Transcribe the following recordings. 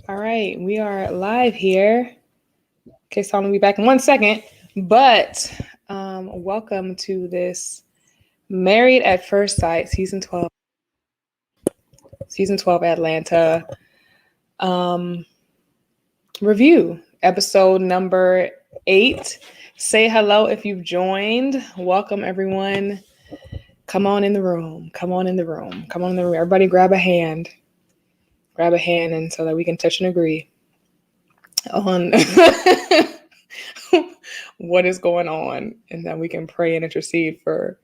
All right, we are live here. Kasaun will be back in 1 second, but welcome to this Married at First Sight season 12 Atlanta review, episode number 8. Say hello if you've joined. Welcome everyone. Come on in the room. Everybody grab a hand, and so that we can touch and agree on what is going on, and that we can pray and intercede for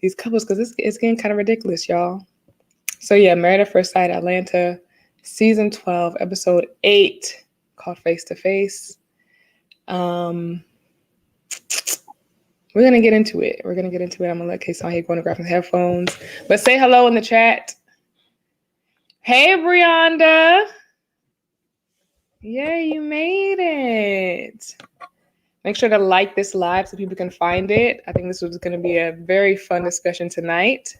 these couples, because it's getting kind of ridiculous, y'all. So yeah, Married at First Sight Atlanta, season 12, episode 8, called Face to Face. We're gonna get into it. I'm gonna let Kasaun here go and grab his headphones. But say hello in the chat. Hey, Brianda. Yay, you made it. Make sure to like this live so people can find it. I think this was going to be a very fun discussion tonight.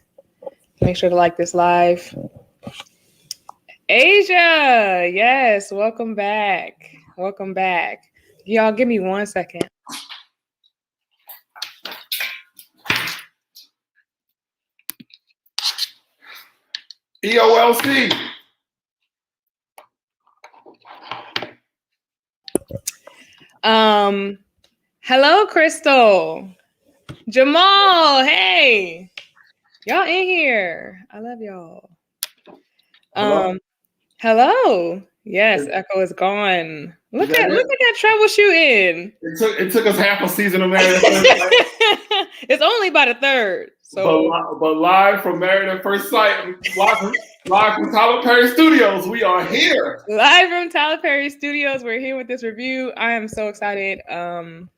Make sure to like this live. Asia, yes, welcome back. Y'all, give me 1 second. EOLC. Hello, Crystal. Jamal, hey. Y'all in here. I love y'all. Hello. Yes, Echo is gone. Look at that troubleshooting. It took us half a season of Married at First Sight. It's only about a third. So, but live from Married at First Sight, live from Tyler Perry Studios, we are here. Live from Tyler Perry Studios, we're here with this review. I am so excited. I don't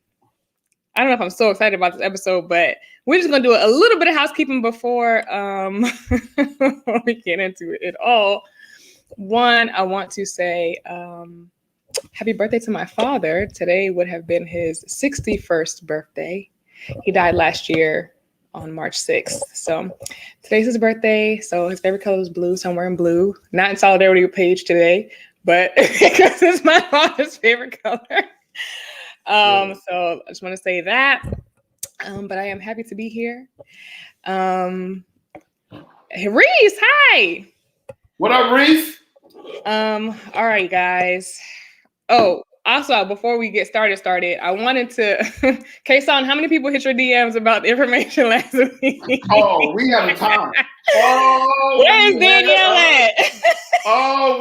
know if I'm so excited about this episode, but we're just gonna do a little bit of housekeeping before we get into it all. One, I want to say happy birthday to my father. Today would have been his 61st birthday. He died last year on March 6th. So today's his birthday. So his favorite color is blue, so I'm wearing blue. Not in solidarity with Paige today, but because it's my father's favorite color. So I just want to say that. But I am happy to be here. Reese, hi. What up, Reese? All right, guys. Oh, also, before we get started, I wanted to, Kasaun, how many people hit your DMs about the information last week? Oh, we had a time. Where's Danielle at?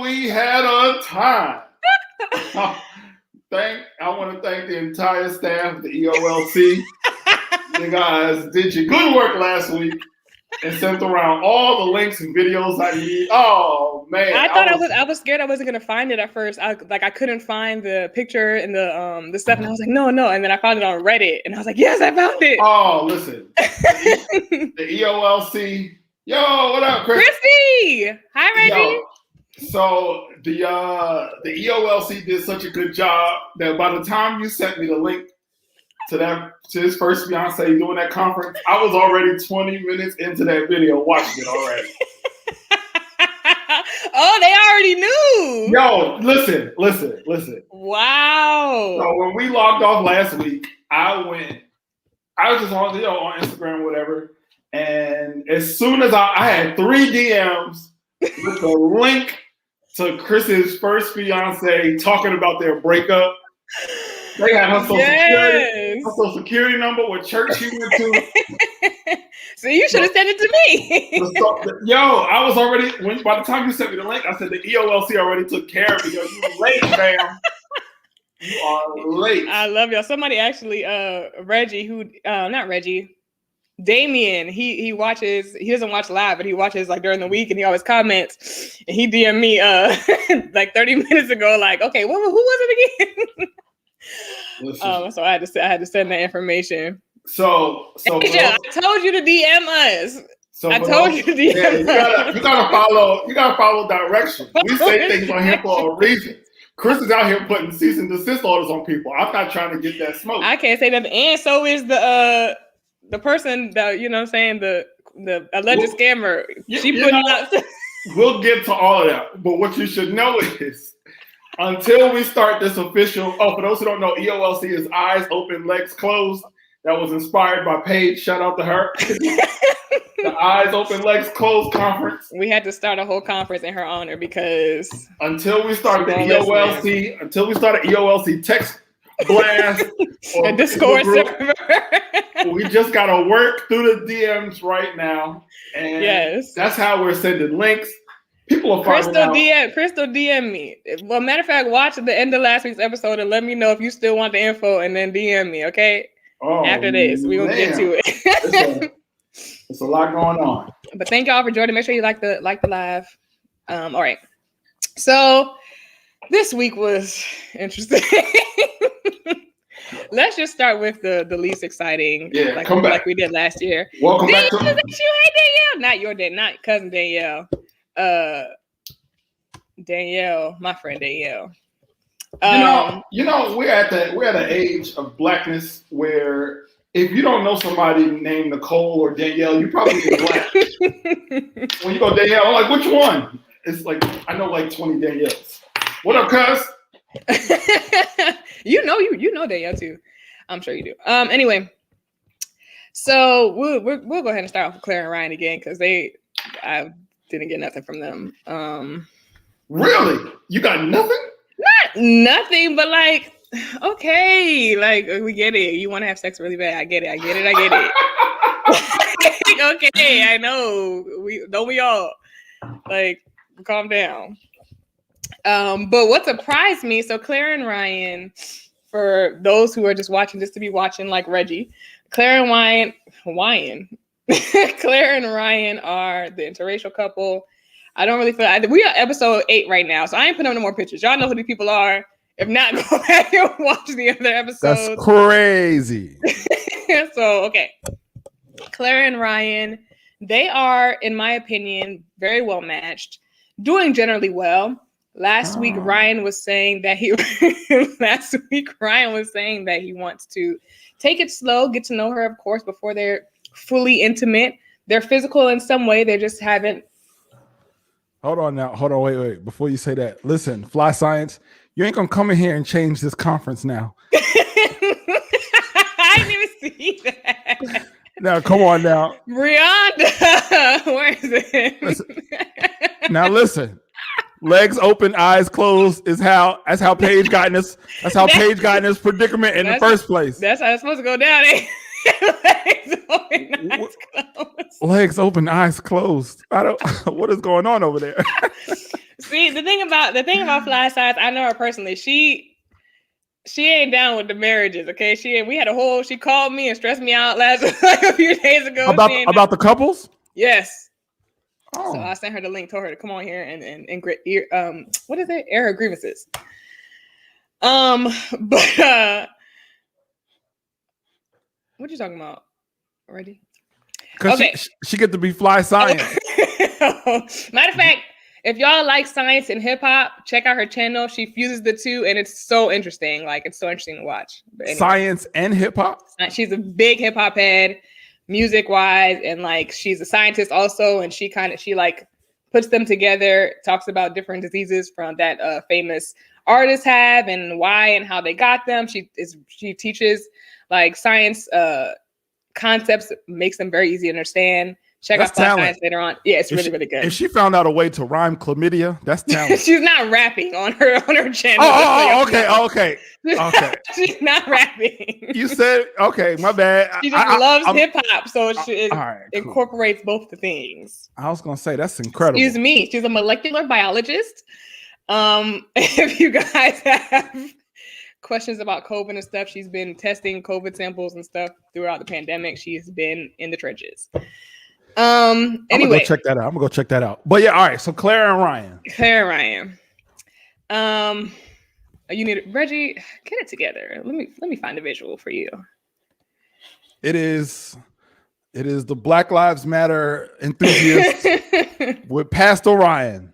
We had a time. I want to thank the entire staff of the EOLC. You guys did your good work last week and sent around all the links and videos I need. Oh man! I was scared I wasn't gonna find it at first. I couldn't find the picture and the stuff, and I was like, no. And then I found it on Reddit, and I was like, yes, I found it. Oh, listen, the EOLC. Yo, what up, Christy? Hi, Reggie. Yo. So the EOLC did such a good job that by the time you sent me the link to his first fiance doing that conference, I was already 20 minutes into that video watching it already. Oh, they already knew. Yo, listen. Wow. So when we logged off last week, I was just on Instagram or whatever, and as soon as I had 3 DMs with the link to Chris's first fiance talking about their breakup. They had her social security number, what church she went to. So you should have sent it to me. I was already, by the time you sent me the link, I said the EOLC already took care of it. Yo, you were late, fam. You are late. I love y'all. Somebody actually, Damien, he doesn't watch live, but he watches like during the week, and he always comments, and he DM'd me like 30 minutes ago, like, okay, who was it again? So I had to send that information. So Asia, I told you to DM us. I told you to DM us. You gotta follow directions. We say things on here for a reason. Chris is out here putting cease and desist orders on people. I'm not trying to get that smoke. I can't say nothing. And so is the person that, you know what I'm saying, the alleged scammer. She putting out. We'll get to all of that. But what you should know is until we start this official. Oh, for those who don't know, EOLC is Eyes Open, Legs Closed. That was inspired by Paige. Shout out to her. The Eyes Open, Legs Closed conference. We had to start a whole conference in her honor because until we start the EOLC, until we start an EOLC text blast or a Discord server. We just gotta work through the DMs right now, and yes, that's how we're sending links. People are Crystal DM me. Well, matter of fact, watch the end of last week's episode and let me know if you still want the info, and then DM me, okay? After this, we're gonna get to it. It's a lot going on. But thank y'all for joining. Make sure you like the live. All right. So this week was interesting. Let's just start with the least exciting. Yeah, like we did last year. Welcome back to Hey, Danielle. Not your dad, not cousin Danielle. Danielle, my friend Danielle. You know, we're at an age of blackness where if you don't know somebody named Nicole or Danielle, you probably get black. When you go Danielle, I'm like, which one? It's like I know like 20 Danielles. What up, cuz? you know Danielle too. I'm sure you do. Anyway, so we'll go ahead and start off with Claire and Ryan again because I didn't get nothing from them. Really? You got nothing? Not nothing, but like, okay, like we get it. You want to have sex really bad. I get it. Okay, I know. We all like calm down. But what surprised me, so Claire and Ryan, for those who are just watching, just to be watching like Reggie, Claire and Ryan, Claire and Ryan are the interracial couple. I don't really feel we are episode 8 right now, so I ain't putting up no more pictures. Y'all know who these people are. If not, go back and watch the other episodes. That's crazy. So, okay. Claire and Ryan, they are, in my opinion, very well matched, doing generally well. Last week, Ryan was saying that he wants to take it slow, get to know her, of course, before they're fully intimate. They're physical in some way. They just haven't. Hold on, wait. Before you say that, listen, Fly Science, you ain't gonna come in here and change this conference now. I didn't even see that. Now, come on now. Brianda, where is it? Listen. Legs open, eyes closed that's how Paige got in this. That's how Paige got in this predicament in the first place. That's how it's supposed to go down. Legs open, eyes closed. What is going on over there? See, the thing about Fly Size, I know her personally. She ain't down with the marriages, okay? She called me and stressed me out a few days ago. About the couples? Yes. Oh. So I sent her the link, told her to come on here and what is it? Air her grievances. But what you talking about? Already? Because okay. she get to be Fly Science. Matter of fact, if y'all like science and hip hop, check out her channel. She fuses the two, and it's so interesting. Like it's so interesting to watch. Anyway, science and hip hop. She's a big hip hop head, music wise, and like she's a scientist also. And she like puts them together, talks about different diseases from that famous artists have and why and how they got them. She teaches like science concepts, makes them very easy to understand. Check out Science later on. Yeah, it's really, really good. If she found out a way to rhyme chlamydia, that's talent. She's not rapping on her channel. Okay. She's not rapping. You said, okay, my bad. She just loves hip hop, so she incorporates both the things. I was gonna say that's incredible. Excuse me. She's a molecular biologist. If you guys have questions about COVID and stuff, she's been testing COVID samples and stuff throughout the pandemic. She's been in the trenches. Anyway, I'm gonna go check that out. But yeah, all right. So Claire and Ryan. You need Reggie. Get it together. Let me find a visual for you. It is the Black Lives Matter enthusiast with Pastor Ryan.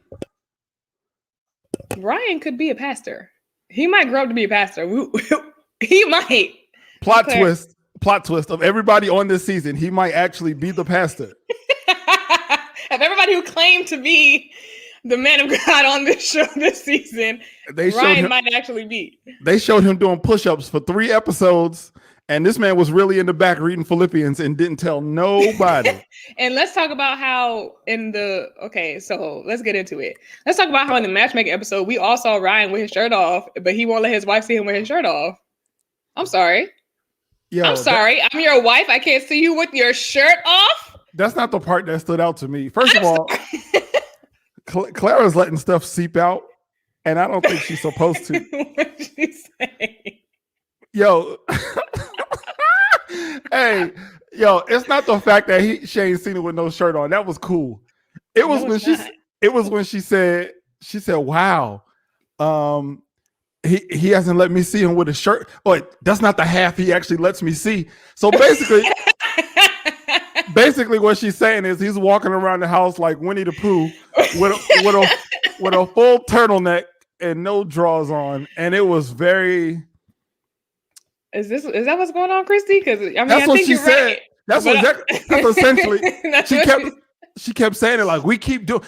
Ryan could be a pastor. He might grow up to be a pastor. He might. Plot twist of everybody on this season, he might actually be the pastor. Of everybody who claimed to be the man of God on this show this season, Ryan might actually be. They showed him doing push-ups for 3 episodes, and this man was really in the back reading Philippians and didn't tell nobody. And let's talk about how so let's get into it. Let's talk about how in the matchmaking episode, we all saw Ryan with his shirt off, but he won't let his wife see him with his shirt off. I'm sorry. I'm sorry. I'm your wife. I can't see you with your shirt off. That's not the part that stood out to me. First of all, Clara's letting stuff seep out, and I don't think she's supposed to. What did she say? Yo, it's not the fact that she ain't seen it with no shirt on. That was cool. It was when she said, wow, he hasn't let me see him with a shirt. But that's not the half he actually lets me see. So basically what she's saying is he's walking around the house like Winnie the Pooh with a full turtleneck and no drawers on, and it was very. Is that what's going on, Christy? Because that's what she said. Right. That's essentially. She kept saying it like we keep doing.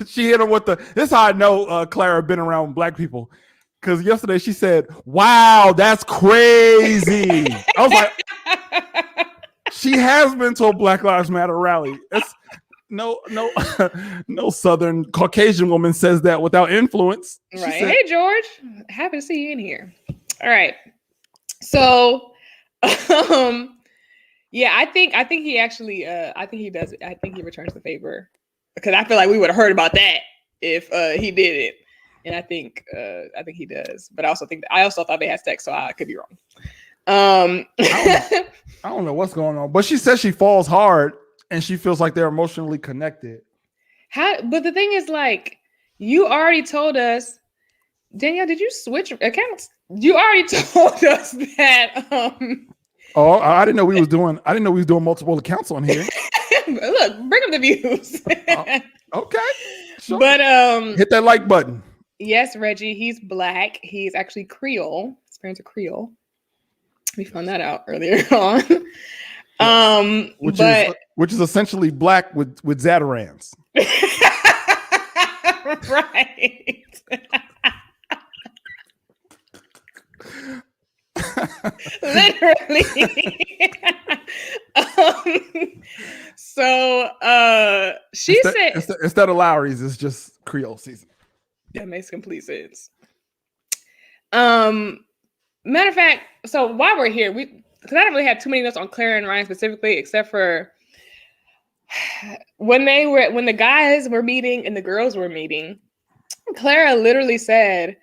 She hit him with the. This is how I know Clara been around black people. Because yesterday she said, "Wow, that's crazy." I was like, she has been to a Black Lives Matter rally. It's no Southern Caucasian woman says that without influence. Right. Hey, George. Happy to see you in here. All right. So, yeah, I think he actually, I think he does. I think he returns the favor because I feel like we would have heard about that if he did it, and I think he does. But I also thought they had sex, so I could be wrong. I don't know what's going on, but she says she falls hard and she feels like they're emotionally connected. But the thing is, like, you already told us, Danielle. Did you switch accounts? You already told us that. Oh, I didn't know we was doing. I didn't know we was doing multiple accounts on here. Look, bring up the views. Okay, sure. But hit that like button. Yes, Reggie. He's black. He's actually Creole. His parents are Creole. We found that out earlier on. Which is essentially black with Zatarans. Right. Literally. She said instead of Lowry's, it's just Creole season. That makes complete sense. Matter of fact, so while we're here, because I don't really have too many notes on Clara and Ryan specifically, except for when the guys were meeting and the girls were meeting, Clara literally said,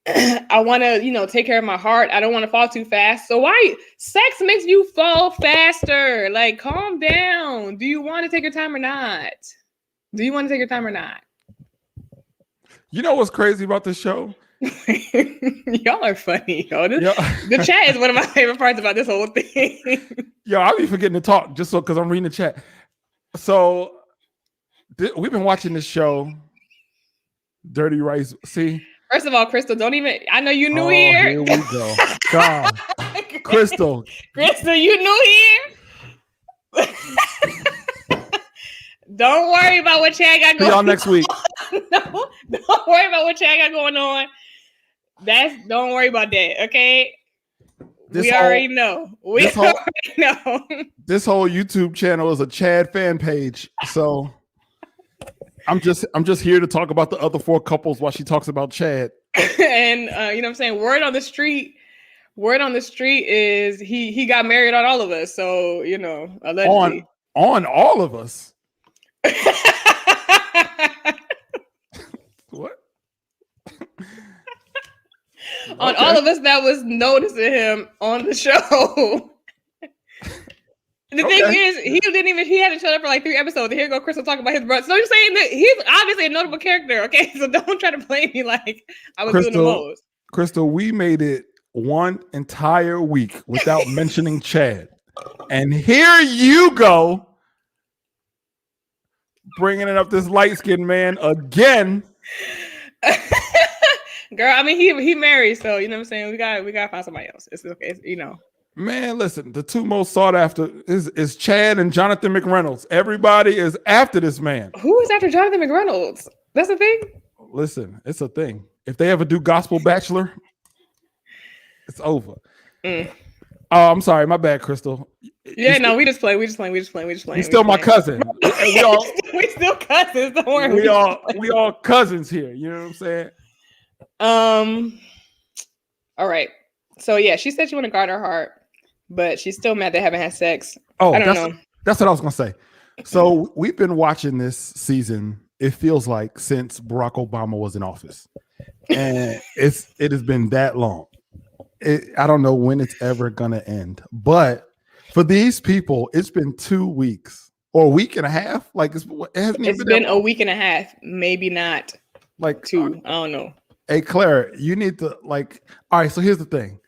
I want to, take care of my heart. I don't want to fall too fast. So why sex makes you fall faster? Like, calm down. Do you want to take your time or not? You know what's crazy about this show? Y'all are funny. The chat is one of my favorite parts about this whole thing. Yo, I'll be forgetting to talk just because I'm reading the chat. So we've been watching this show, Dirty Rice. See? First of all, Crystal, don't even. I know you new here. Here we go. God, Crystal, you new here. Don't worry about what Chad got going on. See y'all next week. No, don't worry about what Chad got going on. Don't worry about that, okay? We already know. This whole YouTube channel is a Chad fan page, so I'm just here to talk about the other 4 couples while she talks about Chad. And you know what I'm saying? Word on the street is he got married on all of us. So, allegedly. On all of us. What? On all of us that was noticing him on the show. The thing is, he hadn't showed up for like 3 episodes. And here go Crystal talking about his brother. So you're saying that he's obviously a notable character, okay? So don't try to blame me like I was doing the most. Crystal, we made it one entire week without mentioning Chad. And here you go, bringing it up this light-skinned man again. Girl, I mean, he married, so you know what I'm saying? We gotta find somebody else. It's okay, Man, listen, the 2 most sought after is Chad and Jonathan McReynolds. Everybody is after this man. Who is after Jonathan McReynolds? That's a thing? Listen, it's a thing. If they ever do Gospel Bachelor, it's over. Oh, I'm sorry. My bad, Crystal. Yeah, no, we just play. We still my cousin. we still cousins. Don't worry. We all cousins here. You know what I'm saying? All right. So yeah, she said she want to guard her heart, but she's still mad they haven't had sex. Oh, I don't know. That's what I was gonna say. So we've been watching this season. It feels like since Barack Obama was in office, and it has been that long. I don't know when it's ever gonna end, but for these people, it's been 2 weeks or a week and a half. Like it's been a week and a half, maybe not. Like 2. I don't know. Hey, Claire, you need to all right, so here's the thing.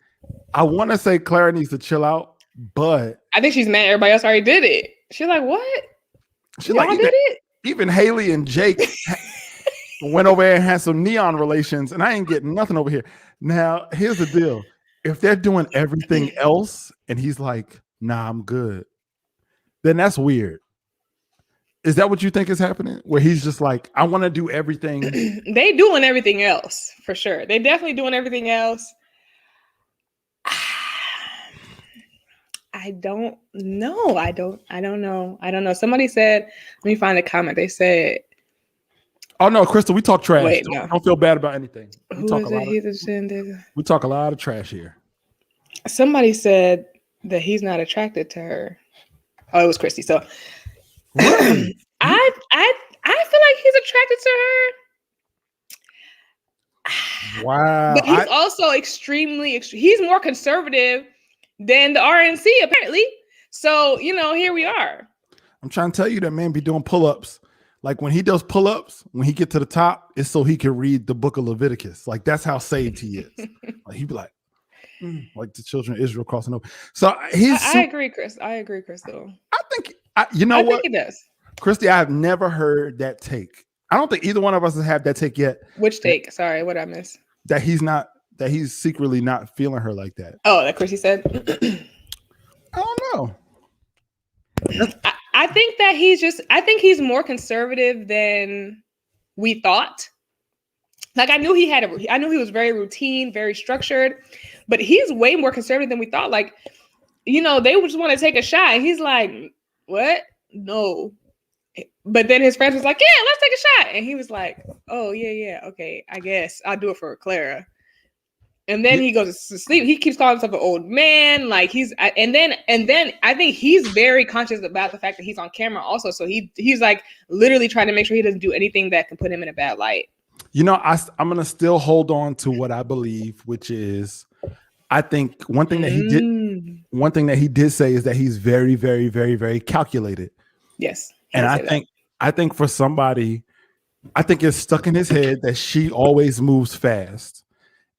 I want to say Claire needs to chill out, but I think she's mad everybody else already did it. She's like, what? Y'all did it? Even Haley and Jake went over there and had some neon relations, and I ain't getting nothing over here. Now, here's the deal. If they're doing everything else and he's like, nah, I'm good, then that's weird. Is that what you think is happening? Where he's just like, I want to do everything. They doing everything else for sure. They definitely doing everything else. I don't know. I don't know. Somebody said, let me find a comment. They said, oh no, Crystal, we talk trash. Wait, no. Don't feel bad about anything. We talk a lot of trash here. Somebody said that he's not attracted to her. Oh, it was Christy. So really? I feel like he's attracted to her. Wow. But he's also he's more conservative than the RNC apparently. So, here we are. I'm trying to tell you that man be doing pull-ups. Like when he does pull-ups, when he get to the top, it's so he can read the book of Leviticus. Like that's how saved he is. Like he'd be like the children of Israel crossing over. So I agree, Chris. I agree, Crystal. I think what? I think he does. Christy, I have never heard that take. I don't think either one of us has had that take yet. Which take? Sorry, what did I miss? That he's secretly not feeling her like that. Oh, that Christy said? I don't know. I think that he's more conservative than we thought. Like I knew he was very routine, very structured, but he's way more conservative than we thought. Like, they just want to take a shot. And he's like, what? No. But then his friends was like, yeah, let's take a shot. And he was like, oh, yeah. Okay, I guess I'll do it for Clara. And then he goes to sleep. He keeps calling himself an old man. Like and then I think he's very conscious about the fact that he's on camera also. So he's like literally trying to make sure he doesn't do anything that can put him in a bad light. I'm going to still hold on to what I believe, which is, I think one thing that he did say is that he's very, very, very, very calculated. Yes. And I think for somebody, I think it's stuck in his head that she always moves fast.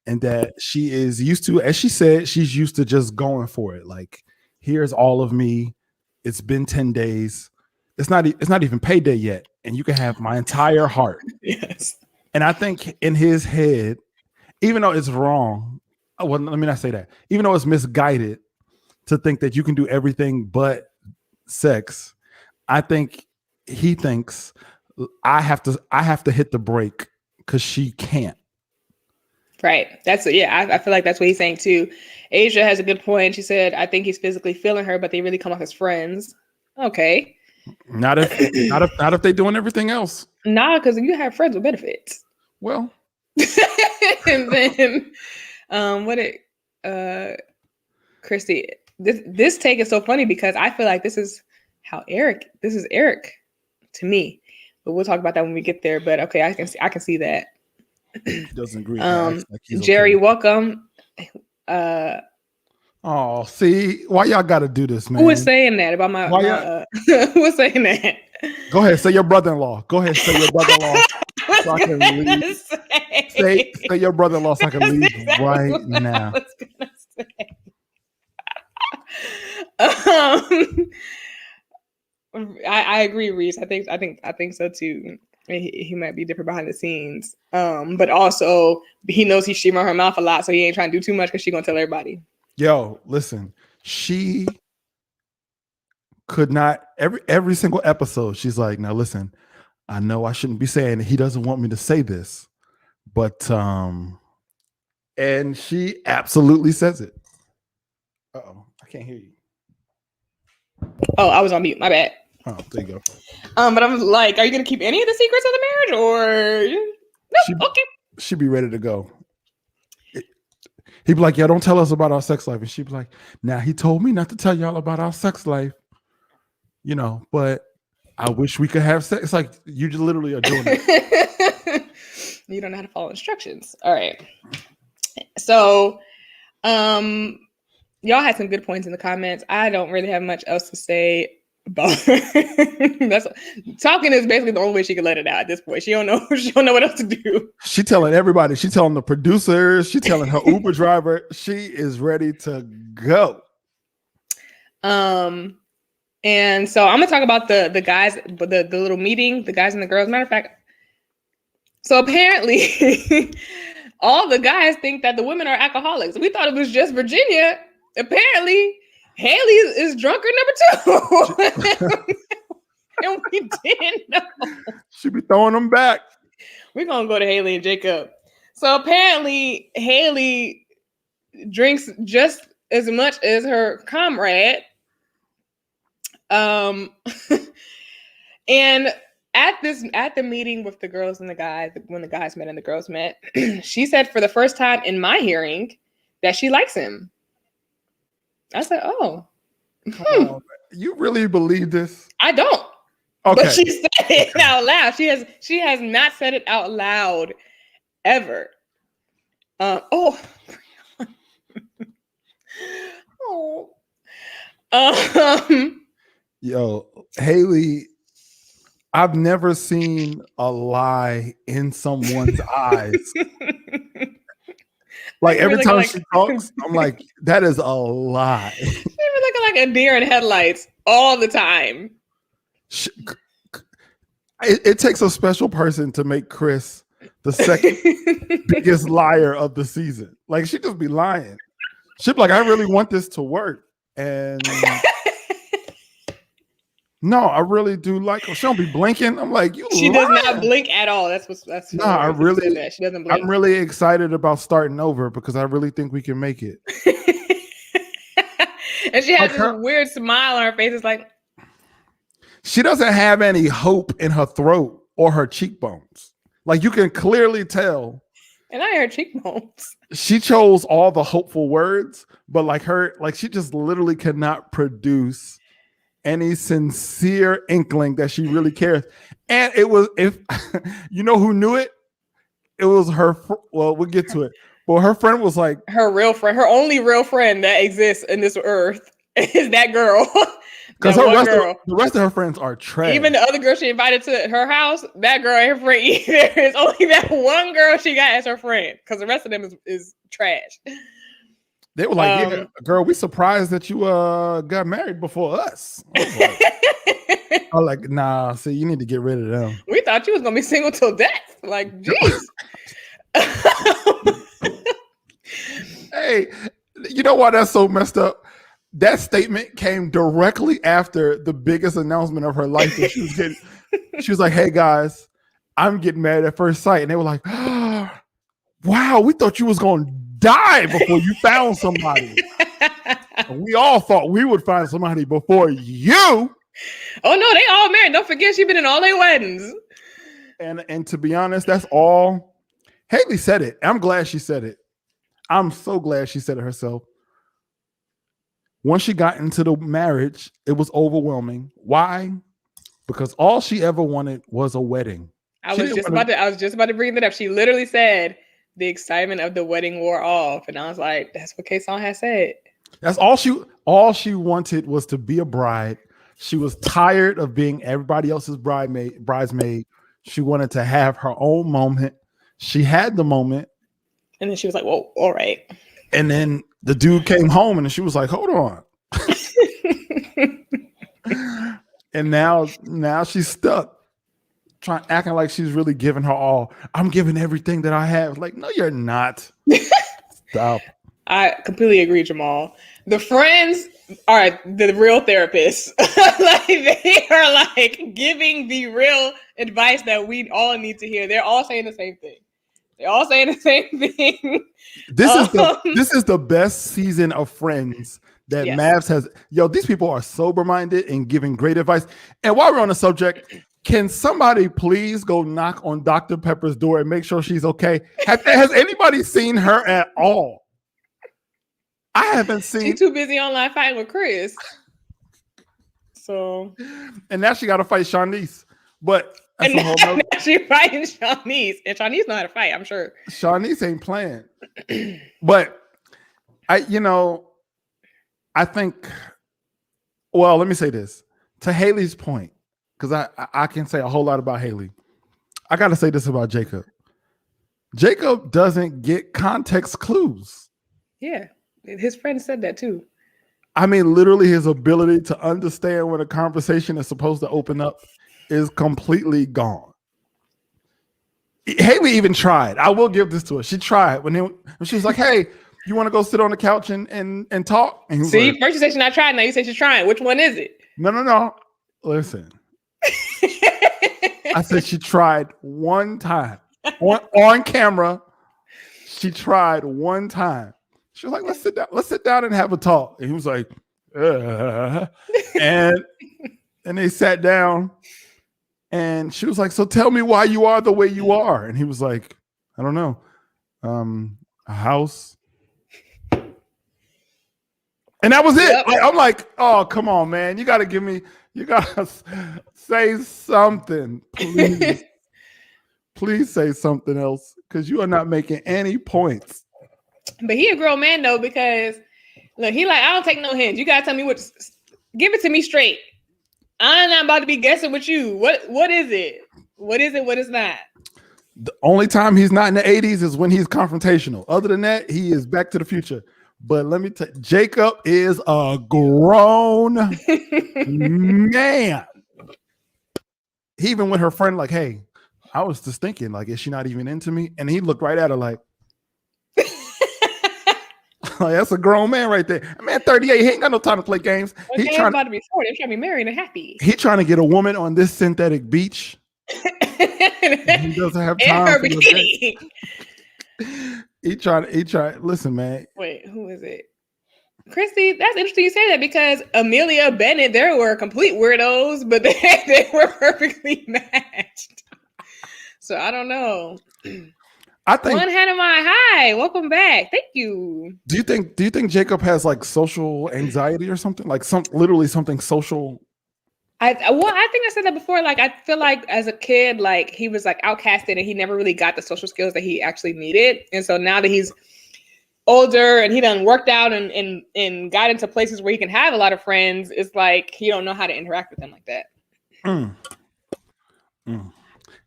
And that she is used to, as she said, she's used to just going for it. Like, here's all of me. It's been 10 days. It's not even payday yet. And you can have my entire heart. Yes. And I think in his head, even though it's wrong, well, let me not say that. Even though it's misguided to think that you can do everything but sex, I think he thinks I have to hit the brake because she can't. Right. I feel like that's what he's saying too. Asia has a good point. She said, I think he's physically feeling her, but they really come off as friends. Okay. Not if they're doing everything else. Nah, because you have friends with benefits. Well. And then Christy, this take is so funny because I feel like this is Eric to me. But we'll talk about that when we get there. But okay, I can see that. He doesn't agree. Jerry, okay. Welcome. Oh, see, why y'all got to do this, man? Who was saying that about my? Who was saying that? Go ahead, say your brother-in-law. Go ahead, say your brother-in-law. So I can leave. Say your brother-in-law so I can leave right now. I agree, Reese. I think so too. He might be different behind the scenes. But also he knows he's streaming her mouth a lot, so he ain't trying to do too much because she's gonna tell everybody. Yo, listen, she could not every single episode, she's like, now listen, I know I shouldn't be saying it. He doesn't want me to say this, but and she absolutely says it. Uh-oh, I can't hear you. Oh, I was on mute. My bad. Oh, there you go. But I'm like, are you gonna keep any of the secrets of the marriage, or no? Okay. She'd be ready to go. He'd be like, yeah, don't tell us about our sex life. And she'd be like, now he told me not to tell y'all about our sex life, you know, but I wish we could have sex. It's like you literally are doing it. You don't know how to follow instructions. All right. So, y'all had some good points in the comments. I don't really have much else to say about that's talking is basically the only way she can let it out at this point. She don't know what else to do. She telling everybody, she telling the producers, she telling her Uber driver, she is ready to go. And so I'm gonna talk about the guys, the little meeting, the guys and the girls. Matter of fact, so apparently all the guys think that the women are alcoholics. We thought it was just Virginia. Apparently Haley is drunker number 2. And we didn't know. She be throwing them back. We're gonna go to Haley and Jacob. So apparently Haley drinks just as much as her comrade. And at the meeting with the girls and the guys, when the guys met and the girls met, she said for the first time in my hearing that she likes him. I said, oh. You really believe this? I don't. Okay. But she said it out loud. She has not said it out loud ever. Oh. Yo, Haley, I've never seen a lie in someone's eyes. Like every time she talks, I'm like, that is a lie. She be looking like a deer in headlights all the time. It takes a special person to make Chris the second biggest liar of the season. Like she just be lying. She'd be like, I really want this to work. And no, I really do like her. She don't be blinking. I'm like, she does not blink at all. That's no, I really she doesn't blink. I'm really excited about starting over because I really think we can make it. And she has this weird smile on her face. It's like she doesn't have any hope in her throat or her cheekbones. Like you can clearly tell. And I heard cheekbones. She chose all the hopeful words, but like she just literally cannot produce any sincere inkling that she really cares. And it was, if you know who knew it, it was her. Well, we'll get to it. Well, her friend was like her real friend, her only real friend that exists in this earth is that girl. Because the rest of her friends are trash. Even the other girl she invited to her house, that girl ain't her friend either. It's only that one girl she got as her friend. Because the rest of them is trash. They were like, yeah, girl, we surprised that you got married before us. I was like, nah, see, you need to get rid of them. We thought you was going to be single till death. Like, jeez. Hey, you know why that's so messed up? That statement came directly after the biggest announcement of her life that she was getting. She was like, hey, guys, I'm getting married at first sight. And they were like, oh, wow, we thought you was going to die before you found somebody. We all thought we would find somebody before you. Oh no, they all married. Don't forget, she's been in all their weddings. And to be honest, that's all. Haley said it. I'm glad she said it. I'm so glad she said it herself. Once she got into the marriage, it was overwhelming. Why? Because all she ever wanted was a wedding. I was just about to bring that up. She literally said the excitement of the wedding wore off. And I was like, that's what Kasaun has said. That's all she wanted was to be a bride. She was tired of being everybody else's bridesmaid. She wanted to have her own moment. She had the moment. And then she was like, whoa, all right. And then the dude came home and she was like, hold on. And now she's stuck. Acting like she's really giving her all. I'm giving everything that I have. Like, no, you're not. Stop. I completely agree, Jamal. The friends are the real therapists. Like they are like giving the real advice that we all need to hear. They're all saying the same thing. They're all saying the same thing. This is the best season of Friends that MAFS has. Yo, these people are sober minded and giving great advice. And while we're on the subject, can somebody please go knock on Dr. Pepper's door and make sure she's okay? Has anybody seen her at all? I haven't seen. She's too busy online fighting with Chris. So. And now she got to fight Shanice. But and now she fighting Shanice. And Shanice know how to fight, I'm sure. Shanice ain't playing. But I think, well, let me say this. To Haley's point, because I can say a whole lot about Haley. I got to say this about Jacob. Jacob doesn't get context clues. Yeah. His friend said that too. I mean, literally his ability to understand when a conversation is supposed to open up is completely gone. Haley even tried. I will give this to her. She tried when she was like, hey, you want to go sit on the couch and talk? And see, like, first you said she's not trying. Now you say she's trying. Which one is it? No. Listen. I said she tried one time. On camera, she tried one time. She was like, let's sit down and have a talk. And he was like, and they sat down and she was like, so tell me why you are the way you are. And he was like, I don't know. A house. And that was it. Yep. I'm like, oh, come on, man. You got to say something, please. Please say something else because you are not making any points. But he a grown man though, because look, he like, I don't take no hints. You gotta tell me give it to me straight. I'm not about to be guessing with you. What is it? What is it? What is not? The only time he's not in the 80s is when he's confrontational. Other than that, he is Back to the Future. But let me tell you, Jacob is a grown man. He even with her friend, like, hey, I was just thinking, like, is she not even into me? And he looked right at her like, that's a grown man right there. Man, 38, he ain't got no time to play games. He's about to be 40. He's trying to be married and happy. He trying to get a woman on this synthetic beach. He doesn't have time for bikini. He tried. Listen, man. Wait, who is it? Christy, that's interesting you say that because Amelia, Bennett, they were complete weirdos, but they were perfectly matched. So I don't know. I think one hand in my high. Welcome back. Thank you. Do you think Jacob has like social anxiety or something? Like literally something social? I think I said that before. Like I feel like as a kid, like he was like outcasted and he never really got the social skills that he actually needed. And so now that he's older and he done worked out and got into places where he can have a lot of friends, it's like he don't know how to interact with them like that.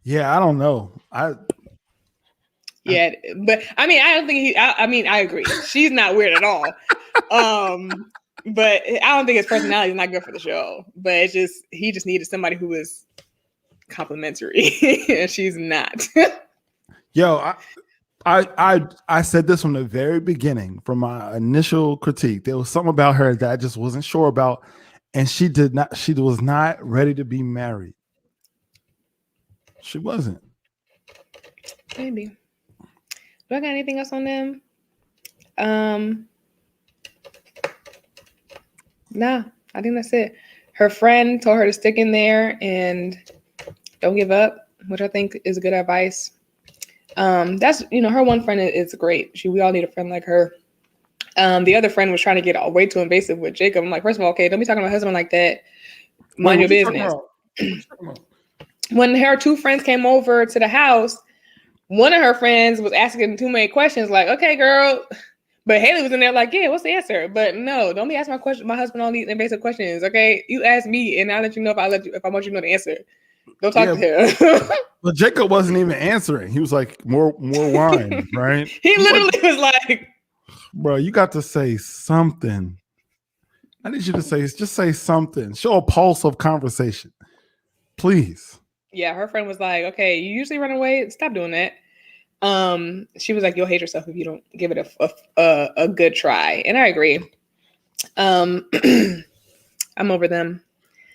Yeah, I don't know. Yeah, but I mean, I don't think I agree. She's not weird at all. But I don't think his personality is not good for the show. But it's just he just needed somebody who was complimentary, and she's not. Yo, I said this from the very beginning, from my initial critique. There was something about her that I just wasn't sure about, and she was not ready to be married. She wasn't. Maybe. Do I got anything else on them? Nah, I think that's it. Her friend told her to stick in there and don't give up, which I think is good advice. That's her one friend is great. We all need a friend like her. The other friend was trying to get way too invasive with Jacob. I'm like, first of all, okay, don't be talking to my husband like that. Mind your business. When her two friends came over to the house, one of her friends was asking too many questions, like, okay, girl. But Haley was in there like, yeah, what's the answer? But no, don't be asking my husband all these invasive questions. Okay. You ask me and I'll let you know if I want you to know the answer. Don't talk to him. But Jacob wasn't even answering. He was like, more wine, right? He literally was like, bro, you got to say something. I need you to just say something. Show a pulse of conversation. Please. Yeah, her friend was like, okay, you usually run away. Stop doing that. She was like, "You'll hate yourself if you don't give it a good try," and I agree. I'm over them.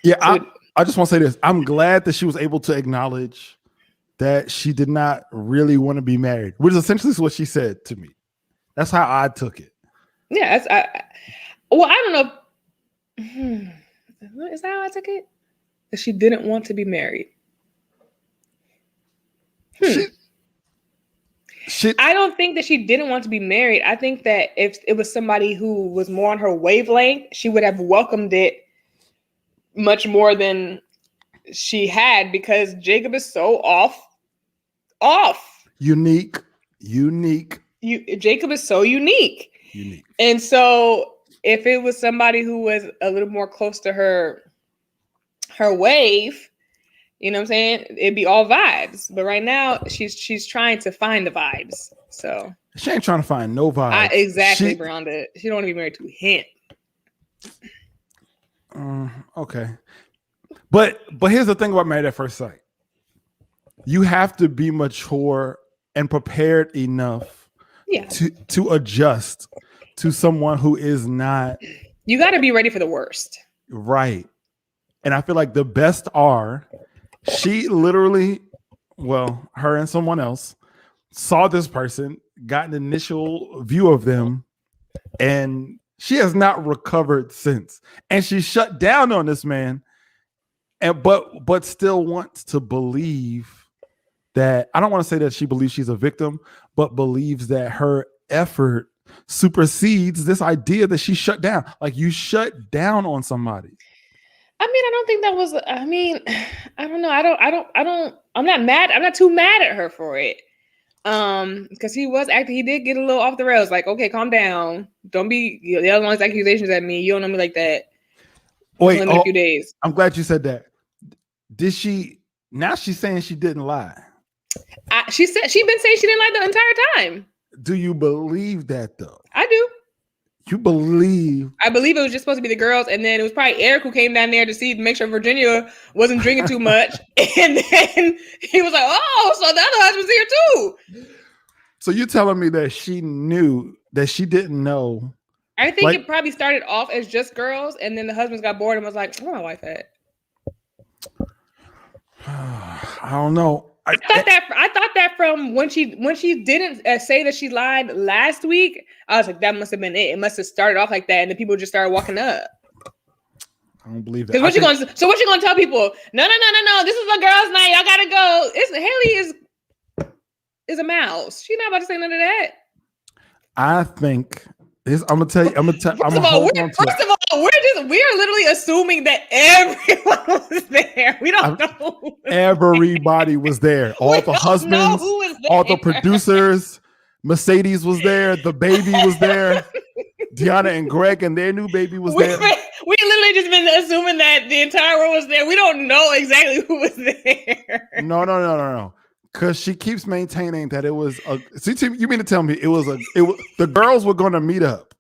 Yeah, I just want to say this. I'm glad that she was able to acknowledge that she did not really want to be married, which is essentially what she said to me. That's how I took it. Yeah, I don't know. Is that how I took it? That she didn't want to be married. I don't think that she didn't want to be married. I think that if it was somebody who was more on her wavelength, she would have welcomed it much more than she had, because Jacob is so off. Unique. Jacob is so unique. And so if it was somebody who was a little more close to her wave, you know what I'm saying, it'd be all vibes. But right now she's trying to find the vibes. So she ain't trying to find no vibes. Exactly, Brenda. She don't want to be married to him. Okay. But here's the thing about Married at First Sight. You have to be mature and prepared enough to adjust to someone who is not. You got to be ready for the worst. Right. And I feel like the best are, she literally, well, her and someone else saw this person, got an initial view of them, and she has not recovered since. And she shut down on this man, and but still wants to believe that, I don't want to say that she believes she's a victim, but believes that her effort supersedes this idea that she shut down. Like, you shut down on somebody. I mean, I don't think that was, I don't know. I'm not mad. I'm not too mad at her for it. Because he did get a little off the rails. Like, okay, calm down. Don't be yelling all these accusations at me. You don't know me like that. Wait, a few days. I'm glad you said that. Now she's saying she didn't lie. She's been saying she didn't lie the entire time. Do you believe that though? I do. You believe? I believe it was just supposed to be the girls, and then it was probably Eric who came down there to make sure Virginia wasn't drinking too much, and then he was like, "Oh, so the other husband's here too." So you telling me that she knew that she didn't know? I think it probably started off as just girls, and then the husbands got bored and was like, "Where my wife at?" I don't know. I thought that from when she didn't say that she lied last week, I was like, that must have been it. It must have started off like that, and then people just started walking up. I don't believe that. Because what you gonna tell people? No. This is a girls' night. Y'all gotta go. Haley is a mouse. She's not about to say none of that. I think this. I'm gonna tell you. First of all, we're literally assuming that everyone was there. We don't know. Everybody was there. All the husbands, all the producers. Mercedes was there. The baby was there. Deanna and Greg and their new baby was there. We literally just been assuming that the entire world was there. We don't know exactly who was there. No. Because she keeps maintaining that it was a. See, you mean to tell me it was the girls were going to meet up.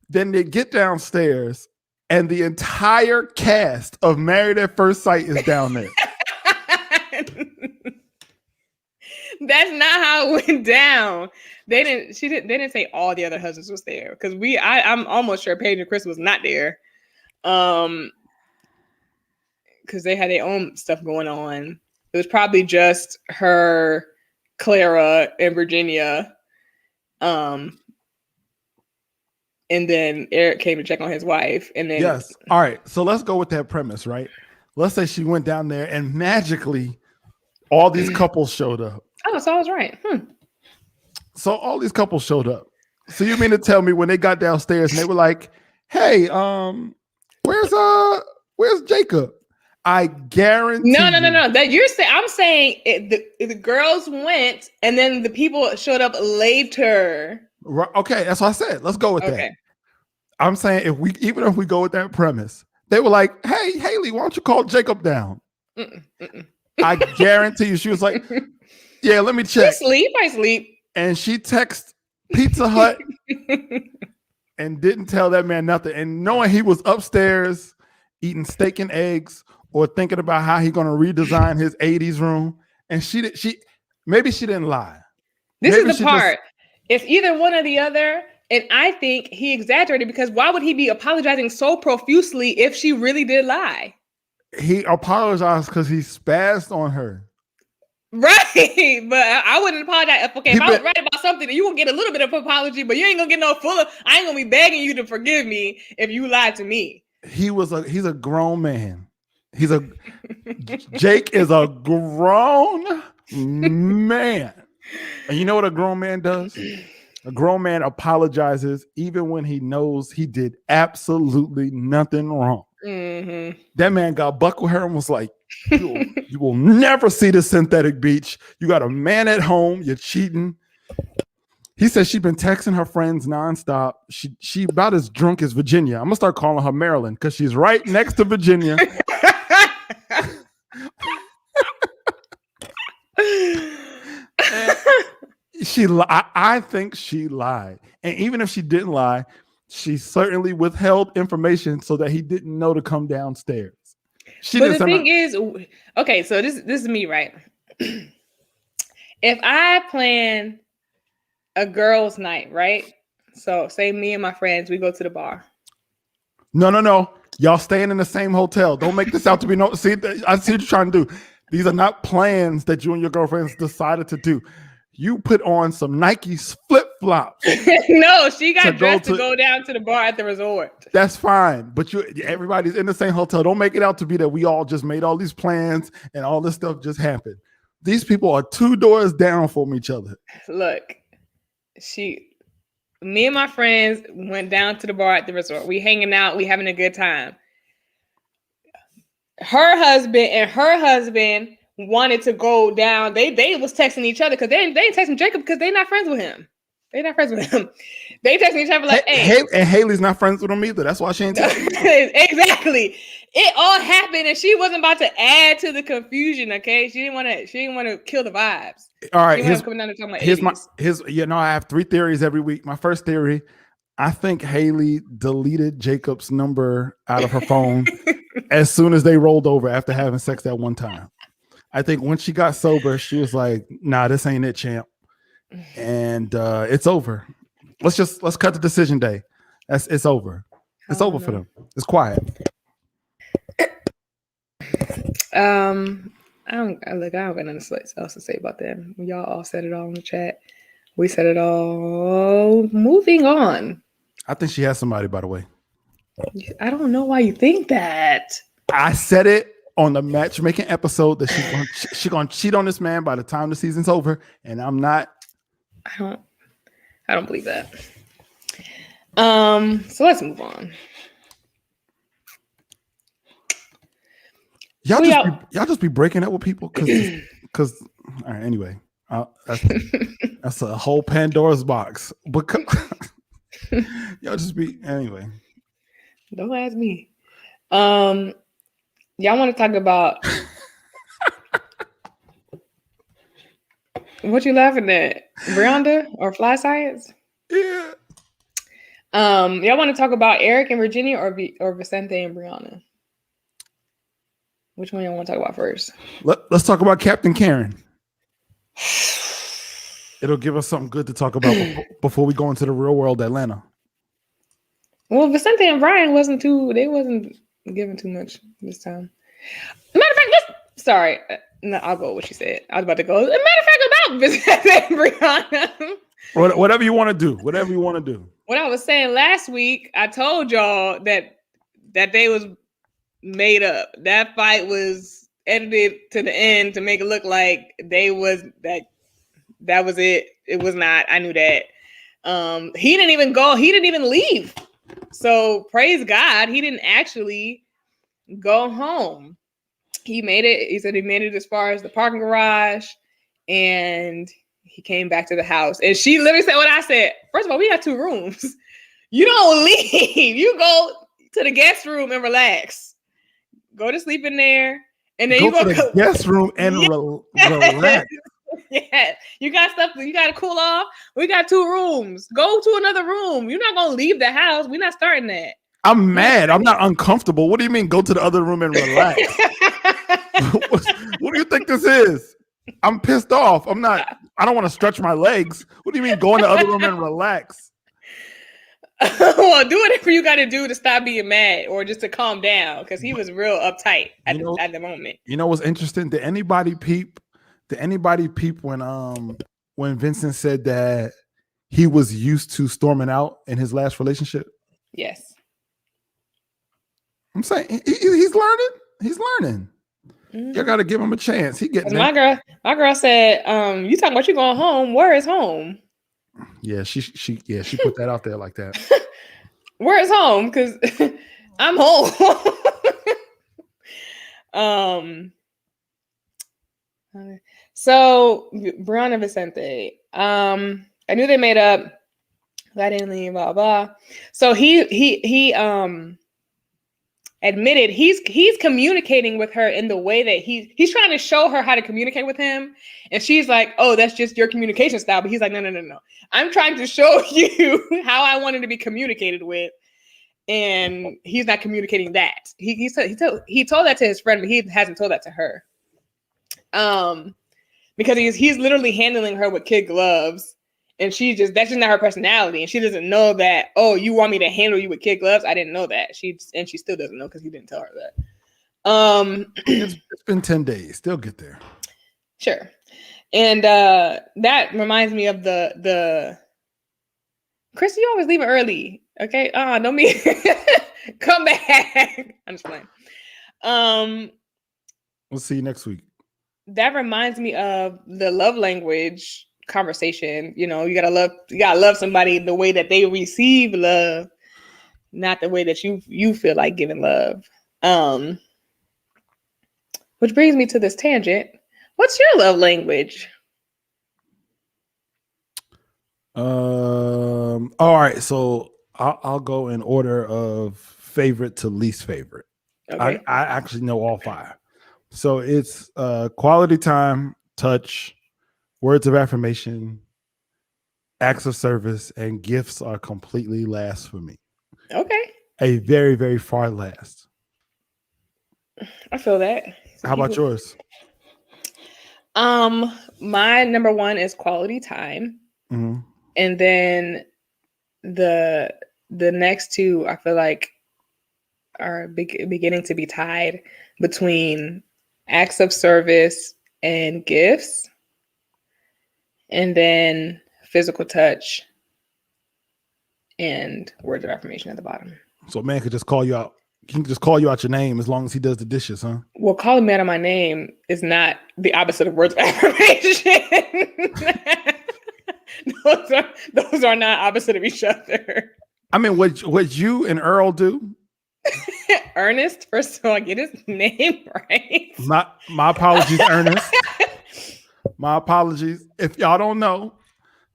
Then they get downstairs, and the entire cast of Married at First Sight is down there. That's not how it went down. They didn't say all the other husbands was there, because I'm almost sure Paige and Chris was not there, because they had their own stuff going on. It was probably just her, Clara, and Virginia. And then Eric came to check on his wife. And then yes. All right. So let's go with that premise, right? Let's say she went down there and magically all these couples showed up. Oh, so I was right. So all these couples showed up. So you mean to tell me when they got downstairs and they were like, "Hey, where's Jacob?" I guarantee. No. That you're saying. I'm saying the girls went, and then the people showed up later. Right, okay, that's what I said. Let's go with that. I'm saying even if we go with that premise, they were like, "Hey, Haley, why don't you call Jacob down?" I guarantee you, she was like, "Yeah, let me check." I sleep. And she texted Pizza Hut and didn't tell that man nothing. And knowing he was upstairs eating steak and eggs or thinking about how he's going to redesign his 80s room. And Maybe she didn't lie. This is the part. It's either one or the other. And I think he exaggerated because why would he be apologizing so profusely if she really did lie? He apologized because he spazzed on her. Right, but I wouldn't apologize. If I was right about something, you will get a little bit of apology, but you ain't gonna get no full. I ain't gonna be begging you to forgive me if you lied to me. He's a grown man. Jake is a grown man, and you know what a grown man does? A grown man apologizes even when he knows he did absolutely nothing wrong. Mm-hmm. That man got buck with her and was like, you will never see the synthetic beach. You got a man at home. You're cheating. He said she's been texting her friends nonstop. She about as drunk as Virginia. I'm going to start calling her Maryland because she's right next to Virginia. I think she lied. And even if she didn't lie, she certainly withheld information so that he didn't know to come downstairs. But the thing is, okay, so this is me, right? If I plan a girls' night, right? So say me and my friends, we go to the bar. No. Y'all staying in the same hotel. Don't make this out to be no. See, I see what you're trying to do. These are not plans that you and your girlfriends decided to do. You put on some Nike flip-flops. No, she got dressed to go down to the bar at the resort. That's fine. But everybody's in the same hotel. Don't make it out to be that we all just made all these plans and all this stuff just happened. These people are 2 doors down from each other. Look, me and my friends went down to the bar at the resort. We hanging out. We having a good time. Her husband wanted to go down. They was texting each other because they ain't texting Jacob because they're not friends with him. They texting each other like, hey. And Haley's not friends with him either. That's why she ain't texting. Exactly. It all happened and she wasn't about to add to the confusion, okay? She didn't want to kill the vibes. All right. I have 3 theories every week. My first theory, I think Haley deleted Jacob's number out of her phone as soon as they rolled over after having sex that one time. I think when she got sober, she was like, nah, this ain't it, champ. And it's over. Let's cut the decision day. It's over. It's over for them. It's quiet. I don't got nothing else to say about that. Y'all all said it all in the chat. We said it all. Moving on. I think she has somebody, by the way. I don't know why you think that. I said it on the matchmaking episode that she's gonna cheat on this man by the time the season's over, and I'm not. I don't believe that. So let's move on. Y'all just be breaking up with people because all right, anyway, that's a whole Pandora's box. Because y'all just be anyway. Don't ask me. Y'all want to talk about what you laughing at? Brianda or Fly Science? Yeah. Y'all want to talk about Eric and Virginia or Vicente and Brianna? Which one y'all want to talk about first? Let's talk about Captain Karen. It'll give us something good to talk about before we go into the real world Atlanta. Well, Vicente and Brian wasn't giving too much this time. Matter of fact, no, I'll go with what she said. I was about to go. Matter of fact, about Vicente and Brianna. Whatever you want to do. Whatever you want to do. What I was saying last week, I told y'all that they was made up. That fight was edited to the end to make it look like that was it. It was not. I knew that. He didn't even go. He didn't even leave. So praise God, he didn't actually go home. He made it. He said he made it as far as the parking garage, and he came back to the house. And she literally said what I said. First of all, we got 2 rooms. You don't leave. You go to the guest room and relax. Go to sleep in there, and then go to the guest room and relax. Yeah, you got stuff. You got to cool off. We got 2 rooms. Go to another room. You're not gonna leave the house. We're not starting that. I'm mad. I'm not uncomfortable. What do you mean? Go to the other room and relax. What do you think this is? I'm pissed off. I don't want to stretch my legs. What do you mean go in the other room and relax? Well, do whatever you got to do to stop being mad or just to calm down, because he was real uptight at the moment. You know what's interesting? Did anybody peep when Vincent said that he was used to storming out in his last relationship? Yes. I'm saying he's learning. He's learning. Mm-hmm. You got to give him a chance. He getting my girl said, you talking about you going home? Where is home? Yeah, she put that out there like that. Where is home? Because I'm home. So Brianna Vicente, I knew they made up. I didn't leave, blah blah. So he admitted he's communicating with her in the way that he's trying to show her how to communicate with him, and she's like, oh, that's just your communication style. But he's like, no, I'm trying to show you how I wanted to be communicated with, and he's not communicating that. He told that to his friend, but he hasn't told that to her, because he's literally handling her with kid gloves. And that's just not her personality. And she doesn't know that, oh, you want me to handle you with kid gloves? I didn't know that. She still doesn't know because he didn't tell her that. It's been 10 days. They'll get there. Sure. And that reminds me of the Chris, you always leave it early. Okay. Don't be come back. I'm just playing. We'll see you next week. That reminds me of the love language conversation. You know, you gotta love somebody the way that they receive love, not the way that you feel like giving love. Which brings me to this tangent. What's your love language? All right, so I'll go in order of favorite to least favorite. Okay. I actually know all 5. So it's quality time, touch, words of affirmation, acts of service, and gifts are completely last for me. Okay. A very, very far last. I feel that. How about yours? My number 1 is quality time. Mm-hmm. And then the next 2, I feel like are beginning to be tied between acts of service and gifts. And then physical touch and words of affirmation at the bottom. So a man could just call you out. He can just call you out your name as long as he does the dishes, huh? Well, calling me out of my name is not the opposite of words of affirmation. those are not opposite of each other. I mean, what you and Earl do? Ernest, first of all, get his name right. My apologies, Ernest. My apologies. If y'all don't know,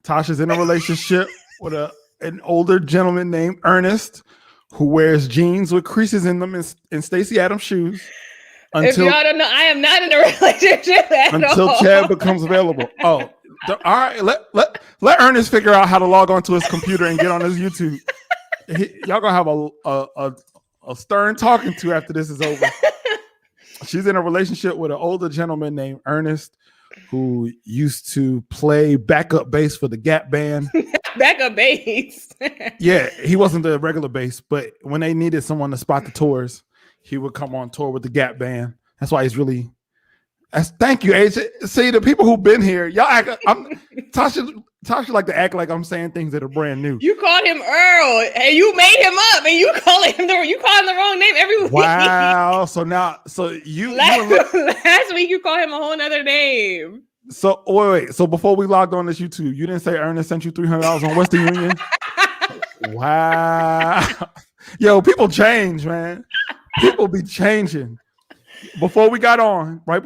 Tasha's in a relationship with an older gentleman named Ernest who wears jeans with creases in them and Stacey Adams shoes. If y'all don't know, I am not in a relationship until Chad becomes available. Oh, all right. Let Ernest figure out how to log onto his computer and get on his YouTube. Y'all gonna have a stern talking to after this is over. She's in a relationship with an older gentleman named Ernest, who used to play backup bass for the Gap band. Backup bass? Yeah, he wasn't the regular bass, but when they needed someone to spot the tours, he would come on tour with the Gap band. That's why he's really... Thank you, AJ. See, the people who've been here, y'all act... Tasha like to act like I'm saying things that are brand new. You called him Earl, and you made him up, and you call him the wrong name every week. Wow. So last week you called him a whole nother name. So wait. So before we logged on this YouTube, you didn't say Ernest sent you $300 on Western Union? Wow. Yo, people change, man. People be changing. Before we got on, don't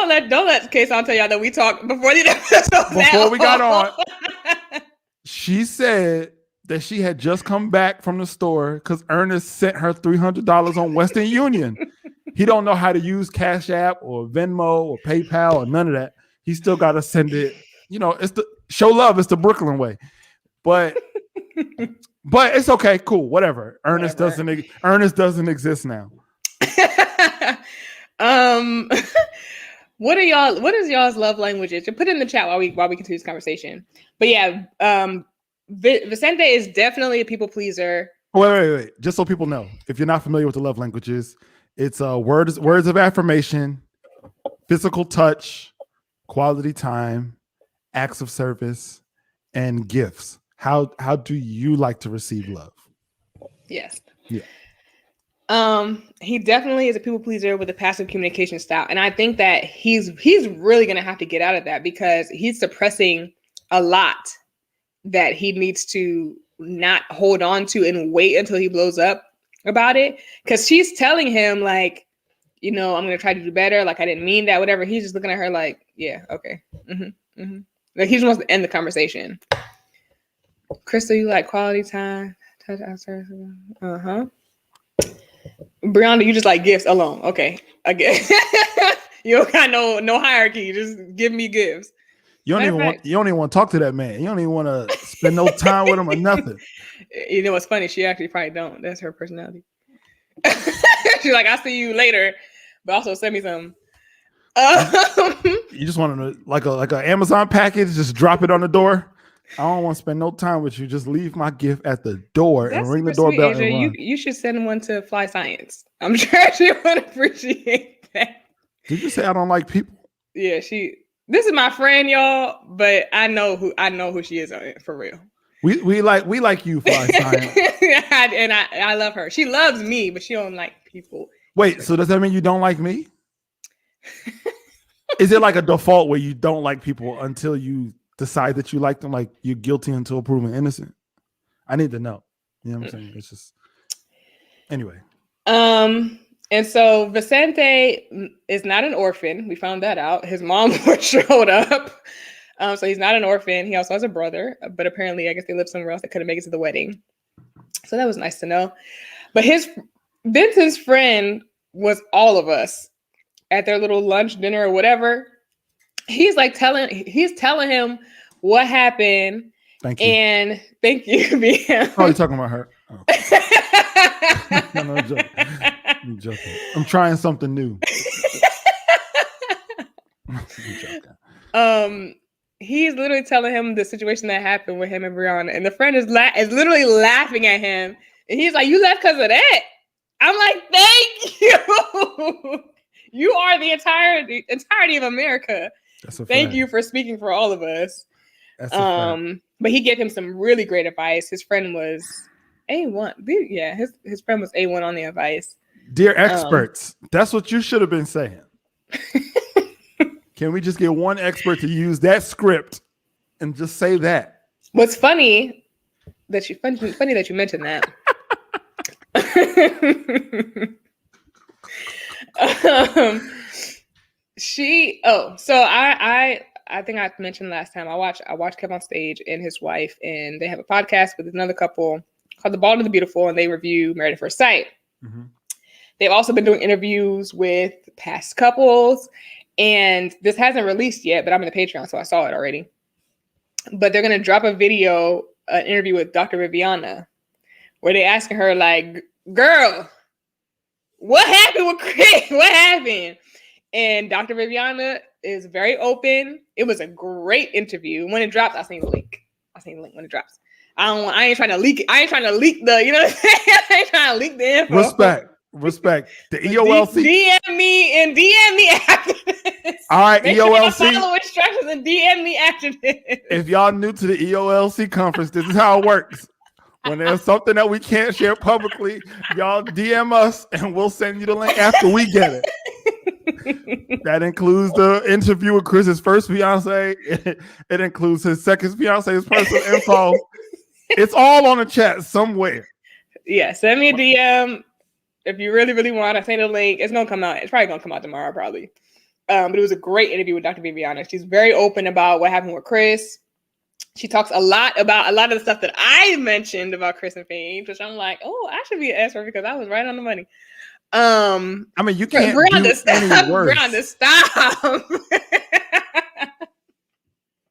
let Kasaun tell y'all that we talked before the episode. Before we got on, she said that she had just come back from the store because Ernest sent her $300 on Western Union. He don't know how to use Cash App or Venmo or PayPal or none of that. He still got to send it. You know, it's the show love. It's the Brooklyn way, but it's okay. Cool. Whatever. Ernest doesn't exist now. What is y'all's love languages? Put it in the chat while we continue this conversation. But yeah, Vicente is definitely a people pleaser. Wait. Just so people know, if you're not familiar with the love languages, it's words of affirmation, physical touch, quality time, acts of service, and gifts. How do you like to receive love? Yes. Yeah. He definitely is a people pleaser with a passive communication style. And I think that he's really going to have to get out of that because he's suppressing a lot that he needs to not hold on to and wait until he blows up about it. Cause she's telling him like, you know, I'm going to try to do better. Like, I didn't mean that, whatever. He's just looking at her like, yeah, okay. Like he just wants to end the conversation. Crystal, you like quality time? Uh-huh. Brianna, you just like gifts alone. Okay, I guess. You don't got no hierarchy. Just give me gifts. You don't even want to talk to that man. You don't even want to spend no time with him or nothing. You know what's funny? She actually probably don't. That's her personality. She's like, I'll see you later, but also send me some. You just want to like a Amazon package, just drop it on the door. I don't want to spend no time with you. Just leave my gift at the door and ring the doorbell. Asia, and run. You should send one to Fly Science. I'm sure she would appreciate that. Did you say I don't like people? Yeah, this is my friend, y'all, but I know who she is for real. We like you, Fly Science. And I love her. She loves me, but she don't like people. Wait, so does that mean you don't like me? Is it like a default where you don't like people until you decide that you like them, like you're guilty until proven innocent? I need to know. You know what I'm saying? It's just anyway. And so Vicente is not an orphan. We found that out. His mom showed up. So he's not an orphan. He also has a brother, but apparently I guess they lived somewhere else that couldn't make it to the wedding. So that was nice to know. But Vincent's friend was all of us at their little lunch, dinner, or whatever. He's telling him what happened. Thank you. And thank you, BM. Oh, you're talking about her. Oh. No, I'm joking. I'm trying something new. He's literally telling him the situation that happened with him and Brianna, and the friend is literally laughing at him, and he's like, "You left because of that?" I'm like, "Thank you. You are the entirety of America. Thank you for speaking for all of us." But he gave him some really great advice. His friend was A1. Yeah, his friend was A1 on the advice. Dear experts, that's what you should have been saying. Can we just get one expert to use that script and just say that? What's funny that you mentioned that. I think I mentioned last time I watched Kev on Stage and his wife, and they have a podcast with another couple called The Bald and the Beautiful, and they review Married at First Sight. Mm-hmm. They've also been doing interviews with past couples, and this hasn't released yet, but I'm in the Patreon, so I saw it already. But they're going to drop an interview with Dr. Viviana, where they asking her like, "Girl, what happened with Chris? What happened?" And Dr. Viviana is very open. It was a great interview. When it drops, I'll send you the link. When it drops. I ain't trying to leak it. I ain't trying to leak the, you know what I'm saying? I ain't trying to leak the info. Respect. The EOLC. DM me after this. All right, Make EOLC. Sure follow instructions and DM me after this. If y'all new to the EOLC conference, this is how it works. When there's something that we can't share publicly, y'all DM us and we'll send you the link after we get it. That includes the interview with Chris's first fiance. It includes his second fiance's personal info. It's all on the chat somewhere. Yeah, send me a DM if you really, really want. I send the link. It's gonna come out. It's probably gonna come out tomorrow, probably. But it was a great interview with Dr. Viviana. She's very open about what happened with Chris. She talks a lot about a lot of the stuff that I mentioned about Chris and Paige, which I'm like, oh, I should be an expert because I was right on the money. I mean, you can't do any worse. Brianna, stop.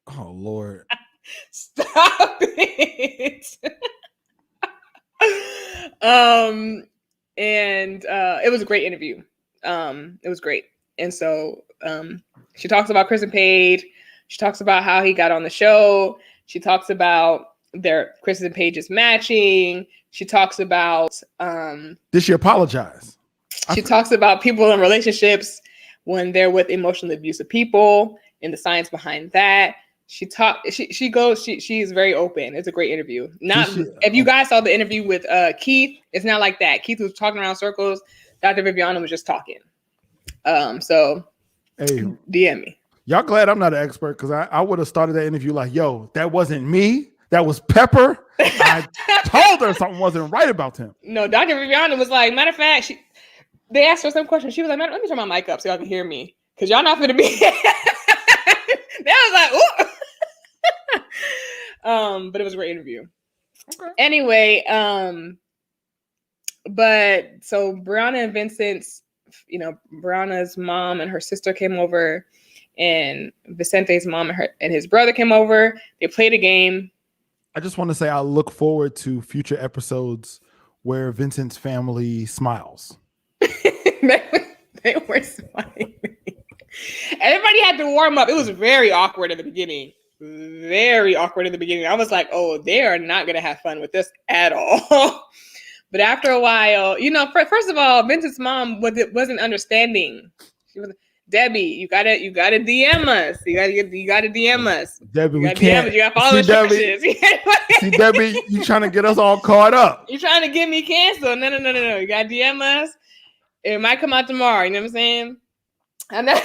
Oh, Lord. Stop it. And it was a great interview. It was great. And so She talks about Chris and Paige. She talks about how he got on the show. She talks about Chris and Paige's matching. She talks about did she apologize? She talks about people in relationships when they're with emotionally abusive people and the science behind that. She's very open. It's a great interview. If you guys saw the interview with Keith, it's not like that. Keith was talking around circles. Dr. Viviana was just talking. So hey, DM me. Y'all glad I'm not an expert, because I would have started that interview like, yo, that wasn't me. That was Pepper. I told her something wasn't right about him. No, Dr. Viviana was like, matter of fact, they asked her some questions. She was like, let me turn my mic up so y'all can hear me, because y'all not gonna be. That was like, ooh. But it was a great interview. Okay. Anyway, but so Brianna and Vincent's, Brianna's mom and her sister came over, and Vicente's mom and his brother came over. They played a game. I just want to say I look forward to future episodes where Vincent's family smiles. They were smiling. Everybody had to warm up. It was very awkward at the beginning. Very awkward at the beginning. I was like, oh, they are not going to have fun with this at all. But after a while, first of all, Vincent's mom wasn't understanding. She was, Debbie, you gotta DM us. You gotta DM us. Debbie, we can't. You gotta follow instructions. See, Debbie, you trying to get us all caught up. You trying to get me canceled? No. You gotta DM us. It might come out tomorrow. You know what I'm saying? I'm not.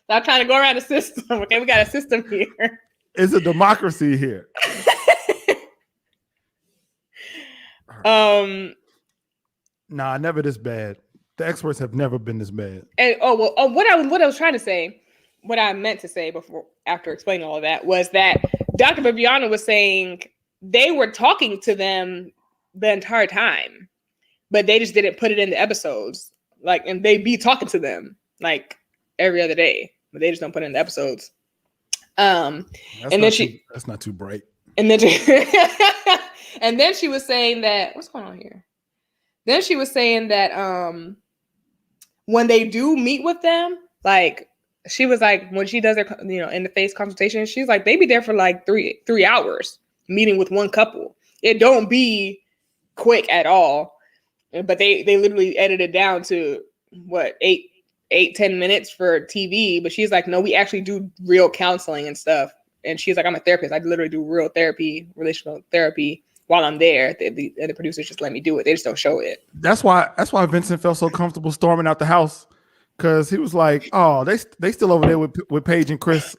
Stop trying to go around the system. Okay, we got a system here. It's a democracy here. Nah, never this bad. The experts have never been this bad. And what I was trying to say, what I meant to say after explaining all of that, was that Dr. Viviana was saying they were talking to them the entire time, but they just didn't put it in the episodes. And they be talking to them like every other day, but they just don't put it in the episodes. That's not too bright. And then and then she was saying that, what's going on here? Then she was saying that when they do meet with them, she was like, when she does their in the face consultation, she's like, they be there for like three hours meeting with one couple. It don't be quick at all, but they literally edit it down to what 8-10 minutes for TV. But she's like, no, we actually do real counseling and stuff. And she's like, I'm a therapist. I literally do real therapy, relational therapy. While I'm there, the producers just let me do it. They just don't show it. That's why Vincent felt so comfortable storming out the house, because he was like, "Oh, they still over there with Paige and Chris.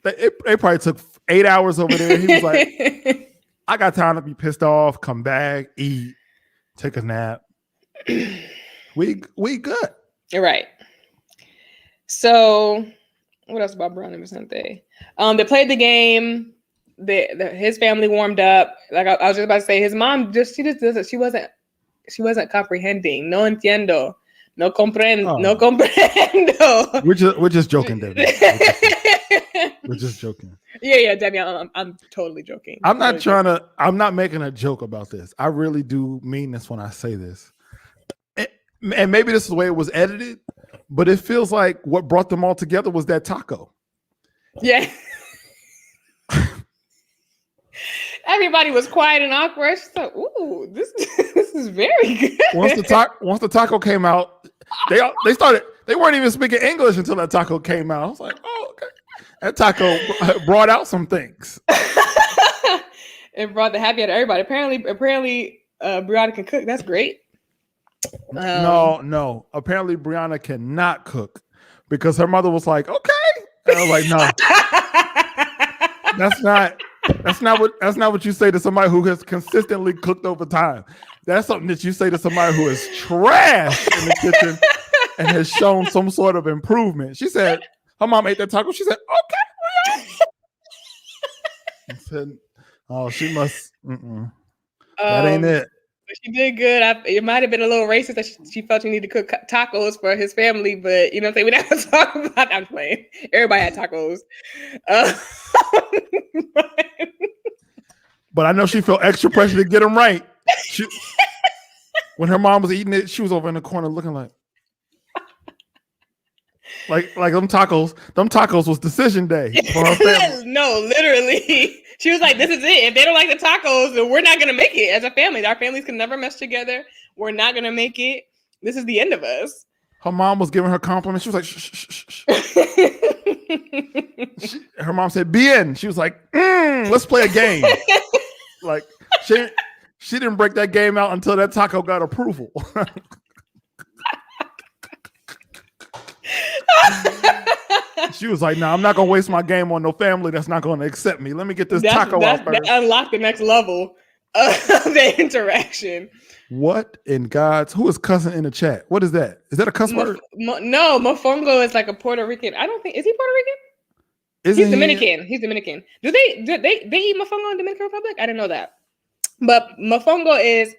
They probably took 8 hours over there." He was like, "I got time to be pissed off. Come back, eat, take a nap. We good." You're right. So, what else about Brown and Vicente? They played the game. His family warmed up. Like I was just about to say, his mom she wasn't comprehending. No entiendo. No comprendo. No comprendo. We're just joking, Debbie. We're just joking. Yeah, Debbie. I'm totally joking. I'm not making a joke about this. I really do mean this when I say this. And maybe this is the way it was edited, but it feels like what brought them all together was that taco. Yeah. Everybody was quiet and awkward. She's like, "Ooh, this is very good." Once the taco came out, they weren't even speaking English until that taco came out. I was like, "Oh, okay." That taco brought out some things. It brought the happy out of everybody. Apparently, Brianna can cook. That's great. No. Apparently, Brianna cannot cook, because her mother was like, "Okay," and I was like, "No, that's not what you say to somebody who has consistently cooked over time. That's something that you say to somebody who is trash in the kitchen and has shown some sort of improvement." She said her mom ate that taco. She said, "Okay." I said, "Oh, she must. That ain't it." But she did good. It might have been a little racist that she felt she needed to cook tacos for his family, but you know what I'm saying? We never talk about that. I'm playing. Everybody had tacos. But I know she felt extra pressure to get them right. When her mom was eating it, she was over in the corner looking like. Like them tacos was decision day for her family. No, literally. She was like, this is it. If they don't like the tacos, then we're not going to make it as a family. Our families can never mesh together. We're not going to make it. This is the end of us. Her mom was giving her compliments. She was like, shh, shh, shh, shh. Her mom said, bien. She was like, let's play a game. Like, she didn't break that game out until that taco got approval. She was like, "No, I'm not gonna waste my game on no family that's not gonna accept me. Let me get this taco out first." That unlocked the next level of the interaction. What in God's? Who is cussing in the chat? What is that? Is that a cuss word? No, mofongo is like a Puerto Rican. I don't think, is he Puerto Rican? He's Dominican. He's Dominican. Do they eat mofongo in Dominican Republic? I didn't know that. But mofongo is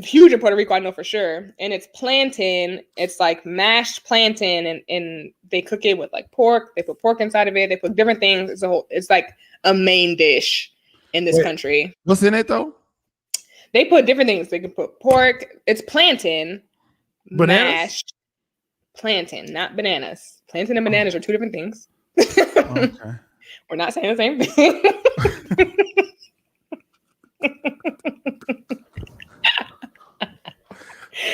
huge in Puerto Rico, I know for sure. And it's plantain. It's like mashed plantain, and they cook it with like pork. They put pork inside of it. They put different things. It's like a main dish in this country. What's in it though? They put different things. They can put pork. It's plantain, mashed plantain, not bananas. Plantain and bananas are two different things. Okay. We're not saying the same thing.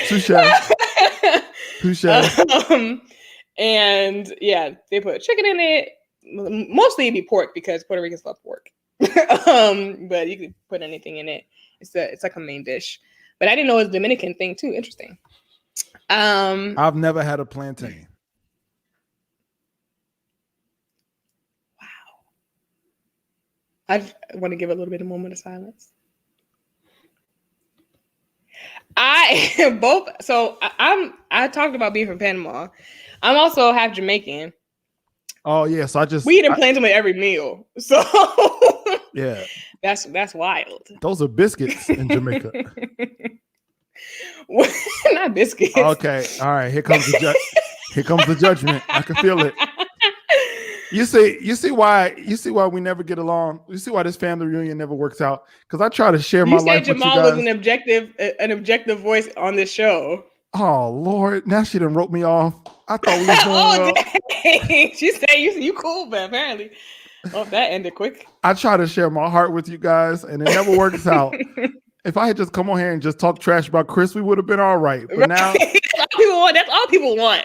Touche. And yeah, they put chicken in it. Mostly it'd be pork because Puerto Ricans love pork. But you can put anything in it. It's like a main dish. But I didn't know it was a Dominican thing too. Interesting. I've never had a plantain. Wow. I want to give a little bit of moment of silence. I talked about being from Panama. I'm also half Jamaican. Oh yes, we eat plantain with every meal. So yeah, that's wild. Those are biscuits in Jamaica. Not biscuits. Okay, all right. Here comes the judgment. I can feel it. You see why we never get along. You see why this family reunion never works out. Because I try to share my life with you guys. Jamal was an objective voice on this show. Oh Lord, now she done wrote me off. I thought we was doing dang. She said you cool, but apparently, that ended quick. I try to share my heart with you guys, and it never works out. If I had just come on here and just talk trash about Chris, we would have been all right. But now that's all people want.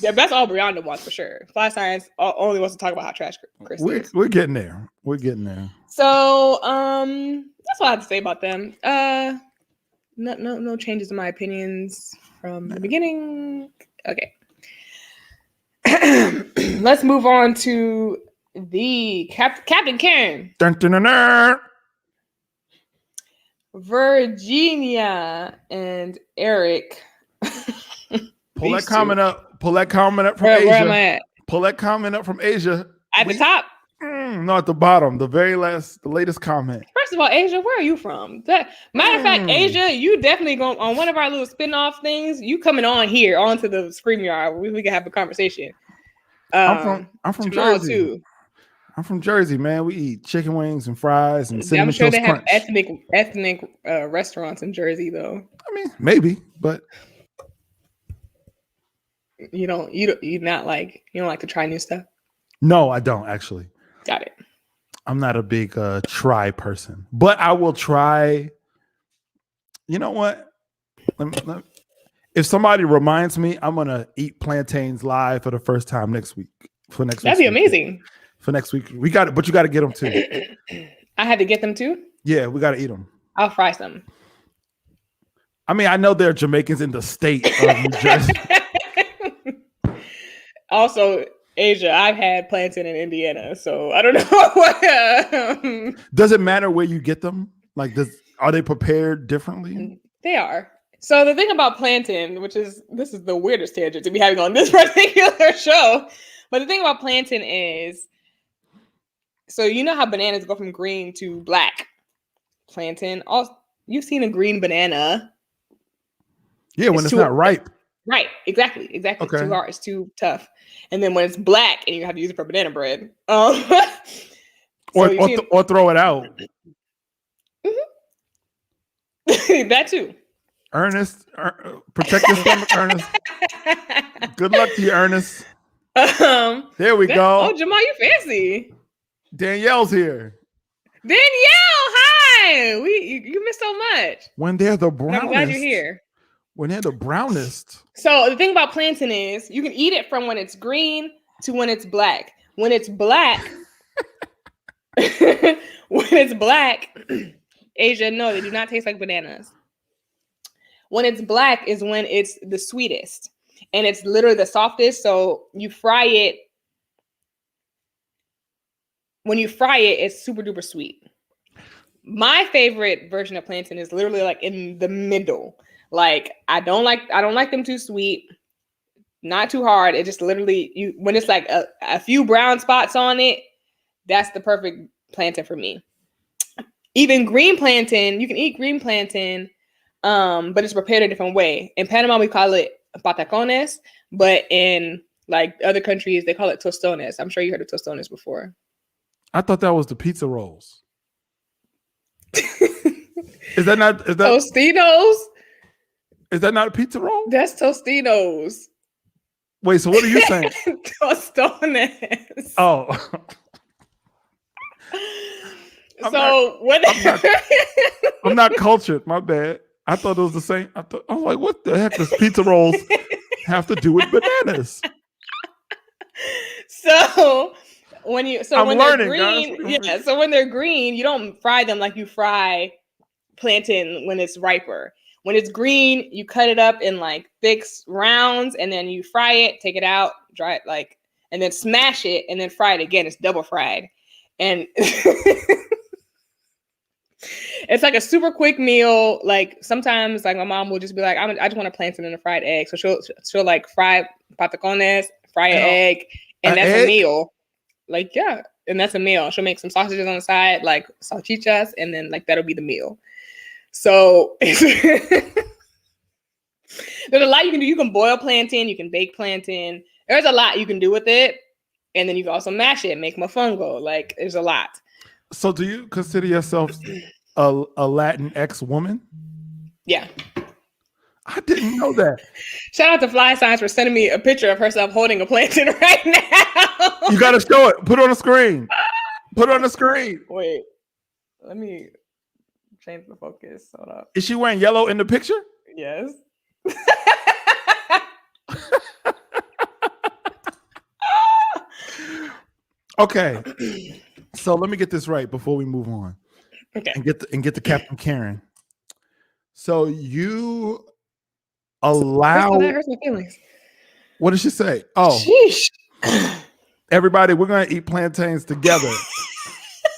Yeah, that's all Brianna wants for sure. Fly Science only wants to talk about how trash Chris is. We're getting there. We're getting there. So that's what I have to say about them. No changes in my opinions from the beginning. Okay. Let's move on to the Captain Karen. Dun, dun, dun, dun. Virginia and Eric. Pull that comment up from Asia. Where am I at? Pull that comment up from Asia. At the top? No, at the bottom. The latest comment. First of all, Asia, where are you from? Matter of fact, Asia, you definitely going on one of our little spin-off things. You coming on here onto the StreamYard. We can have a conversation. I'm from Jersey too. I'm from Jersey, man. We eat chicken wings and fries and cinnamon toast crunch. I'm sure they have ethnic restaurants in Jersey, though. I mean, maybe, but you don't like to try new stuff. No, I don't actually. Got it. I'm not a big try person, but I will try. You know what? If somebody reminds me, I'm gonna eat plantains live for the first time next week. That'd be amazing. For next week, we got it, but you got to get them too. I had to get them too. Yeah, we got to eat them. I'll fry some. I mean, I know there are Jamaicans in the state of New Jersey. Also, Asia, I've had plantain in Indiana, so I don't know what. Does it matter where you get them? Like, are they prepared differently? They are. So the thing about plantain, this is the weirdest tangent to be having on this particular show, but the thing about plantain is, so you know how bananas go from green to black. Plantain, you've seen a green banana. Yeah, when it's not ripe. Right, exactly. Okay. It's too hard. It's too tough. And then when it's black and you have to use it for banana bread. Or throw it out. Mm-hmm. That too. Ernest, protect your stomach, Ernest. Good luck to you, Ernest. There we go. Oh, Jamal, you fancy. Danielle's here. Danielle, hi. You missed so much. When they're the brownest. I'm glad you're here. When they're the brownest. So the thing about plantain is you can eat it from when it's green to when it's black. When it's black, Asia, no, they do not taste like bananas. When it's black is when it's the sweetest. And it's literally the softest. So you fry it. When you fry it, it's super duper sweet. My favorite version of plantain is literally like in the middle. Like I don't like them too sweet, not too hard. It just literally when it's like a few brown spots on it, that's the perfect plantain for me. Even green plantain, you can eat green plantain, but it's prepared a different way. In Panama, we call it patacones, but in like other countries, they call it tostones. I'm sure you heard of tostones before. I thought that was the pizza rolls. Is that Tostitos? Is that not a pizza roll? That's Tostitos. Wait, so what are you saying? Tostones. Oh. I'm not cultured. My bad. I thought it was the same. I was like, what the heck does pizza rolls have to do with bananas? So when they're green, guys. So when they're green, you don't fry them like you fry plantain when it's riper. When it's green, you cut it up in like thick rounds and then you fry it, take it out, dry it and then smash it and then fry it again. It's double fried. And it's like a super quick meal. Like sometimes like my mom will just be like, I just want a plantain and a fried egg. So she'll like fry patacones, fry an egg, and that's a meal. Like, yeah. And that's a meal. She'll make some sausages on the side, like salchichas, and then like that'll be the meal. So there's a lot you can do. You can boil plantain, you can bake plantain. There's a lot you can do with it. And then you can also mash it, make mofongo. Like there's a lot. So do you consider yourself a Latinx woman? Yeah. I didn't know that. Shout out to Fly Science for sending me a picture of herself holding a plantain right now. You got to show it. Put it on the screen. Put it on the screen. Wait. Let me change the focus. Hold up. Is she wearing yellow in the picture? Yes. Okay. So let me get this right before we move on. Okay. And get the Captain Karen. So you allow. That hurts my feelings. What did she say? Oh, sheesh. Everybody, we're gonna eat plantains together.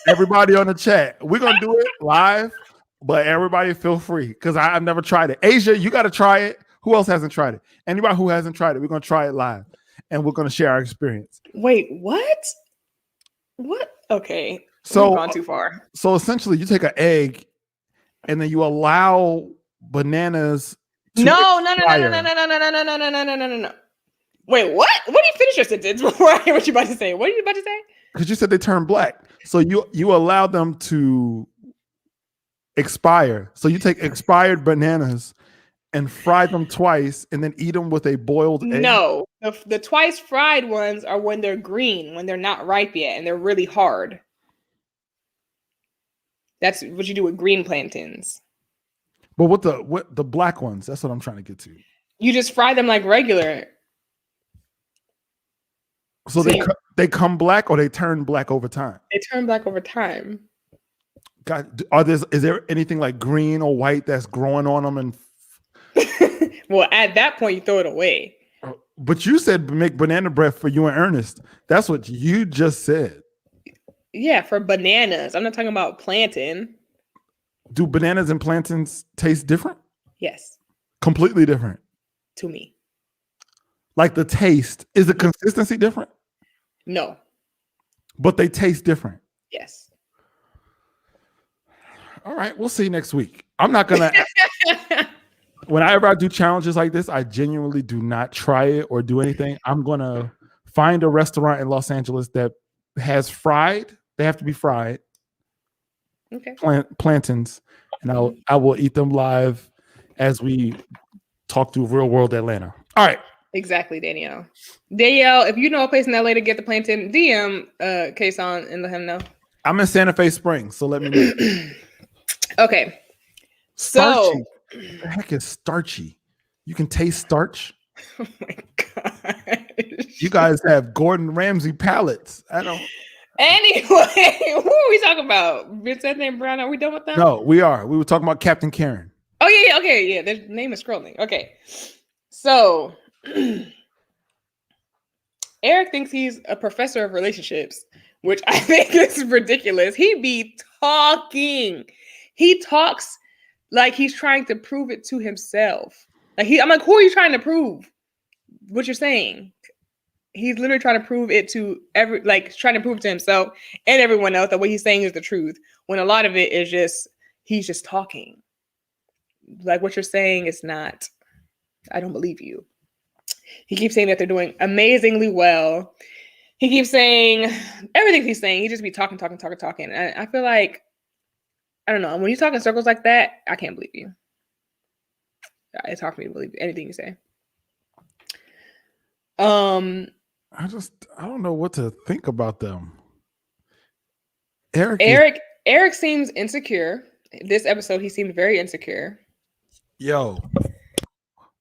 Everybody on the chat, we're gonna do it live, but everybody feel free because I've never tried it. Asia, you got to try it. Who else hasn't tried it? Anybody who hasn't tried it, we're gonna try it live, and we're gonna share our experience. Wait, what? What? Okay. So we've gone too far. So essentially, you take an egg, and then you allow bananas. No. Wait, what? What do you finish your sentence before I hear what you're about to say? What are you about to say? Because you said they turn black. So you allow them to expire. So you take expired bananas and fry them twice and then eat them with a boiled egg. No, the twice fried ones are when they're green, when they're not ripe yet, and they're really hard. That's what you do with green plantains. But what the black ones? That's what I'm trying to get to. You just fry them like regular. So they come black or they turn black over time? They turn black over time. God, is there anything like green or white that's growing on them? And well, at that point, you throw it away. But you said make banana bread for you and Ernest. That's what you just said. Yeah, for bananas. I'm not talking about plantain. Do bananas and plantains taste different? Yes. Completely different? To me. Like the taste, is the consistency different? No. But they taste different? Yes. All right, we'll see next week. I'm not going to... Whenever I do challenges like this, I genuinely do not try it or do anything. I'm going to find a restaurant in Los Angeles that has fried. They have to be fried. Okay. Plantains. And I will eat them live as we talk through real world Atlanta. All right. Exactly, Danielle. Danielle, if you know a place in LA to get the plantain, DM Kasaun and let him know. I'm in Santa Fe Springs, so let me know. Okay. Starchy. The heck is starchy? You can taste starch. Oh my god! You guys have Gordon Ramsay palates. I don't. Anyway, who are we talking about? Vincent and Brown? Are we done with them? No, we are. We were talking about Captain Karen. Oh yeah, okay, yeah. Their name is scrolling. Okay, so Eric thinks he's a professor of relationships, which I think is ridiculous. He be talking. He talks like he's trying to prove it to himself. I'm like, who are you trying to prove what you're saying? He's literally trying to prove it to trying to prove it to himself and everyone else that what he's saying is the truth. When a lot of it is just, he's just talking. Like what you're saying is not, I don't believe you. He keeps saying that they're doing amazingly well. He keeps saying everything he's saying. He just be talking. And I feel like, I don't know. When you talk in circles like that, I can't believe you. It's hard for me to believe anything you say. I don't know what to think about them. Eric seems insecure. This episode, he seemed very insecure. Yo,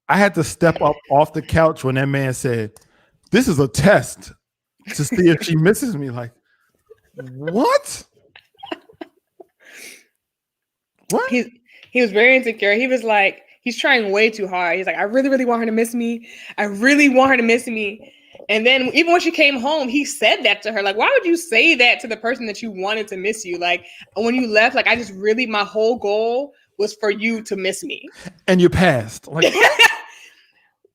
I had to step up off the couch when that man said, "This is a test to see if she misses me." Like, what? What? He was very insecure. He was like, he's trying way too hard. He's like, I really, really want her to miss me. I really want her to miss me. And then even when she came home, he said that to her. Like, why would you say that to the person that you wanted to miss you? Like, when you left, like, my whole goal was for you to miss me. And you passed. Like,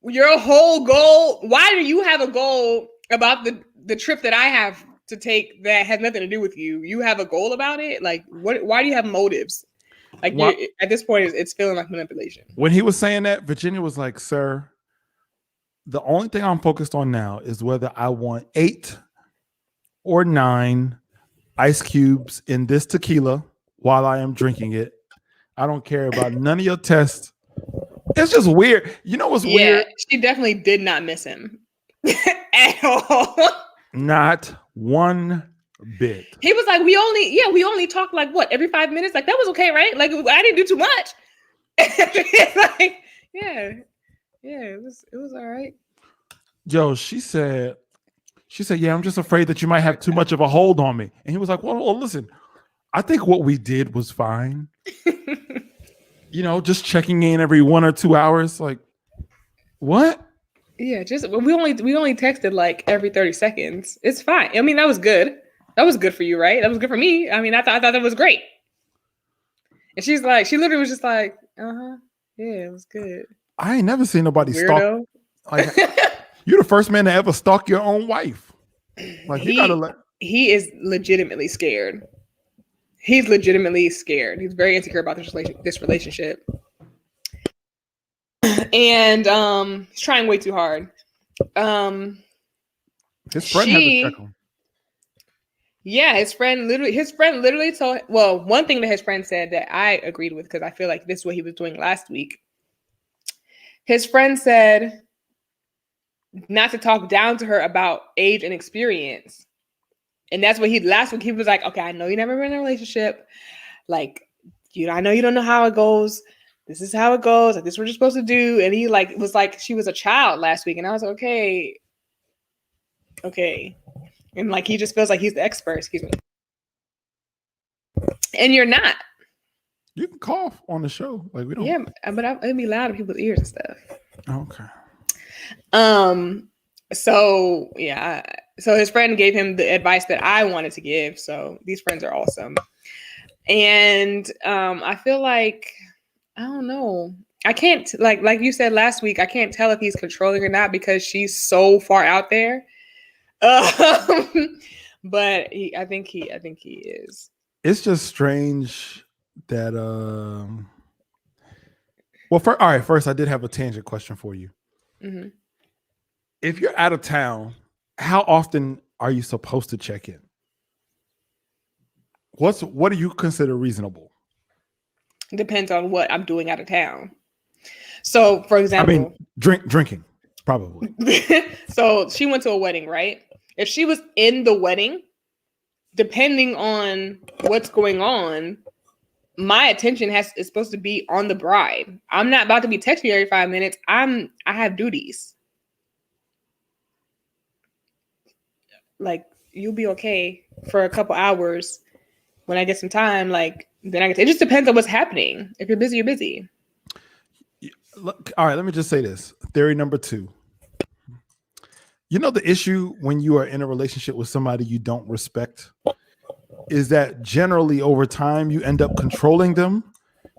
your whole goal. Why do you have a goal about the trip that I have to take that has nothing to do with you? You have a goal about it? Like, what? Why do you have motives? Like, at this point, it's feeling like manipulation. When he was saying that, Virginia was like, "Sir, the only thing I'm focused on now is whether I want 8 or 9 ice cubes in this tequila while I am drinking it. I don't care about none of your tests." It's just weird. You know what's weird? She definitely did not miss him at all. Not one bit. He was like, we only talked like what, every 5 minutes? Like, that was okay, right? Like, I didn't do too much. Like, it was all right. Yo, she said, yeah, I'm just afraid that you might have too much of a hold on me. And he was like, well, listen, I think what we did was fine. Just checking in every 1 or 2 hours. Like, what? Yeah, we only texted like every 30 seconds. It's fine. I mean, that was good. That was good for you, right? That was good for me. I mean, I thought that was great. And she literally was just like, yeah, it was good. I ain't never seen nobody stalk. Like, you're the first man to ever stalk your own wife. Like, he is legitimately scared. He's legitimately scared. He's very insecure about this relationship. And he's trying way too hard. His friend had to check him. Yeah, his friend literally told, well, one thing that his friend said that I agreed with, because I feel like this is what he was doing last week. His friend said not to talk down to her about age and experience. And that's what last week he was like, okay, I know you never been in a relationship. Like, I know you don't know how it goes. This is how it goes. Like, this is what you're supposed to do. And he was like, she was a child last week. And I was like, okay. And like, he just feels like he's the expert. Excuse me. And you're not. You can cough on the show. Like, we don't. Yeah, but it'd be loud in people's ears and stuff. Okay. So yeah. So his friend gave him the advice that I wanted to give. So these friends are awesome. And I feel like, I don't know. I can't, like you said last week, I can't tell if he's controlling or not because she's so far out there. But I think he is. It's just strange that first I did have a tangent question for you. Mm-hmm. If you're out of town, how often are you supposed to check in? What do you consider reasonable? Depends on what I'm doing out of town. So, for example, drinking. Probably. So she went to a wedding, right? If she was in the wedding, depending on what's going on, my attention is supposed to be on the bride. I'm not about to be texting you every 5 minutes. I have duties. Like, you'll be okay for a couple hours. When I get some time, like, then it just depends on what's happening. If you're busy, you're busy. Look, all right, let me just say this. Theory number 2. You know, the issue when you are in a relationship with somebody you don't respect is that generally over time you end up controlling them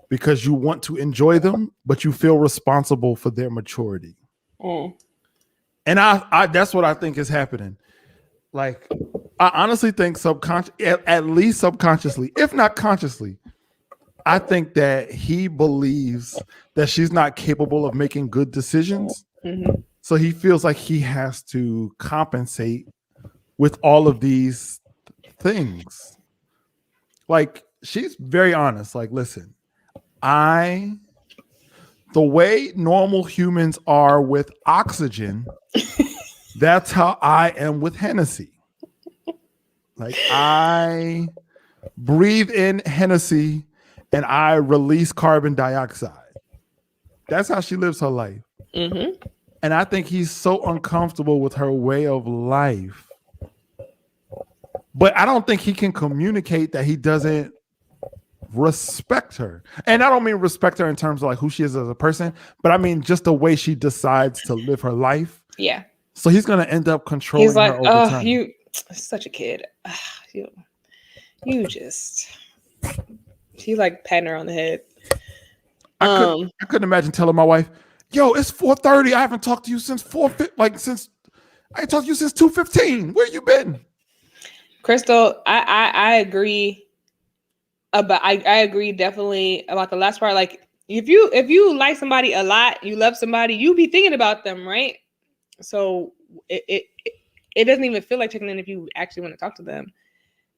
because you want to enjoy them, but you feel responsible for their maturity. And I that's what I think is happening. Like, I honestly think at least subconsciously, if not consciously, I think that he believes that she's not capable of making good decisions. Mm-hmm. So he feels like he has to compensate with all of these things. Like, she's very honest. Like, listen, the way normal humans are with oxygen, that's how I am with Hennessy. Like, I breathe in Hennessy and I release carbon dioxide. That's how she lives her life. Mm-hmm. And I think he's so uncomfortable with her way of life. But I don't think he can communicate that he doesn't respect her. And I don't mean respect her in terms of like who she is as a person, but I mean just the way she decides to live her life. Yeah. So he's going to end up controlling her over time. You such a kid. You like patting her on the head. I couldn't imagine telling my wife, yo, it's 4:30. I haven't talked to you since I ain't talked to you since 2:15. Where you been? Crystal, I agree. But I agree definitely about the last part. Like, if you like somebody a lot, you love somebody, you be thinking about them, right? So it doesn't even feel like checking in if you actually want to talk to them.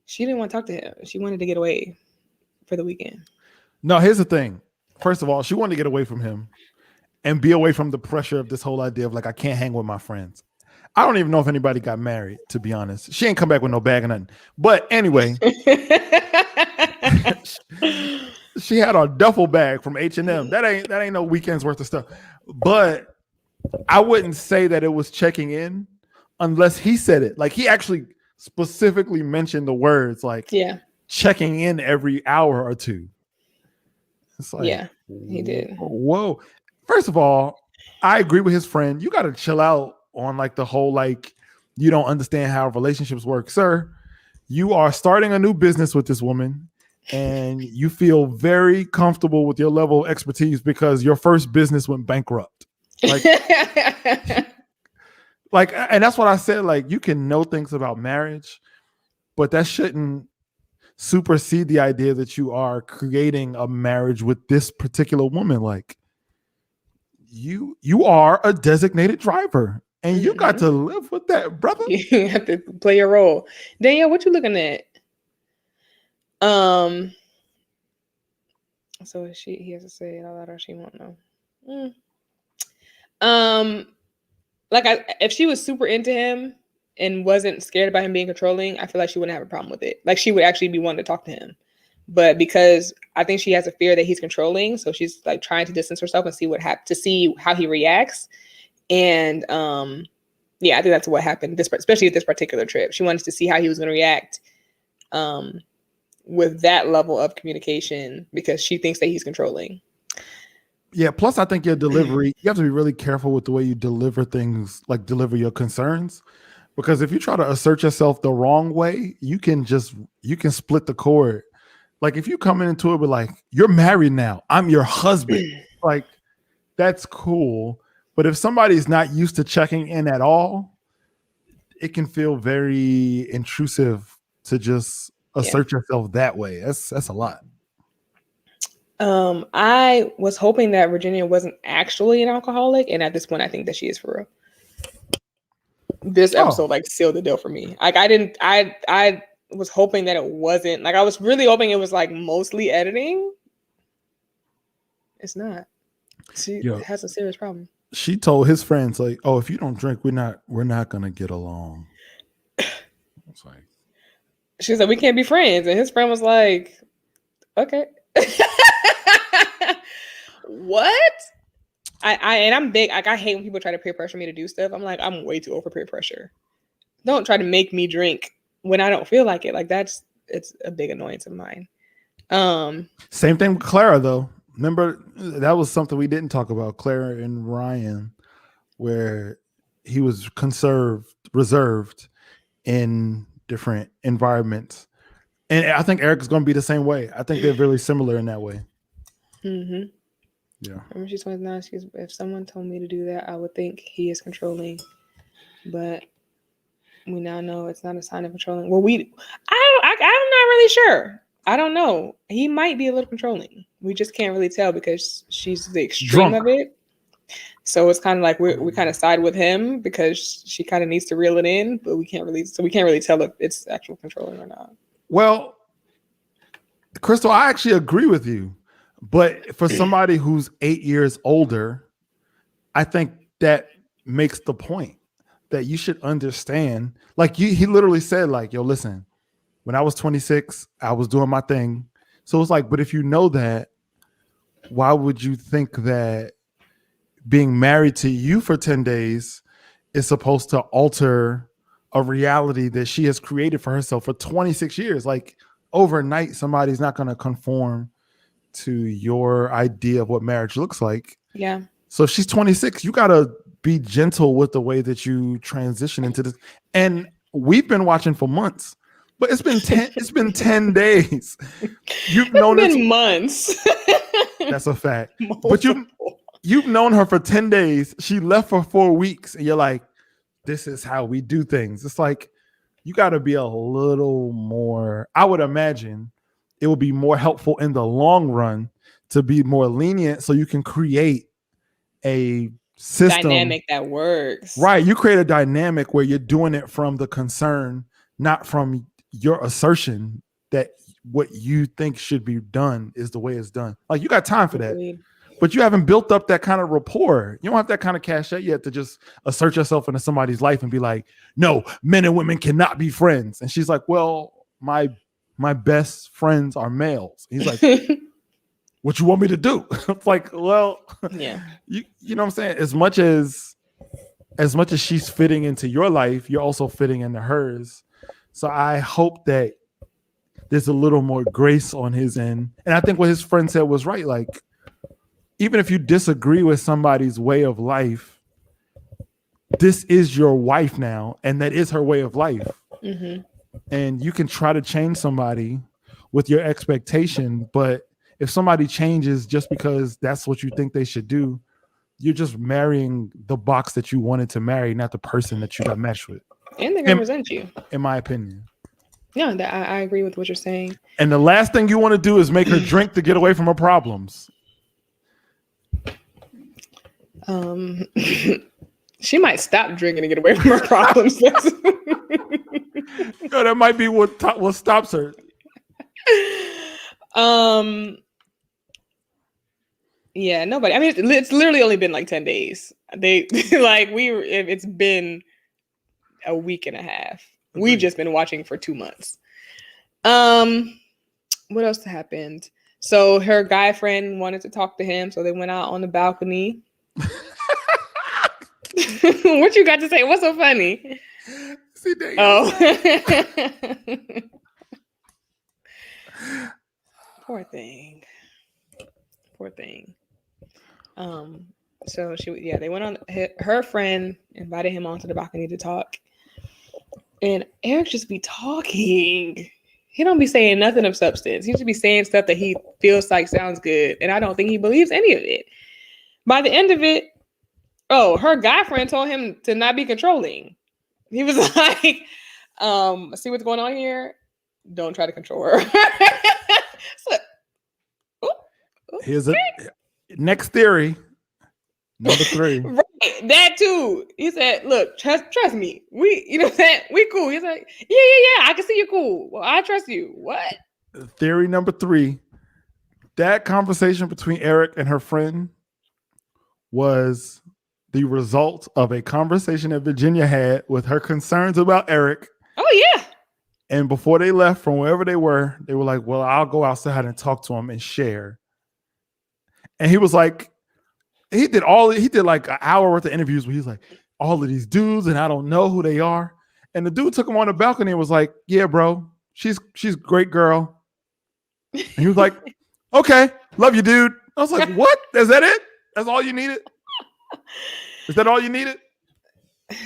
She didn't want to talk to him. She wanted to get away for the weekend. No, here's the thing. First of all, she wanted to get away from him and be away from the pressure of this whole idea of like, I can't hang with my friends. I don't even know if anybody got married, to be honest. She ain't come back with no bag or nothing. But anyway, she had a duffel bag from H&M. That ain't no weekend's worth of stuff. But I wouldn't say that it was checking in unless he said it. Like, he actually specifically mentioned the words like checking in every hour or two. It's like, yeah, he did. Whoa. First of all, I agree with his friend. You got to chill out on like the whole, like, you don't understand how relationships work. Sir, you are starting a new business with this woman and you feel very comfortable with your level of expertise because your first business went bankrupt. Like, and that's what I said. Like, you can know things about marriage, but that shouldn't supersede the idea that you are creating a marriage with this particular woman. Like, you are a designated driver and you got to live with that, brother. You have to play your role. Danielle, what you looking at? So he has to say it out loud or she won't know. If she was super into him and wasn't scared about him being controlling, I feel like she wouldn't have a problem with it. Like, she would actually be wanting to talk to him. But because I think she has a fear that he's controlling, so she's like trying to distance herself and see how he reacts. And I think that's what happened. Especially at this particular trip, she wanted to see how he was going to react with that level of communication because she thinks that he's controlling. Yeah. Plus, I think your delivery, you have to be really careful with the way you deliver things, like deliver your concerns. Because if you try to assert yourself the wrong way, you can split the cord. Like, if you come into it with like, you're married now, I'm your husband, like, that's cool. But if somebody's not used to checking in at all, it can feel very intrusive to just assert yourself that way. That's a lot. I was hoping that Virginia wasn't actually an alcoholic, and at this point, I think that she is for real. This episode sealed the deal for me. Like, I was hoping that it wasn't. Like, I was really hoping it was like mostly editing. It's not. She has a serious problem. She told his friends, like, "Oh, if you don't drink, we're not gonna get along." It's like, she was like, "We can't be friends," and his friend was like, "Okay." What? I'm big. Like, I hate when people try to peer pressure me to do stuff. I'm like, I'm way too old for peer pressure. Don't try to make me drink when I don't feel like it. Like it's a big annoyance of mine. Same thing with Clara, though. Remember, that was something we didn't talk about, Clara and Ryan, where he was reserved in different environments. And I think Eric is going to be the same way. I think they're really similar in that way. Mm-hmm. Yeah. Remember, she's 29. If someone told me to do that, I would think he is controlling. But we now know it's not a sign of controlling. Well, I'm not really sure. I don't know. He might be a little controlling. We just can't really tell because she's the extreme of it. So it's kind of like we kind of side with him because she kind of needs to reel it in, but we can't really tell if it's actual controlling or not. Well, Crystal, I actually agree with you. But for somebody who's 8 years older, I think that makes the point that you should understand. Like he literally said, like, yo, listen, when I was 26, I was doing my thing. So it's like, but if you know that, why would you think that being married to you for 10 days is supposed to alter a reality that she has created for herself for 26 years? Like overnight, somebody's not going to conform to your idea of what marriage looks like. Yeah. So if she's 26, you got to be gentle with the way that you transition into this. And we've been watching for months, but it's been 10 days. You've known it's been months. That's a fact. But you've known her for 10 days. She left for 4 weeks and you're like, this is how we do things. It's like, you got to be a little more, I would imagine it would be more helpful in the long run to be more lenient so you can create a system dynamic that works. Right. You create a dynamic where you're doing it from the concern, not from your assertion that what you think should be done is the way it's done. Like you got time for that, but you haven't built up that kind of rapport. You don't have that kind of cachet yet to just assert yourself into somebody's life and be like, no, men and women cannot be friends. And she's like, well, my best friends are males. He's like, what you want me to do? It's like, well, yeah, you know what I'm saying? As much as she's fitting into your life, you're also fitting into hers. So I hope that there's a little more grace on his end. And I think what his friend said was right. Like, even if you disagree with somebody's way of life, this is your wife now, and that is her way of life. Mm-hmm. And you can try to change somebody with your expectation, but if somebody changes just because that's what you think they should do, you're just marrying the box that you wanted to marry, not the person that you got matched with. And they're gonna resent you, in my opinion. Yeah, I agree with what you're saying. And the last thing you want to do is make her drink to get away from her problems. She might stop drinking to get away from her problems. No, that might be what stops her. Yeah, nobody. I mean, it's literally only been like 10 days. It's been a week and a half. Okay. We've just been watching for 2 months. What else happened? So her guy friend wanted to talk to him, so they went out on the balcony. What you got to say? What's so funny? See, oh. Poor thing. So they went on. Her friend invited him onto the balcony to talk, and Eric just be talking. He don't be saying nothing of substance. He should be saying stuff that he feels like sounds good, and I don't think he believes any of it. By the end of it, her guy friend told him to not be controlling. He was like, see what's going on here? Don't try to control her. Here's a next theory. Number 3. Right. That too. He said, look, trust me. We, you know what I'm saying? We cool. He's like, yeah. I can see you're cool. Well, I trust you. What? Theory number 3. That conversation between Eric and her friend was the result of a conversation that Virginia had with her concerns about Eric. Oh, yeah. And before they left from wherever they were like, well, I'll go outside and talk to him and share. And he was like, he did like an hour worth of interviews where he's like, all of these dudes, and I don't know who they are. And the dude took him on the balcony and was like, yeah, bro, she's a great girl. And he was like, okay, love you, dude. I was like, what? Is that it? That's all you needed? Is that all you needed?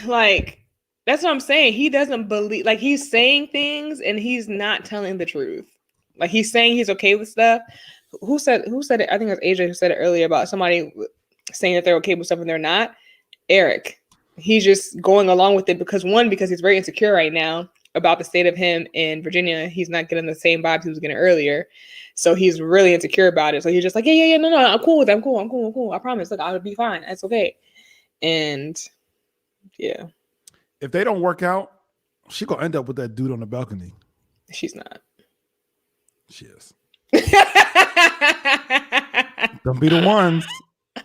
Like, that's what I'm saying. He doesn't believe, like, he's saying things and he's not telling the truth. Like, he's saying he's okay with stuff. Who said it? I think it was AJ who said it earlier about somebody saying that they're okay with stuff and they're not. Eric. He's just going along with it because he's very insecure right now about the state of him in Virginia. He's not getting the same vibes he was getting earlier. So he's really insecure about it. So he's just like, yeah, no, I'm cool with it. I'm cool. I promise. Look, I'll be fine. That's okay. And yeah. If they don't work out, she gonna end up with that dude on the balcony. She's not. She is. Don't be the ones.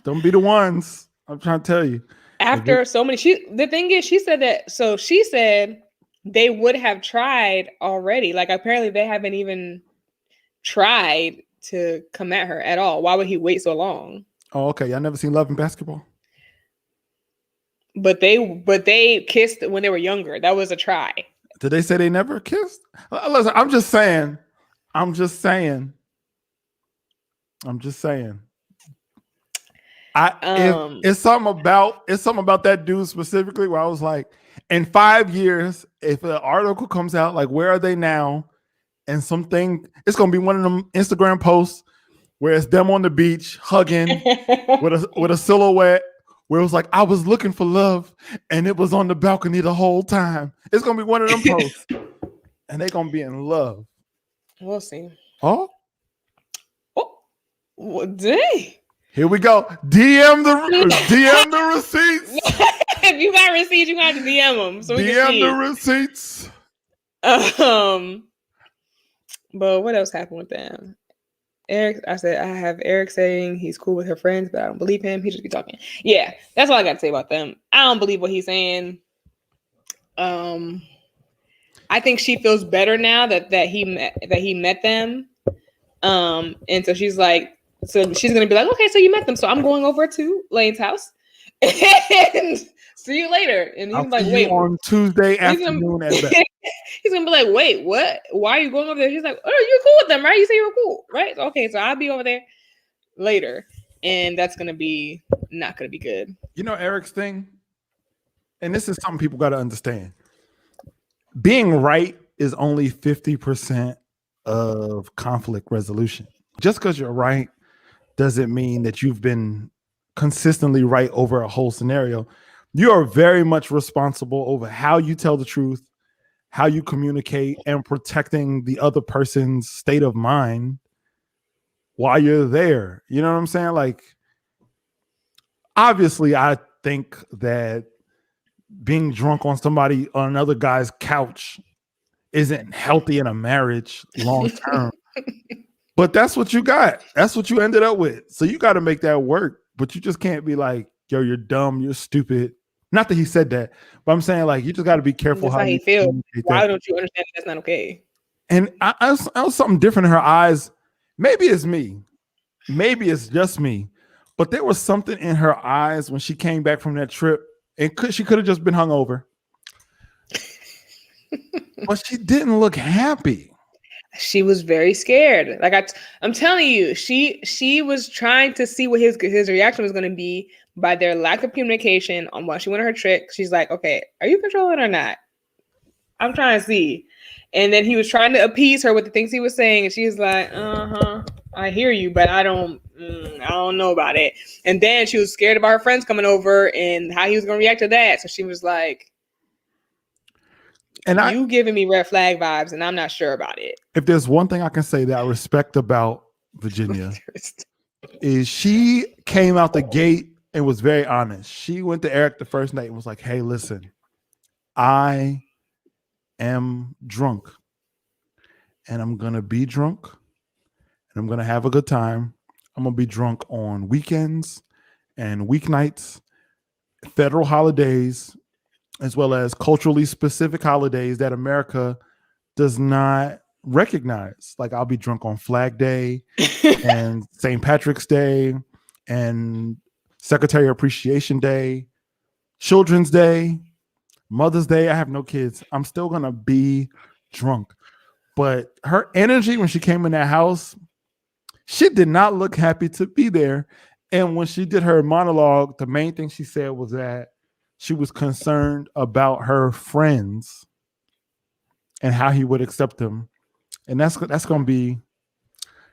Don't be the ones. I'm trying to tell you. After so many, the thing is, she said that. So she said they would have tried already. Like, apparently they haven't even tried to come at her at all. Why would he wait so long? Oh, okay. Y'all never seen Love and Basketball? But they kissed when they were younger. That was a try. Did they say they never kissed? Listen, I'm just saying. It's something about that dude specifically where I was like, in 5 years, if an article comes out like, where are they now? And it's gonna be one of them Instagram posts where it's them on the beach hugging with a silhouette where it was like, I was looking for love and it was on the balcony the whole time. It's gonna be one of them posts, and they're gonna be in love. We'll see. Oh, what day? Here we go. DM the receipts. If you got receipts, you got to DM them. So DM the receipts. But what else happened with them? Eric, I said I have Eric saying he's cool with her friends, but I don't believe him. He just be talking. Yeah, that's all I got to say about them. I don't believe what he's saying. I think she feels better now that he met them. And so she's like, so she's gonna be like, okay, so you met them, so I'm going over to Lane's house and see you later. And he's like, wait, on Tuesday afternoon at best. He's gonna be like, wait, what? Why are you going over there? He's like, oh, you're cool with them, right? You say you're cool, right? Okay, so I'll be over there later, and that's gonna be not gonna be good. You know Eric's thing, and this is something people got to understand. Being right is only 50% of conflict resolution. Just because you're right doesn't mean that you've been consistently right over a whole scenario. You are very much responsible over how you tell the truth, how you communicate, and protecting the other person's state of mind while you're there. You know what I'm saying? Like, obviously, I think that being drunk on another guy's couch isn't healthy in a marriage long term. But that's what you got. That's what you ended up with. So you got to make that work. But you just can't be like, yo, you're dumb, you're stupid. Not that he said that, but I'm saying, like, you just got to be careful how you feel. Why don't you understand that's not okay? And I was something different in her eyes. Maybe it's me. Maybe it's just me. But there was something in her eyes when she came back from that trip. And she could have just been hungover. But she didn't look happy. She was very scared. Like I'm telling you, she was trying to see what his reaction was going to be by their lack of communication on what she went on her trick. She's like, okay, are you controlling or not? I'm trying to see. And then he was trying to appease her with the things he was saying, and she's like, I hear you, but I don't know about it. And then she was scared about her friends coming over and how he was going to react to that. So she was like, and you giving me red flag vibes, and I'm not sure about it. If there's one thing I can say that I respect about Virginia is she came out the gate and was very honest. She went to Eric the first night and was like, hey, listen, I am drunk, and I'm going to be drunk, and I'm going to have a good time. I'm going to be drunk on weekends and weeknights. federal holidays as well as culturally specific holidays that America does not recognize. Like I'll be drunk on Flag Day and St. Patrick's Day and Secretary Appreciation Day, Children's Day, Mother's Day. I have no kids. I'm still going to be drunk. But her energy when she came in that house, she did not look happy to be there. And when she did her monologue, the main thing she said was that she was concerned about her friends and how he would accept them. And that's going to be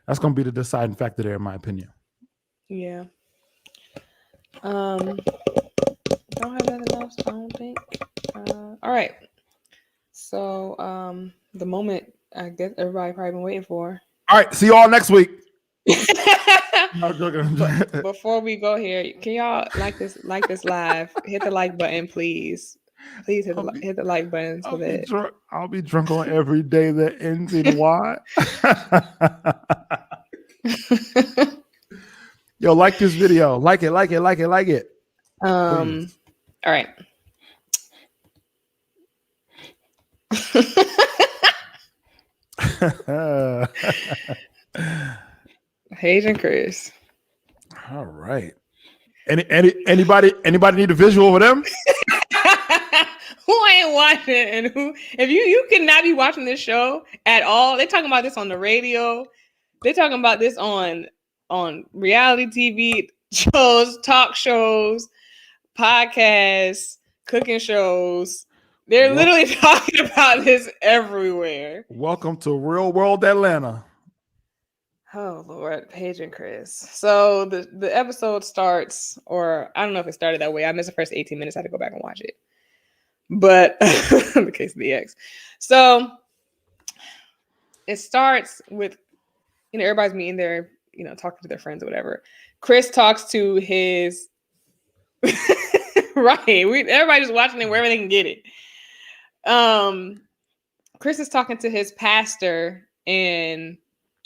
the deciding factor there, in my opinion. Yeah. Don't have nothing else, I don't think. All right. So the moment I guess everybody probably been waiting for. All right, see you all next week. Before we go here, can y'all like this live? Hit the like button, please. Please hit the like button so that I'll be drunk on every day that ends in Y. Yo, like this video. Like it. Please. All right. Paige and Chris. All right. Anybody need a visual for them? Who ain't watching and who? If you cannot be watching this show at all. They're talking about this on the radio. They're talking about this on reality TV shows, talk shows, podcasts, cooking shows. They're literally talking about this everywhere. Welcome to Real World Atlanta. Oh Lord, Paige and Chris. So the episode starts, or I don't know if it started that way. I missed the first 18 minutes. I had to go back and watch it. But in the case of the ex. So it starts with, everybody's meeting there, talking to their friends or whatever. Chris talks to his right. Everybody's watching it wherever they can get it. Chris is talking to his pastor, and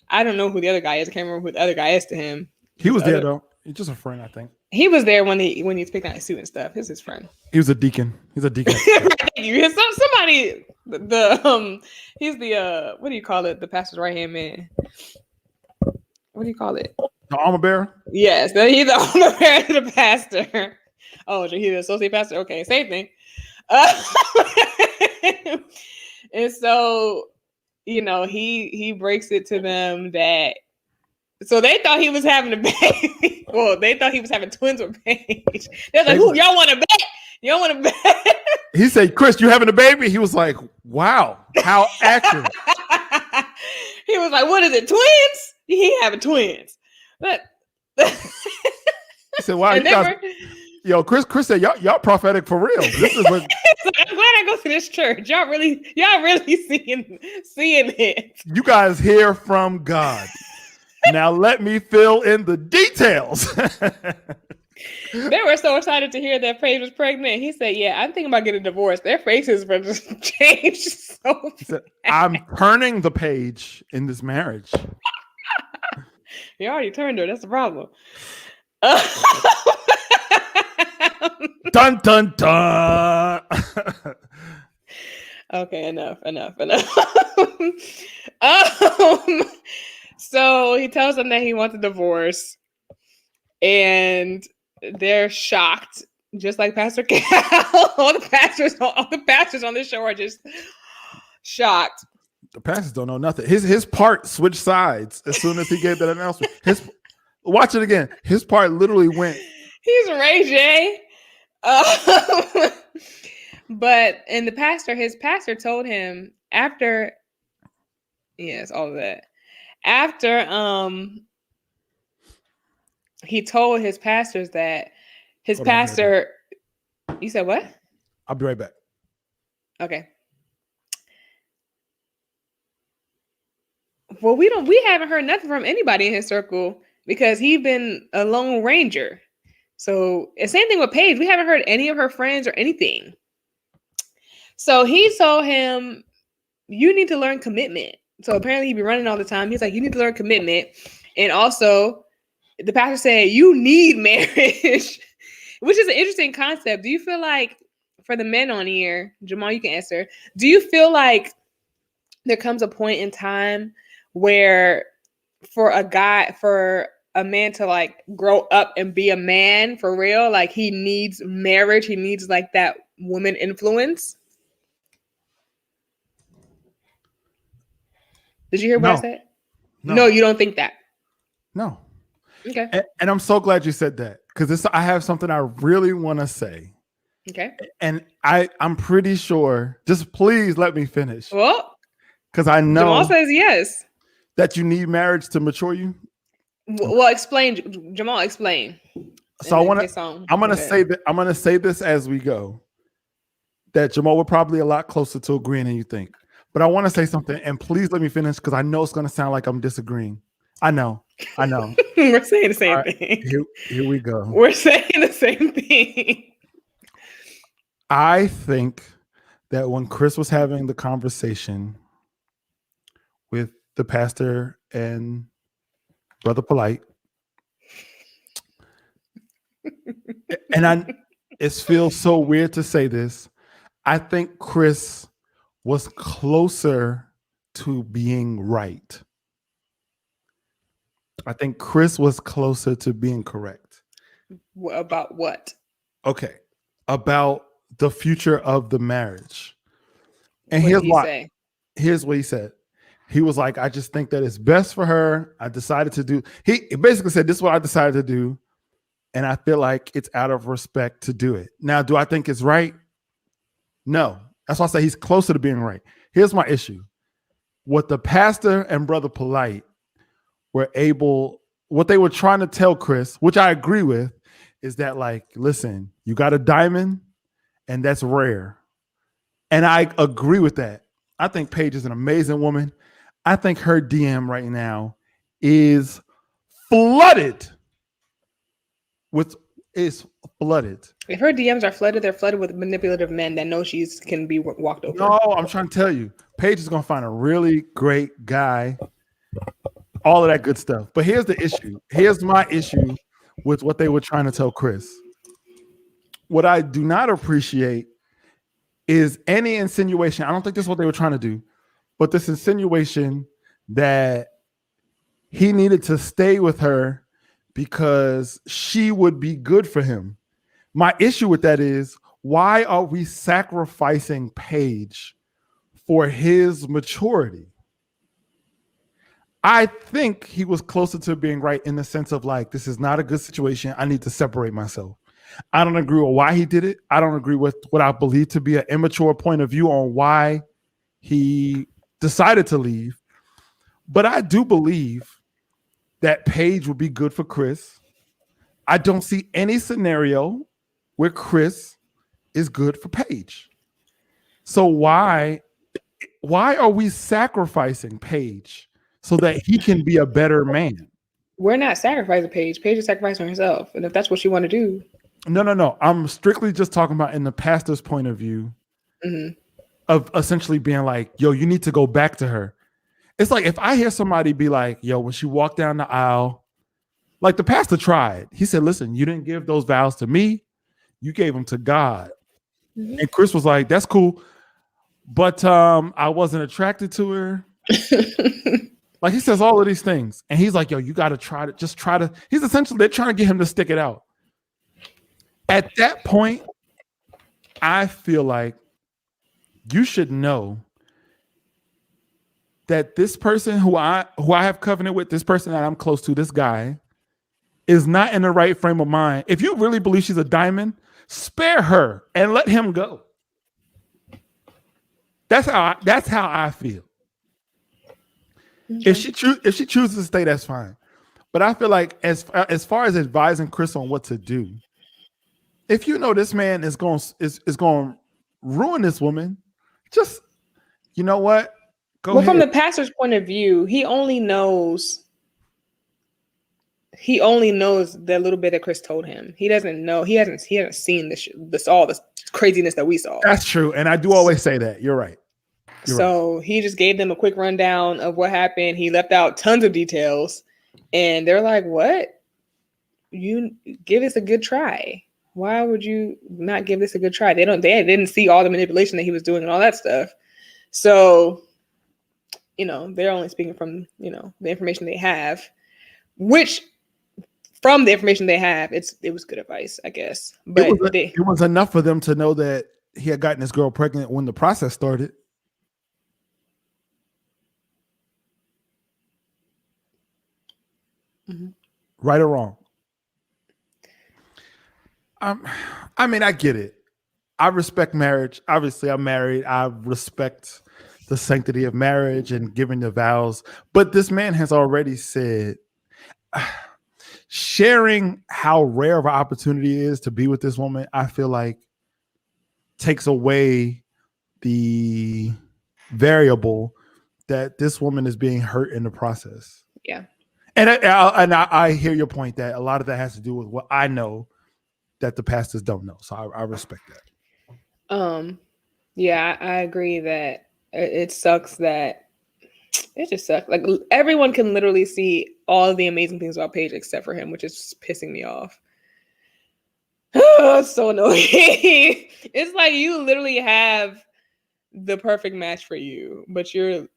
I don't know who the other guy is. I can't remember who the other guy is to him. He was there though. He's just a friend, I think. He was there when he's picking out his suit and stuff. He's his friend. He was a deacon. He's a deacon. Thank you. Somebody he's the what do you call it? The pastor's right hand man. What do you call it? The armor bearer? Yes, he's the armor bearer to the pastor. Oh, he's the associate pastor. Okay, same thing. And so, he breaks it to them that. So they thought he was having a baby. Well, they thought he was having twins with Paige. They're like, "Who y'all want to bet? Y'all want to bet?" He said, "Chris, you having a baby?" He was like, "Wow, how accurate." He was like, "What is it? Twins? He having twins." But he said, "Wow, you guys." Yo, Chris said, "Y'all prophetic for real." This is what. I'm glad I go to this church. Y'all really seeing it. You guys hear from God. Now let me fill in the details. They were so excited to hear that Paige was pregnant. He said, "Yeah, I'm thinking about getting divorced." Their faces were just changed so he said, "I'm turning the page in this marriage." He already turned her. That's the problem. Dun dun dun. Okay, enough. So he tells them that he wants a divorce, and they're shocked, just like Pastor Cal. all the pastors on this show are just shocked. The pastors don't know nothing. His part switched sides as soon as he gave that announcement. Watch it again. His part literally went. He's Ray J. But his pastor told him after. Yes, all of that. After he told his pastors that his pastor. You said what? I'll be right back. Okay. Well, we haven't heard nothing from anybody in his circle because he's been a lone ranger. So the same thing with Paige. We haven't heard any of her friends or anything. So he told him, "You need to learn commitment." So apparently he'd be running all the time. He's like, "You need to learn commitment." And also the pastor said, "You need marriage." which is an interesting concept. Do you feel like, for the men on here, Jamal, you can answer. Do you feel like there comes a point in time where for a man to like grow up and be a man for real, like he needs marriage, he needs like that woman influence? Did you hear what I said? No, you don't think that? No. Okay. And I'm so glad you said that, because I have something I really want to say. Okay. And I'm pretty sure, just please let me finish. Well, because I know Jamal says yes. That you need marriage to mature you. Well, explain, Jamal, explain. So I'm gonna say that I'm gonna say this as we go. That Jamal would probably a lot closer to agreeing than you think. But I want to say something, and please let me finish, because I know it's gonna sound like I'm disagreeing. I know. We're saying the same thing. Here we go. We're saying the same thing. I think that when Chris was having the conversation with the pastor and Brother Polite, and it feels so weird to say this, I think Chris was closer to being right. I think Chris was closer to being correct. About what? Okay. About the future of the marriage. And here's what he said. He was like, I just think that it's best for her. I decided to do, he basically said, this is what I decided to do. And I feel like it's out of respect to do it. Now, do I think it's right? No. That's why I say he's closer to being right. Here's my issue. What the pastor and Brother Polite what they were trying to tell Chris, which I agree with, is that, like, listen, you got a diamond and that's rare. And I agree with that. I think Paige is an amazing woman. I think her DM right now is flooded. If her DMs are flooded, they're flooded with manipulative men that know she can be walked over. No, I'm trying to tell you, Paige is going to find a really great guy. All of that good stuff. But here's the issue. Here's my issue with what they were trying to tell Chris. What I do not appreciate is any insinuation. I don't think this is what they were trying to do, but this insinuation that he needed to stay with her because she would be good for him. My issue with that is, why are we sacrificing Paige for his maturity? I think he was closer to being right in the sense of, like, this is not a good situation. I need to separate myself. I don't agree with why he did it. I don't agree with what I believe to be an immature point of view on why he decided to leave. But I do believe that Paige would be good for Chris. I don't see any scenario where Chris is good for Paige. So why are we sacrificing Paige so that he can be a better man? We're not sacrificing Paige. Paige is sacrificing herself. And if that's what you want to do. No. I'm strictly just talking about in the pastor's point of view of essentially being like, yo, you need to go back to her. It's like if I hear somebody be like, yo, when she walked down the aisle, like the pastor tried. He said, listen, you didn't give those vows to me. You gave them to God. And Chris was like, that's cool. But I wasn't attracted to her. Like, he says all of these things. And he's like, yo, you got to try to, he's essentially, they're trying to get him to stick it out. At that point, I feel like you should know that this person who I have covenant with, this person that I'm close to, this guy, is not in the right frame of mind. If you really believe she's a diamond, spare her and let him go. That's how I feel. Okay. If she chooses to stay, that's fine. But I feel like as far as advising Chris on what to do, if you know this man is going to ruin this woman, just, you know what? Go ahead. From the pastor's point of view, he only knows the little bit that Chris told him. He doesn't know. He hasn't seen this all this craziness that we saw. That's true, and I do always say that. You're right. He just gave them a quick rundown of what happened. He left out tons of details, and they're like, "What? You give us a good try. why would you not give this a good try? They didn't see all the manipulation that he was doing and all that stuff. So, they're only speaking from, the information they have, which from the information they have, it was good advice, I guess. But it was enough for them to know that he had gotten his girl pregnant when the process started. Mm-hmm. Right or wrong? I mean, I get it. I respect marriage. Obviously, I'm married. I respect the sanctity of marriage and giving the vows. But this man has already said, sharing how rare of an opportunity it is to be with this woman, I feel like takes away the variable that this woman is being hurt in the process. Yeah. And I hear your point that a lot of that has to do with what I know that the pastors don't know. So I respect that. Yeah, I agree that it sucks that it just sucks. Like, everyone can literally see all the amazing things about Paige except for him, which is pissing me off. Oh, it's so annoying. It's like you literally have the perfect match for you, but you're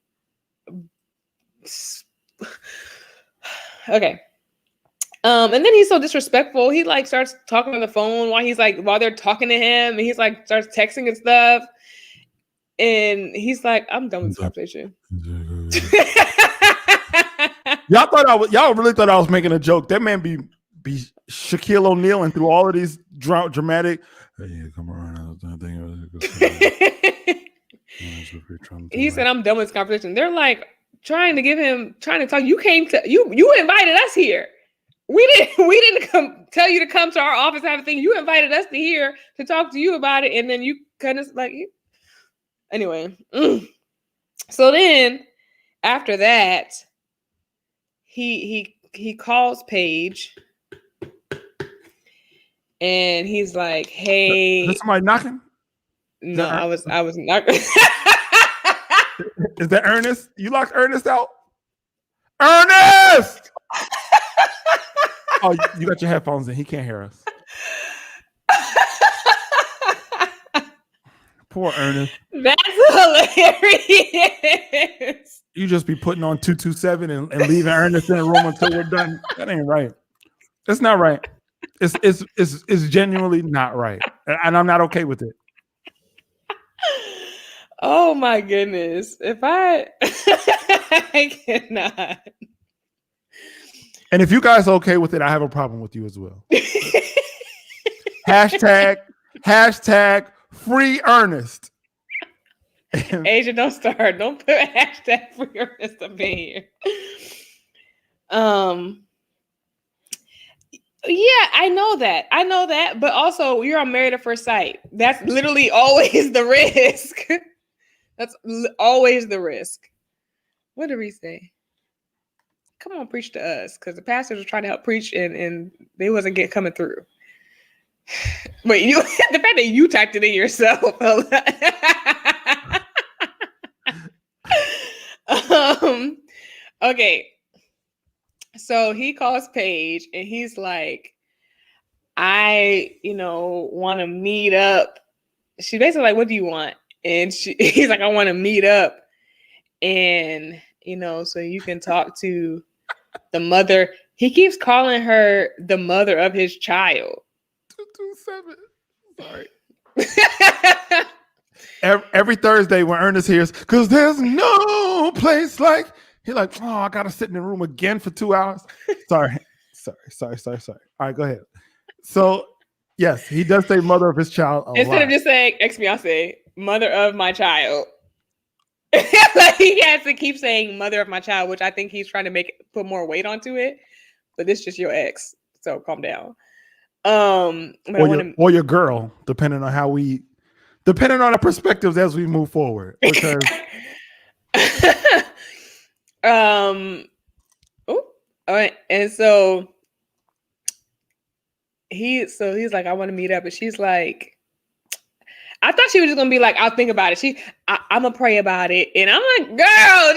okay. And then he's so disrespectful. He like starts talking on the phone while they're talking to him, and he's like starts texting and stuff. And he's like, I'm done with this conversation. Y'all really thought I was making a joke. That man be Shaquille O'Neal and through all of these dramatic. Hey, come around. He said, I'm done with this conversation. They're like trying to talk. You invited us here. We didn't tell you to come to our office and have a thing. You invited us to here to talk to you about it, and then you kind of like anyway. So then after that, he calls Paige, and he's like, "Hey, is somebody knocking?" No, I was knocking. Is that Ernest? You locked Ernest out? Ernest! Oh, you got your headphones in. He can't hear us. Poor Ernest. That's hilarious. You just be putting on 227 and leaving Ernest in the room until we're done. That ain't right. It's not right. It's genuinely not right. And I'm not okay with it. Oh my goodness. I cannot. And if you guys are okay with it, I have a problem with you as well. Hashtag free Ernest. Asia, don't start. Don't put hashtag free Ernest up in here. Yeah, I know that. But also, you're on Married at First Sight. That's literally always the risk. That's always the risk. What did we say? Come on, preach to us, because the pastors were trying to help preach, and they wasn't coming through. Wait, the fact that you typed it in yourself. Okay. So he calls Paige, and he's like, I, want to meet up. She's basically like, what do you want? And he's like, I want to meet up, and so you can talk to the mother. He keeps calling her the mother of his child. 227. Sorry. Every Thursday when Ernest hears, because there's no place like, he's like, oh, I gotta sit in the room again for 2 hours. Sorry. All right, go ahead. So yes, he does say mother of his child instead of just saying ex-fiancee, mother of my child. Like, he has to keep saying mother of my child, which I think he's trying to put more weight onto it. But this is just your ex, so calm down. Or your girl, depending on our perspectives as we move forward. Because all right, and so he's like, I want to meet up, and she's like, I thought she was just gonna be like, I'll think about it. I'm gonna pray about it, and I'm like, girl,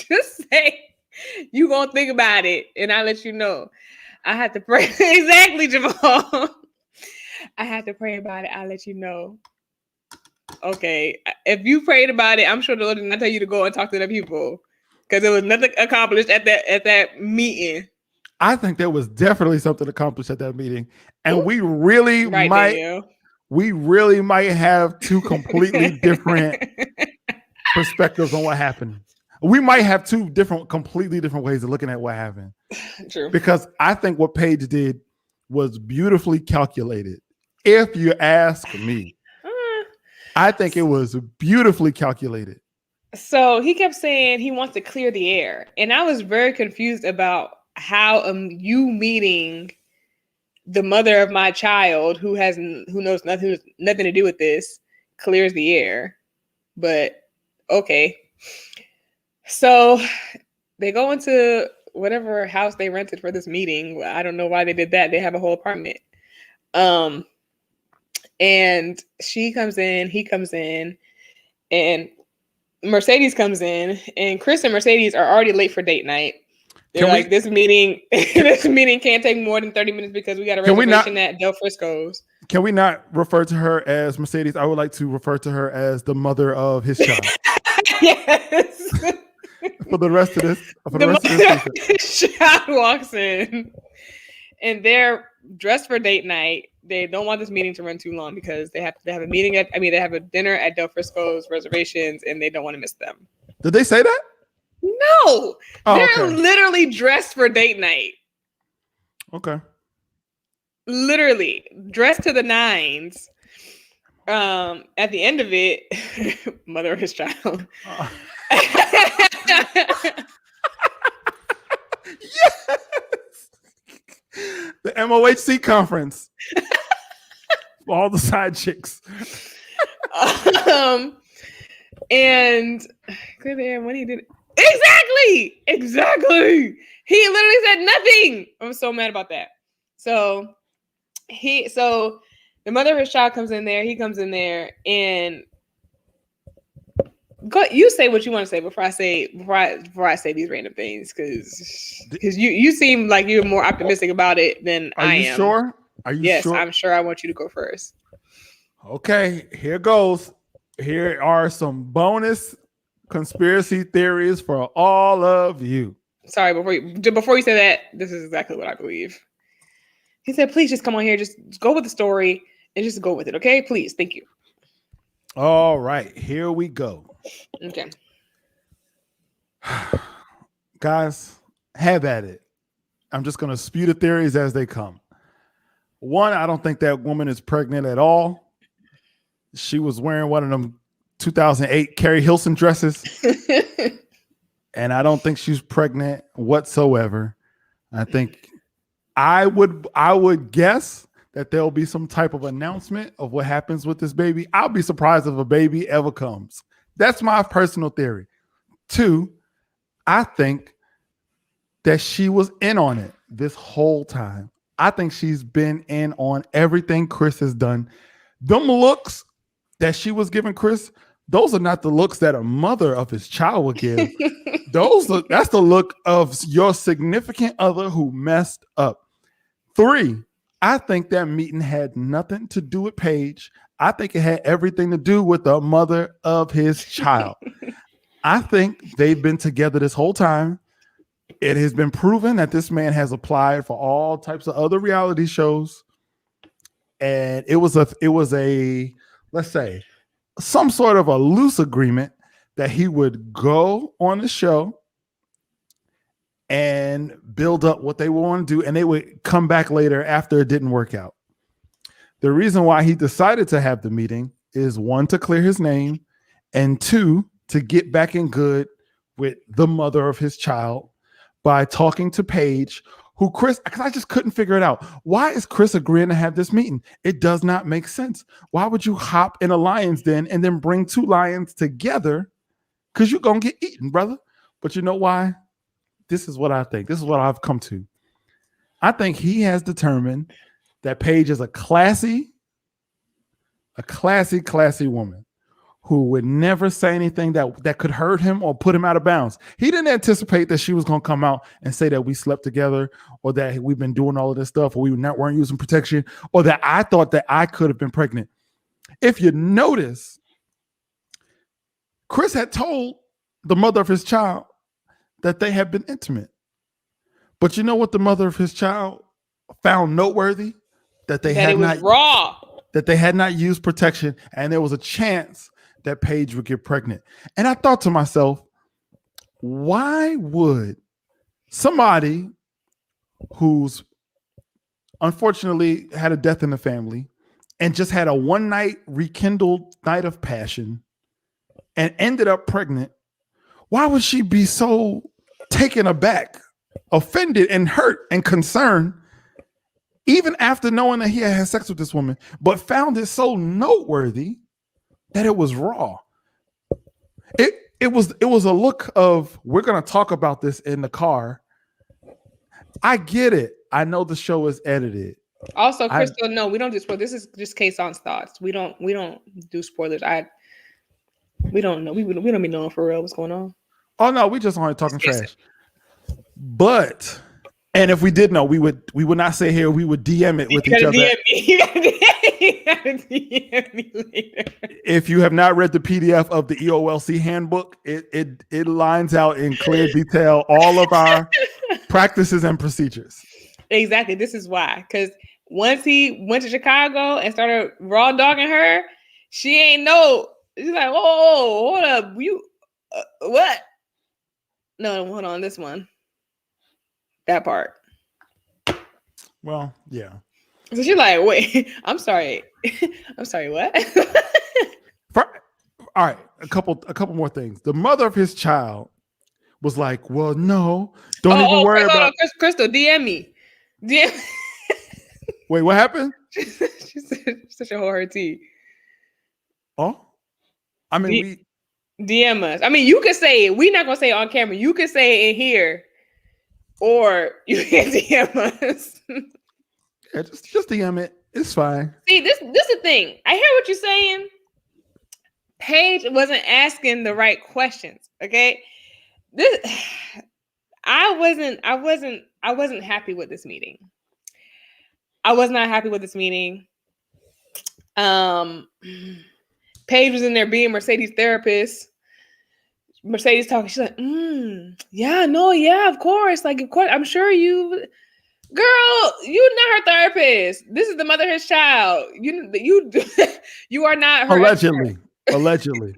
just say You gonna think about it, and I'll let you know. I had to pray. Exactly, Jamal. I had to pray about it. I'll let you know. Okay. If you prayed about it, I'm sure the Lord did not tell you to go and talk to the people. Because there was nothing accomplished at that meeting. I think there was definitely something accomplished at that meeting. And we really might have two completely different perspectives on what happened. We might have two completely different ways of looking at what happened. True. Because I think what Paige did was beautifully calculated. If you ask me, I think it was beautifully calculated. So he kept saying he wants to clear the air. And I was very confused about how you meeting the mother of my child who knows nothing to do with this clears the air. But okay. So they go into whatever house they rented for this meeting. I don't know why they did that. They have a whole apartment. And she comes in, he comes in, and Mercedes comes in, and Chris and Mercedes are already late for date night. They're this meeting can't take more than 30 minutes because we got a reservation at Del Frisco's. Can we not refer to her as Mercedes? I would like to refer to her as the mother of his child. Yes. For the rest of this. His child walks in, and they're dressed for date night. They don't want this meeting to run too long because they have a dinner at Del Frisco's reservations, and they don't want to miss them. Did they say that? No, they're literally dressed for date night. Okay. Literally dressed to the nines. At the end of it, mother of his child. Yes. The MOHC conference. All the side chicks. And when he did exactly, he literally said nothing. I'm so mad about that. So the mother of his child comes in there. He comes in there, and go. You say what you want to say before I say these random things, because you seem like you're more optimistic about it than I am. Are you sure? Yes, I'm sure. I want you to go first. Okay, here goes. Here are some bonus conspiracy theories for all of you. Sorry, before you say that, this is exactly what I believe. He said, please just come on here, just go with the story and just go with it, okay? Please, thank you. All right, here we go. Okay. Guys, have at it. I'm just going to spew the theories as they come. One, I don't think that woman is pregnant at all. She was wearing one of them 2008 Carrie Hilson dresses. And I don't think she's pregnant whatsoever. I think I would guess that there'll be some type of announcement of what happens with this baby. I'll be surprised if a baby ever comes. That's my personal theory. Two, I think that she was in on it this whole time. I think she's been in on everything Chris has done. Them looks that she was giving Chris, those are not the looks that a mother of his child would give. That's the look of your significant other who messed up. Three, I think that meeting had nothing to do with Paige. I think it had everything to do with the mother of his child. I think they've been together this whole time. It has been proven that this man has applied for all types of other reality shows. And it was a let's say, some sort of a loose agreement that he would go on the show and build up what they want to do, and they would come back later after it didn't work out. The reason why he decided to have the meeting is, one, to clear his name, and two, to get back in good with the mother of his child by talking to Paige, who Chris, because I just couldn't figure it out. Why is Chris agreeing to have this meeting? It does not make sense. Why would you hop in a lion's den and then bring two lions together? Because you're going to get eaten, brother. But you know why? This is what I think. This is what I've come to. I think he has determined that Paige is a classy woman who would never say anything that could hurt him or put him out of bounds. He didn't anticipate that she was going to come out and say that we slept together or that we've been doing all of this stuff or we weren't using protection or that I thought that I could have been pregnant. If you notice, Chris had told the mother of his child that they had been intimate. But you know what the mother of his child found noteworthy? That they had not used protection, and there was a chance that Paige would get pregnant. And I thought to myself, why would somebody who's unfortunately had a death in the family and just had a one night rekindled night of passion and ended up pregnant, why would she be so taken aback, offended and hurt and concerned even after knowing that he had sex with this woman, but found it so noteworthy that it was raw? It was a look of, we're going to talk about this in the car. I get it. I know the show is edited. Also, Crystal, no, we don't do spoilers. This is just Kasaun's thoughts. We don't do spoilers. We don't know. We don't be knowing for real what's going on. Oh no, we just only talking trash. But and if we did know, we would not say here. We would DM it with each other. You gotta DM me later. If you have not read the PDF of the EOLC handbook, it lines out in clear detail all of our practices and procedures. Exactly. This is why. Because once he went to Chicago and started raw dogging her, she ain't know. She's like, whoa, hold up. You what? No, hold on. This one. That part. Well, yeah. So she's like, wait, I'm sorry. I'm sorry, what? All right, a couple more things. The mother of his child was like, well, no, don't even worry about it. Crystal, DM me. DM. Wait, what happened? She said such a whole her tea. Oh? I mean, DM us. I mean, you could say it. We're not gonna say it on camera. You could say it in here, or you can DM us. Yeah, just DM it. It's fine. See, this is the thing. I hear what you're saying. Paige wasn't asking the right questions. Okay, I wasn't happy with this meeting. I was not happy with this meeting. Paige was in there being Mercedes' therapist. Mercedes talking. She's like, yeah, no, yeah, of course. Like, of course, I'm sure you, girl, you're not her therapist. This is the mother of his child. You are not her. Allegedly.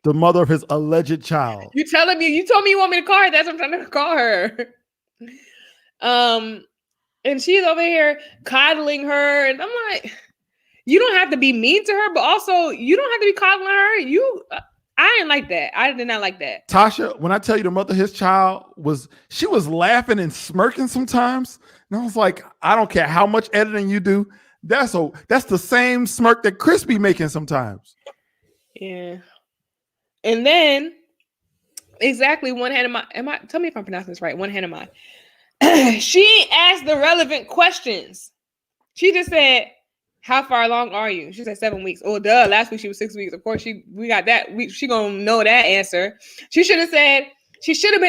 The mother of his alleged child. You told me you want me to call her. That's what I'm trying to call her. And she's over here coddling her. And I'm like, you don't have to be mean to her, but also you don't have to be coddling her. I didn't like that. I did not like that. Tasha, when I tell you the mother of his child was laughing and smirking sometimes. And I was like, I don't care how much editing you do. That's the same smirk that Chris be making sometimes. Yeah. And then exactly one hand of my, tell me if I'm pronouncing this right. One hand of mine. She asked the relevant questions. She just said, how far along are you? She said 7 weeks. Oh, duh. Last week she was 6 weeks. Of course, we got that. She gonna know that answer. She should have been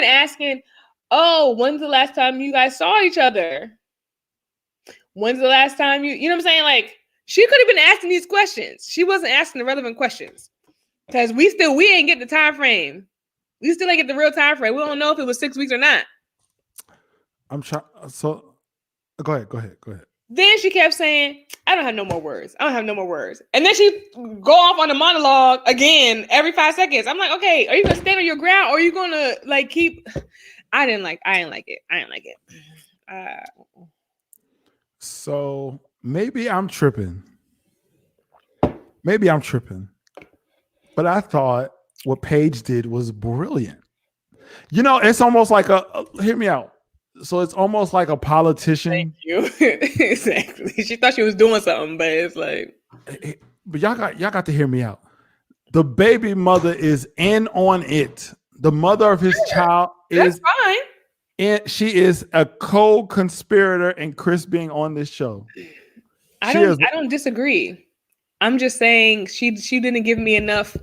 asking, oh, when's the last time you guys saw each other? When's the last time you know what I'm saying? Like, she could have been asking these questions. She wasn't asking the relevant questions. Because we ain't get the time frame. We still ain't get the real time frame. We don't know if it was 6 weeks or not. I'm trying. So go ahead. Then she kept saying, I don't have no more words. And then she go off on a monologue again every 5 seconds. I'm like, okay, are you gonna stand on your ground or are you gonna like keep? I didn't like it. So maybe I'm tripping. But I thought what Paige did was brilliant. You know, it's almost like hear me out. So it's almost like a politician. Thank you. Exactly. She thought she was doing something, but it's like. But y'all got to hear me out. The baby mother is in on it. The mother of his child is fine. And she is a co-conspirator in Chris being on this show. I don't disagree. I'm just saying she didn't give me enough.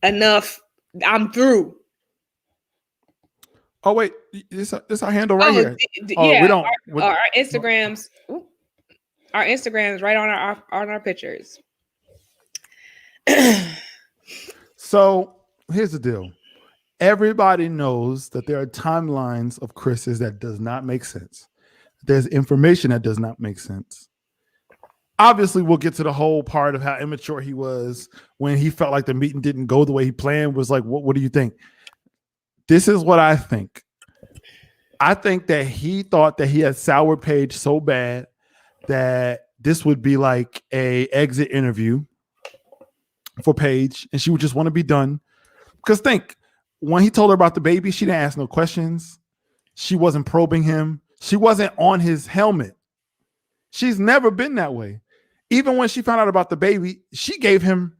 I'm through. Oh wait, this our handle right here. Yeah, we don't. Our Instagrams. Our Instagrams right on our pictures. So here's the deal. Everybody knows that there are timelines of Chris's that does not make sense. There's information that does not make sense. Obviously, we'll get to the whole part of how immature he was when he felt like the meeting didn't go the way he planned. Was like, what do you think? This is what I think. I think that he thought that he had soured Paige so bad that this would be like a exit interview for Paige, and she would just want to be done. Because think, when he told her about the baby, she didn't ask no questions. She wasn't probing him. She wasn't on his helmet. She's never been that way. Even when she found out about the baby, she gave him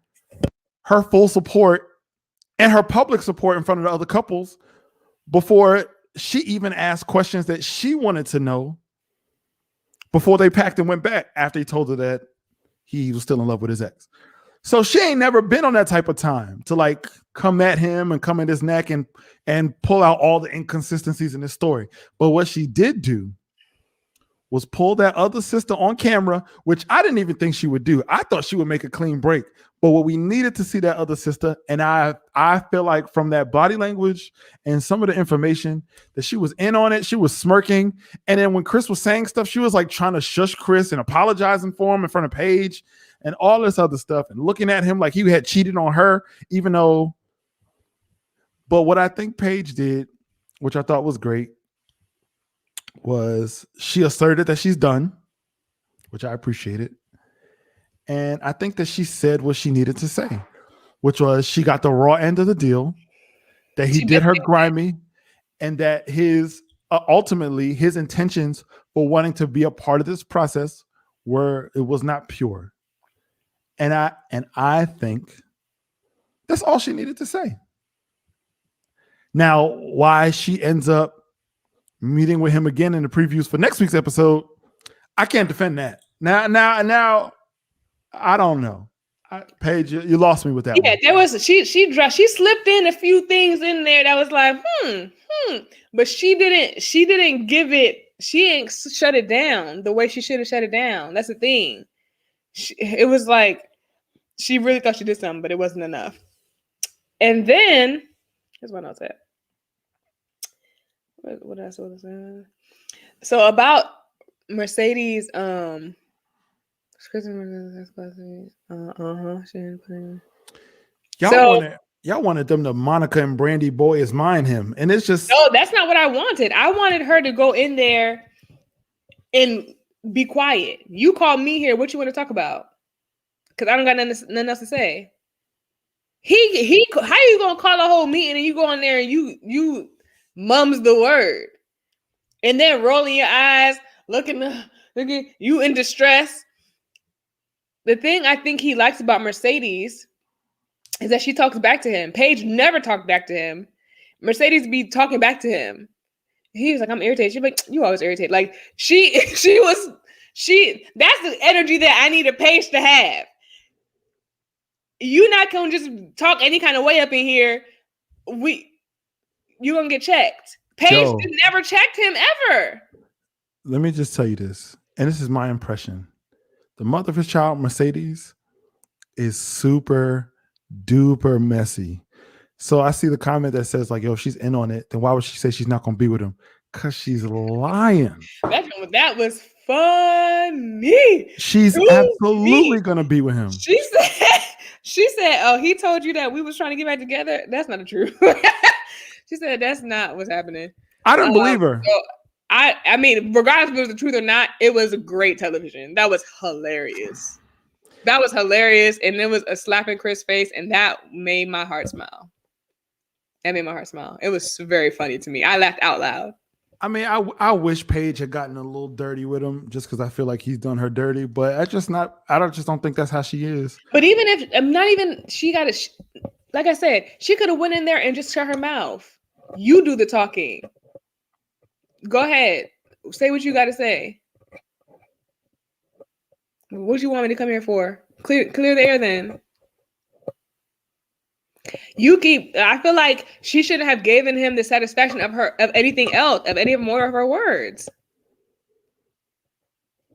her full support and her public support in front of the other couples before she even asked questions that she wanted to know before they packed and went back after he told her that he was still in love with his ex. So she ain't never been on that type of time to like come at him and come at his neck and pull out all the inconsistencies in his story. But what she did do was pull that other sister on camera, which I didn't even think she would do. I thought she would make a clean break. But what we needed to see that other sister, and I feel like from that body language and some of the information that she was in on it, she was smirking. And then when Chris was saying stuff, she was like trying to shush Chris and apologizing for him in front of Paige and all this other stuff and looking at him like he had cheated on her, even though. But what I think Paige did, which I thought was great, was she asserted that she's done, which I appreciated. And I think that she said what she needed to say, which was she got the raw end of the deal, that he did her grimy, and that his ultimately his intentions for wanting to be a part of this process it was not pure. And I think that's all she needed to say. Now, why she ends up meeting with him again in the previews for next week's episode, I can't defend that. Now, I don't know. Paige, you lost me with that. Yeah, there was she slipped in a few things in there that was like, but she didn't give it. She ain't shut it down the way she should have shut it down. That's the thing. It was like she really thought she did something, but it wasn't enough. And then here's what else at. What else was I? So about Mercedes, y'all wanted them to Monica and Brandy Boy is mine him, and it's just no. That's not what I wanted. I wanted her to go in there and be quiet. You called me here. What you want to talk about? Because I don't got nothing else to say. He. How you gonna call a whole meeting and you go in there and you mum's the word, and then rolling your eyes, looking you in distress. The thing I think he likes about Mercedes is that she talks back to him. Paige never talked back to him. Mercedes be talking back to him. He was like, I'm irritated. She's like, you always irritated. Like she that's the energy that I need a Paige to have. You not gonna just talk any kind of way up in here. You gonna get checked. Paige never checked him ever. Let me just tell you this, and this is my impression. The mother of his child, Mercedes, is super duper messy. So I see the comment that says like, yo, she's in on it. Then why would she say she's not going to be with him? Because she's lying. That was funny. She's absolutely going to be with him. She said, oh, he told you that we was trying to get back together. That's not the truth. She said, that's not what's happening. I don't believe her. So I mean, regardless if it was the truth or not, it was great television. That was hilarious. And it was a slap in Chris' face, and that made my heart smile. It was very funny to me. I laughed out loud. I mean, I wish Paige had gotten a little dirty with him, just because I feel like he's done her dirty. But I just don't think that's how she is. But even if I'm not even, she got it. Like I said, she could have went in there and just shut her mouth. You do the talking. Go ahead. Say what you got to say. What you want me to come here for? Clear the air then. I feel like she shouldn't have given him the satisfaction of anything else, of any more of her words.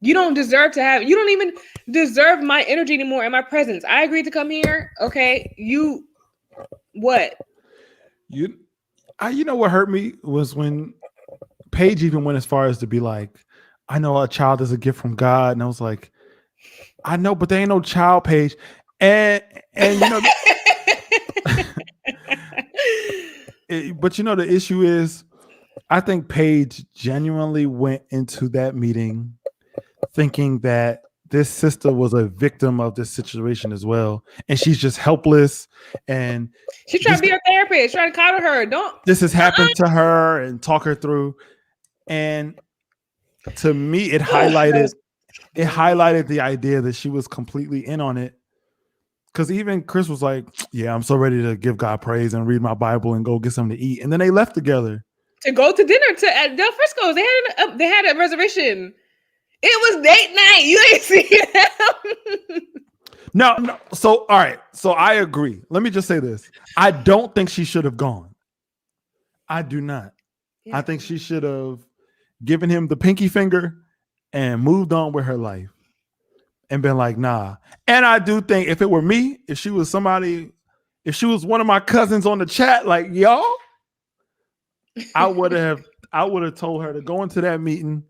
You don't even deserve my energy anymore and my presence. I agreed to come here. Okay. What? You know what hurt me was when Paige even went as far as to be like, I know a child is a gift from God. And I was like, I know, but there ain't no child, Paige. And you know, but you know, the issue is, I think Paige genuinely went into that meeting thinking that this sister was a victim of this situation as well. And she's just helpless. And she's trying to be her therapist, trying to coddle her. This has happened to her and talk her through. And to me, it highlighted the idea that she was completely in on it. Because even Chris was like, yeah, I'm so ready to give God praise and read my Bible and go get something to eat. And then they left together. To go to dinner at Del Frisco's. They had a reservation. It was date night. You ain't see them. No. So, all right. So I agree. Let me just say this. I don't think she should have gone. I do not. Yeah. I think she should have given him the pinky finger and moved on with her life and been like, nah. And I do think if it were me, if she was one of my cousins on the chat, like, y'all, I would have told her to go into that meeting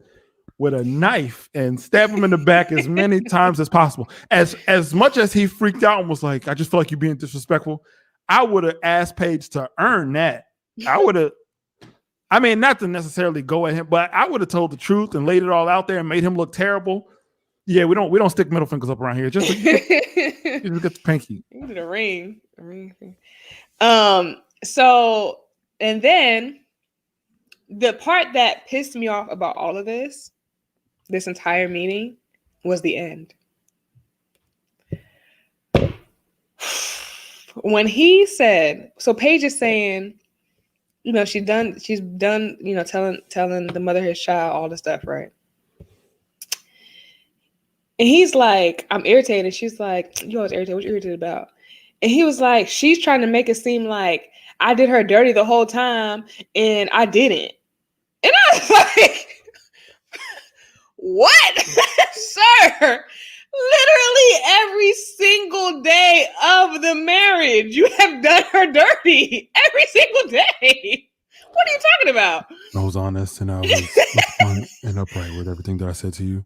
with a knife and stab him in the back as many times as possible. As much as he freaked out and was like, I just feel like you're being disrespectful, I would have asked Paige to earn that. I mean, not to necessarily go at him, but I would have told the truth and laid it all out there and made him look terrible. Yeah, we don't stick middle fingers up around here. Just get the pinky. You did a ring. So, and then the part that pissed me off about all of this entire meeting, was the end. When he said, so Paige is saying, you know, she's done, you know, telling the mother of his child all the stuff, right? And he's like, I'm irritated. She's like, you always irritated. What you irritated about? And he was like, she's trying to make it seem like I did her dirty the whole time and I didn't. And I was like, what? Sir, literally every single day of the marriage, you have done her dirty. Every single day. What are you talking about? I was honest and I was upfront and upright with everything that I said to you.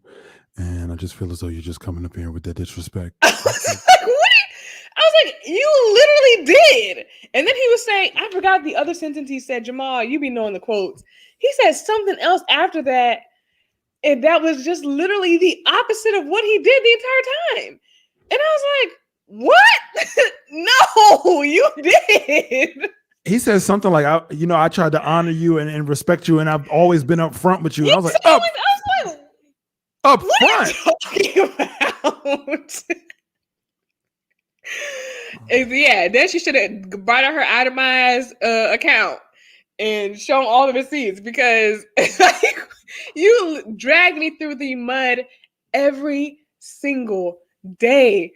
And I just feel as though you're just coming up here with that disrespect. I was like, you literally did. And then he was saying, I forgot the other sentence he said, Jamal, you be knowing the quotes. He said something else after that. And that was just literally the opposite of what he did the entire time. And I was like, what? No, you did. He says something like, I tried to honor you and respect you. And I've always been up front with you. And I was like, up what front. Are you talking about? Yeah, then she should have brought out her itemized account and shown all the receipts, because like, you dragged me through the mud every single day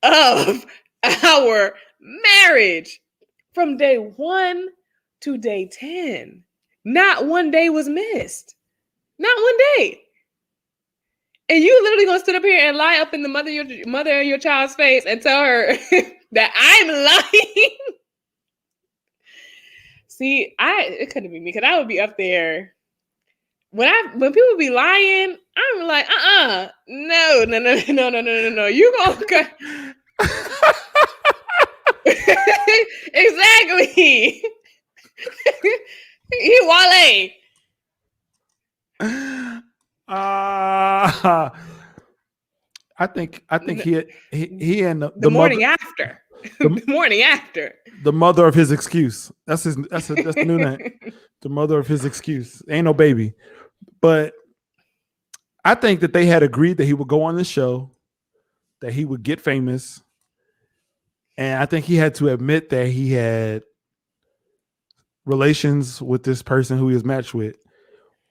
of our marriage from day 1 to day 10. Not one day was missed. Not one day. And you literally gonna sit up here and lie up in the mother of your child's face and tell her that I'm lying? See, it couldn't be me, because I would be up there. When people be lying, I'm like, no. You gonna exactly. He Wale. I think he and the morning after. The morning after. The mother of his excuse. That's the new name. The mother of his excuse. Ain't no baby. But I think that they had agreed that he would go on the show, that he would get famous. And I think he had to admit that he had relations with this person who he was matched with.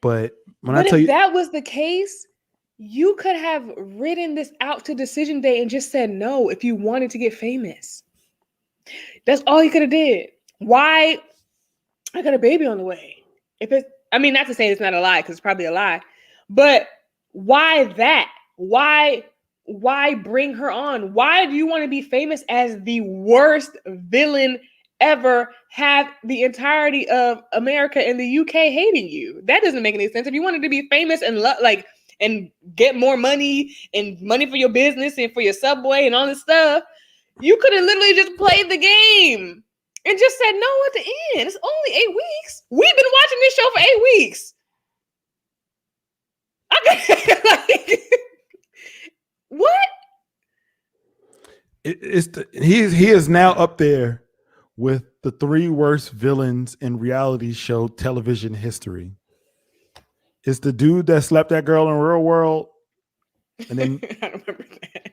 But if that was the case, You could have written this out to decision day and just said no if you wanted to get famous. That's all you could have did. Why? I got a baby on the way. Not to say it's not a lie, because it's probably a lie, but why that? Why bring her on? Why do you want to be famous as the worst villain ever, have the entirety of America and the UK hating you? That doesn't make any sense. If you wanted to be famous and and get more money and money for your business and for your Subway and all this stuff, you could have literally just played the game and just said no at the end. It's only 8 weeks. We've been watching this show for 8 weeks. What? He is now up there with the 3 worst villains in reality show television history. It's the dude that slapped that girl in Real World, and then I don't remember that.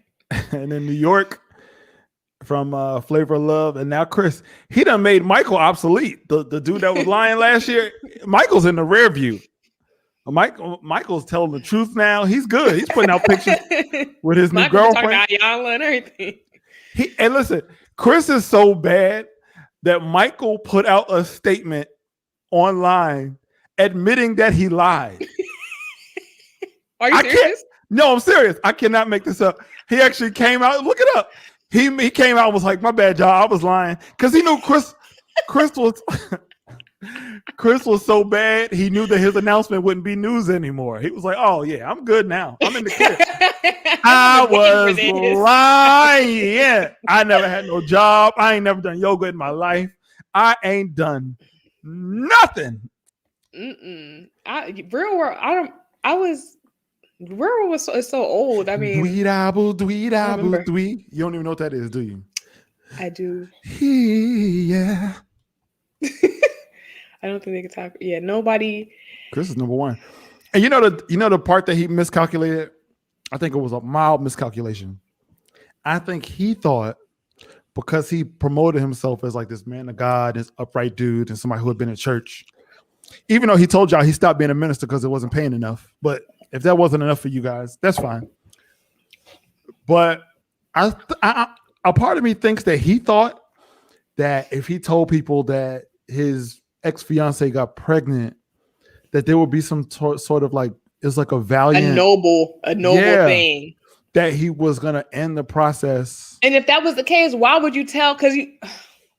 And then New York from Flavor of Love, and now Chris. He done made Michael obsolete. The dude that was lying last year, Michael's in the rear view. Michael's telling the truth now. He's good. He's putting out pictures with his new girlfriend. Talking about Ayala and everything. And listen, Chris is so bad that Michael put out a statement online admitting that he lied. Are you serious? No, I'm serious. I cannot make this up. He actually came out. Look it up. He came out and was like, "My bad, y'all. I was lying," because he knew Chris was Chris was so bad. He knew that his announcement wouldn't be news anymore. He was like, "Oh yeah, I'm good now. I'm in the clear." I was lying. I never had no job. I ain't never done yoga in my life. I ain't done nothing. Real World. Real World was so old. I mean, dwee. You don't even know what that is, do you? I do. Yeah. I don't think they could talk. Yeah, nobody. Chris is number 1. And you know the part that he miscalculated? I think it was a mild miscalculation. I think he thought because he promoted himself as like this man of God, this upright dude, and somebody who had been in church, even though he told y'all he stopped being a minister because it wasn't paying enough. But if that wasn't enough for you guys, that's fine. But a part of me thinks that he thought that if he told people that his ex-fiancee got pregnant, that there would be some sort of like, it's like a valiant, a noble thing that he was gonna end the process. And if that was the case, why would you tell? Because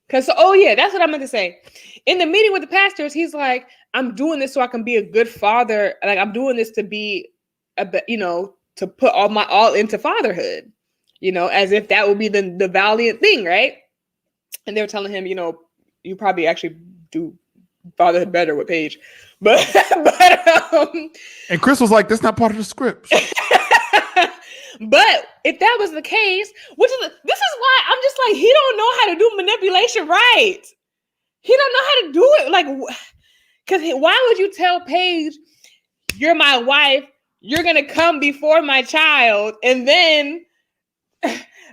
that's what I meant to say. In the meeting with the pastors, he's like, "I'm doing this so I can be a good father. Like I'm doing this to be, to put all into fatherhood, as if that would be the valiant thing, right?" And they were telling him, you probably actually do fatherhood better with Paige, but and Chris was like, "That's not part of the script." But if that was the case, this is why I'm just like, he don't know how to do manipulation right. He don't know how to do it. Like, because why would you tell Paige, "You're my wife, you're gonna come before my child, and then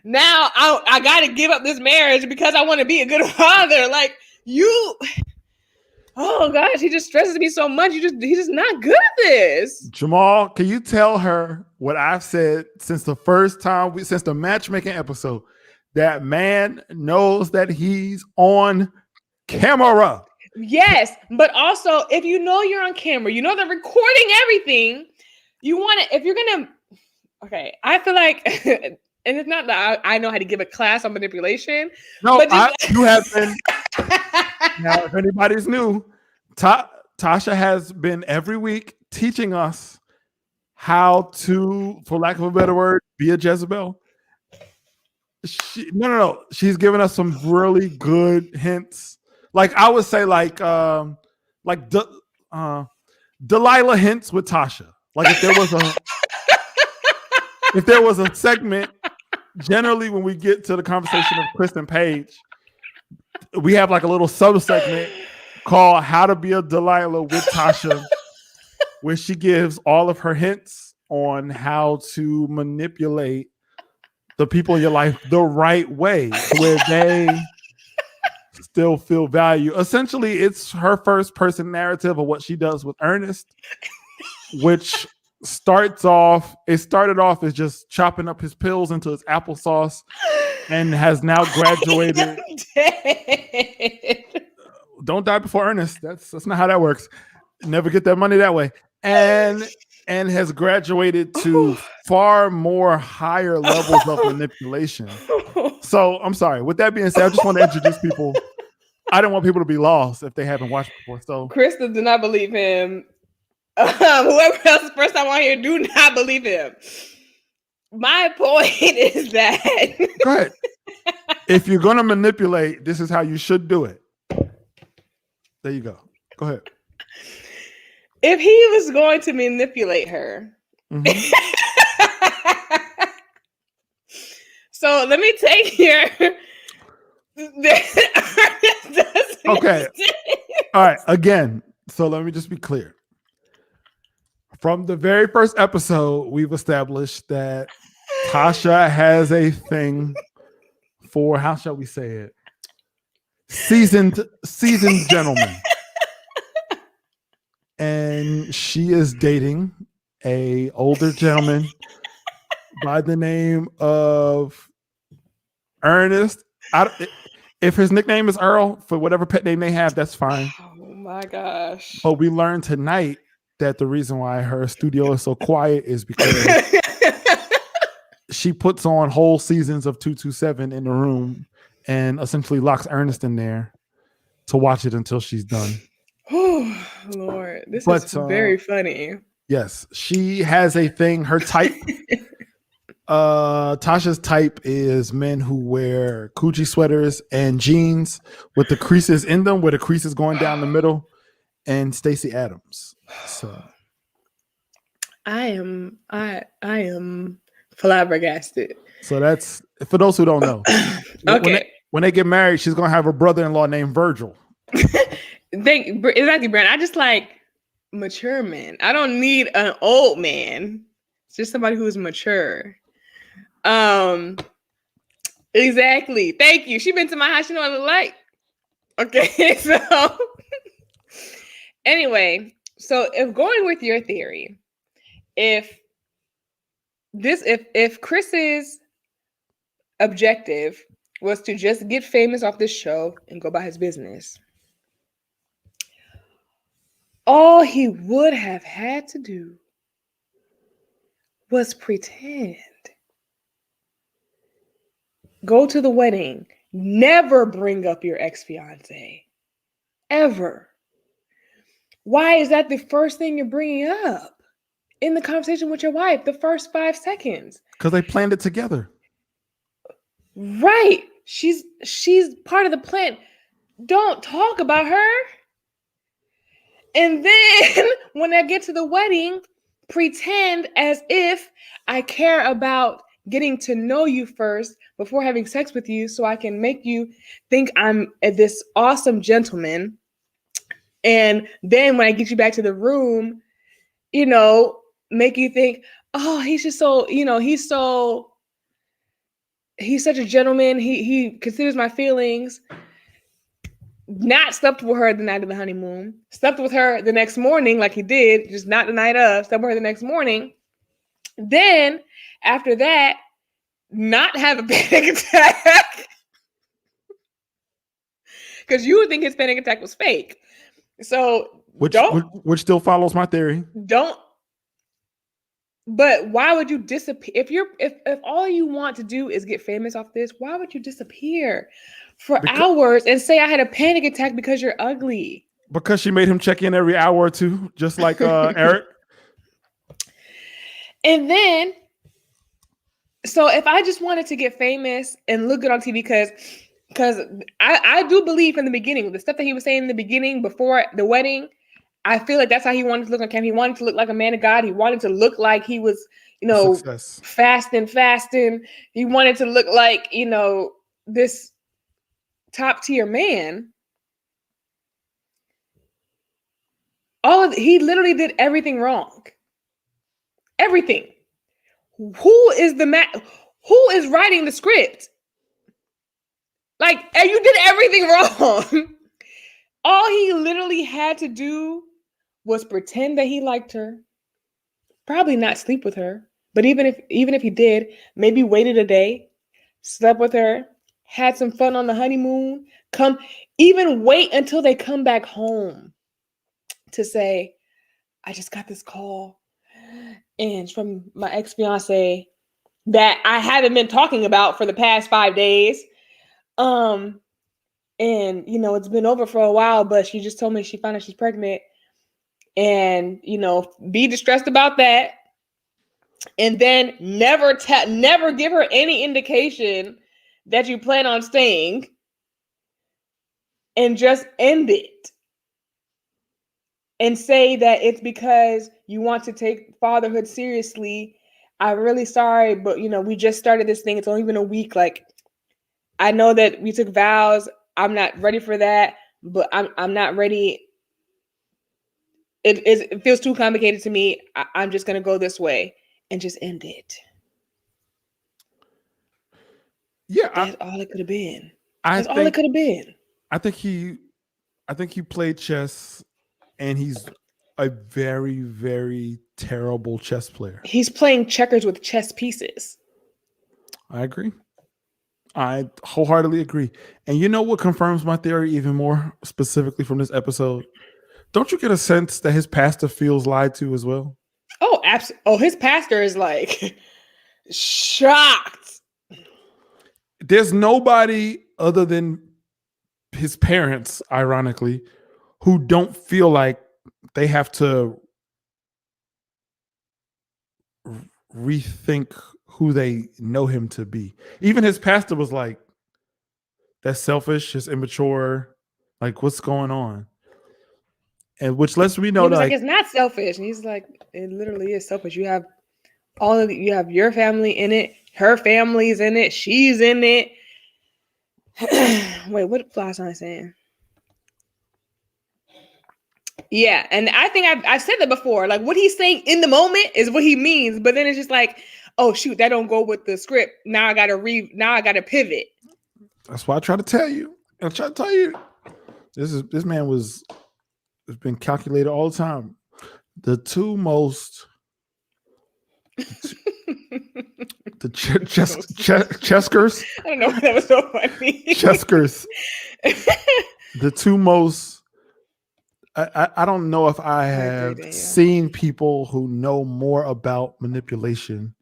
now I gotta give up this marriage because I want to be a good father"? Like oh gosh, he just stresses me so much. He's just not good at this. Jamal, can you tell her what I've said since the since the matchmaking episode? That man knows that he's on camera. Yes, but also if you know you're on camera, they're recording everything. You want to, if you're gonna, okay, I feel like, and it's not that I know how to give a class on manipulation. No, but you have been. Now, if anybody's new, Tasha has been every week teaching us how to, for lack of a better word, be a Jezebel. No. She's given us some really good hints. Like I would say, Delilah hints with Tasha. Like if there was a segment, generally when we get to the conversation of Chris and Paige, we have like a little sub segment called "How to Be a Delilah with Tasha," where she gives all of her hints on how to manipulate the people in your life the right way, where they still feel value. Essentially, it's her first person narrative of what she does with Ernest, which started off as just chopping up his pills into his applesauce, and has now graduated. Don't die before Ernest. That's not how that works. Never get that money that way. And has graduated to far more higher levels of manipulation. So I'm sorry. With that being said, I just want to introduce people. I don't want people to be lost if they haven't watched before. So Krista did not believe him. Whoever else is first time on here, do not believe him. My point is that go ahead. If you're gonna manipulate, this is how you should do it. There you go. Go ahead. If he was going to manipulate her, so let me take here. Okay. All right. Again, so let me just be clear. From the very first episode, we've established that Tasha has a thing for, how shall we say it? Seasoned gentlemen. And she is dating a older gentleman by the name of Ernest. If his nickname is Earl, for whatever pet name they have, that's fine. Oh my gosh. But we learned tonight that the reason why her studio is so quiet is because she puts on whole seasons of 227 in the room and essentially locks Ernest in there to watch it until she's done. Oh, Lord, this is very funny. Yes, she has a thing. Her type, Tasha's type is men who wear Gucci sweaters and jeans with the creases in them, where the creases going down the middle, and Stacey Adams. So, I am flabbergasted. So that's, for those who don't know. Okay. When they get married, she's gonna have a brother-in-law named Virgil. Exactly, Brent. I just like mature men. I don't need an old man. It's just somebody who is mature. Exactly. Thank you. She been to my house. She know what I look like. Okay, so anyway, so if going with your theory, if Chris's objective was to just get famous off this show and go about his business, all he would have had to do was pretend. Go to the wedding. Never bring up your ex-fiancee. Ever. Why is that the first thing you're bringing up in the conversation with your wife? The first 5 seconds. Because they planned it together. Right. She's part of the plan. Don't talk about her. And then when I get to the wedding, pretend as if I care about getting to know you first before having sex with you, so I can make you think I'm this awesome gentleman. And then when I get you back to the room, make you think, oh, he's just so, he's such a gentleman. He considers my feelings. Not slept with her the night of the honeymoon. Slept with her the next morning like he did, just not the night of. Slept with her the next morning. Then, after that, not have a panic attack. Because you would think his panic attack was fake. So, which still follows my theory. But why would you disappear? If all you want to do is get famous off this, why would you disappear for hours and say I had a panic attack because you're ugly? Because she made him check in every hour or two, just like Eric. And then, so if I just wanted to get famous and look good on TV, because I do believe from the beginning, the stuff that he was saying in the beginning before the wedding, I feel like that's how he wanted to look on camera. He wanted to look like a man of God. He wanted to look like he was, fasting. He wanted to look like, this top tier man. He literally did everything wrong. Everything. Who is writing the script? Like, you did everything wrong. All he literally had to do was pretend that he liked her, probably not sleep with her. But even if he did, maybe waited a day, slept with her, had some fun on the honeymoon, even wait until they come back home to say, I just got this call and it's from my ex-fiancee that I haven't been talking about for the past 5 days. And it's been over for a while, but she just told me she found out she's pregnant. And be distressed about that. And then never give her any indication that you plan on staying, and just end it. And say that it's because you want to take fatherhood seriously. I'm really sorry, but we just started this thing. It's only been a week. Like, I know that we took vows. I'm not ready for that, but I'm not ready. It feels too complicated to me. I'm just gonna go this way and just end it. Yeah, that's all it could have been. I think he played chess, and he's a very, very terrible chess player. He's playing checkers with chess pieces. I agree. I wholeheartedly agree. And you know what confirms my theory even more specifically from this episode? Don't you get a sense that his pastor feels lied to as well? Oh, absolutely. Oh, his pastor is like shocked. There's nobody other than his parents, ironically, who don't feel like they have to rethink who they know him to be. Even his pastor was like, that's selfish, it's immature, like what's going on? And which lets me know he was that like it's not selfish. And he's like, it literally is selfish. You have you have your family in it, her family's in it, she's in it. Wait, what was I saying? Yeah, and I think I've said that before. Like, what he's saying in the moment is what he means, but then it's just like, oh shoot, that don't go with the script. Now I gotta pivot. That's why I try to tell you. I try to tell you. This man has been calculated all the time. The two most the Cheskers. I don't know why that was so funny. Cheskers. The two most. I don't know if I have seen people who know more about manipulation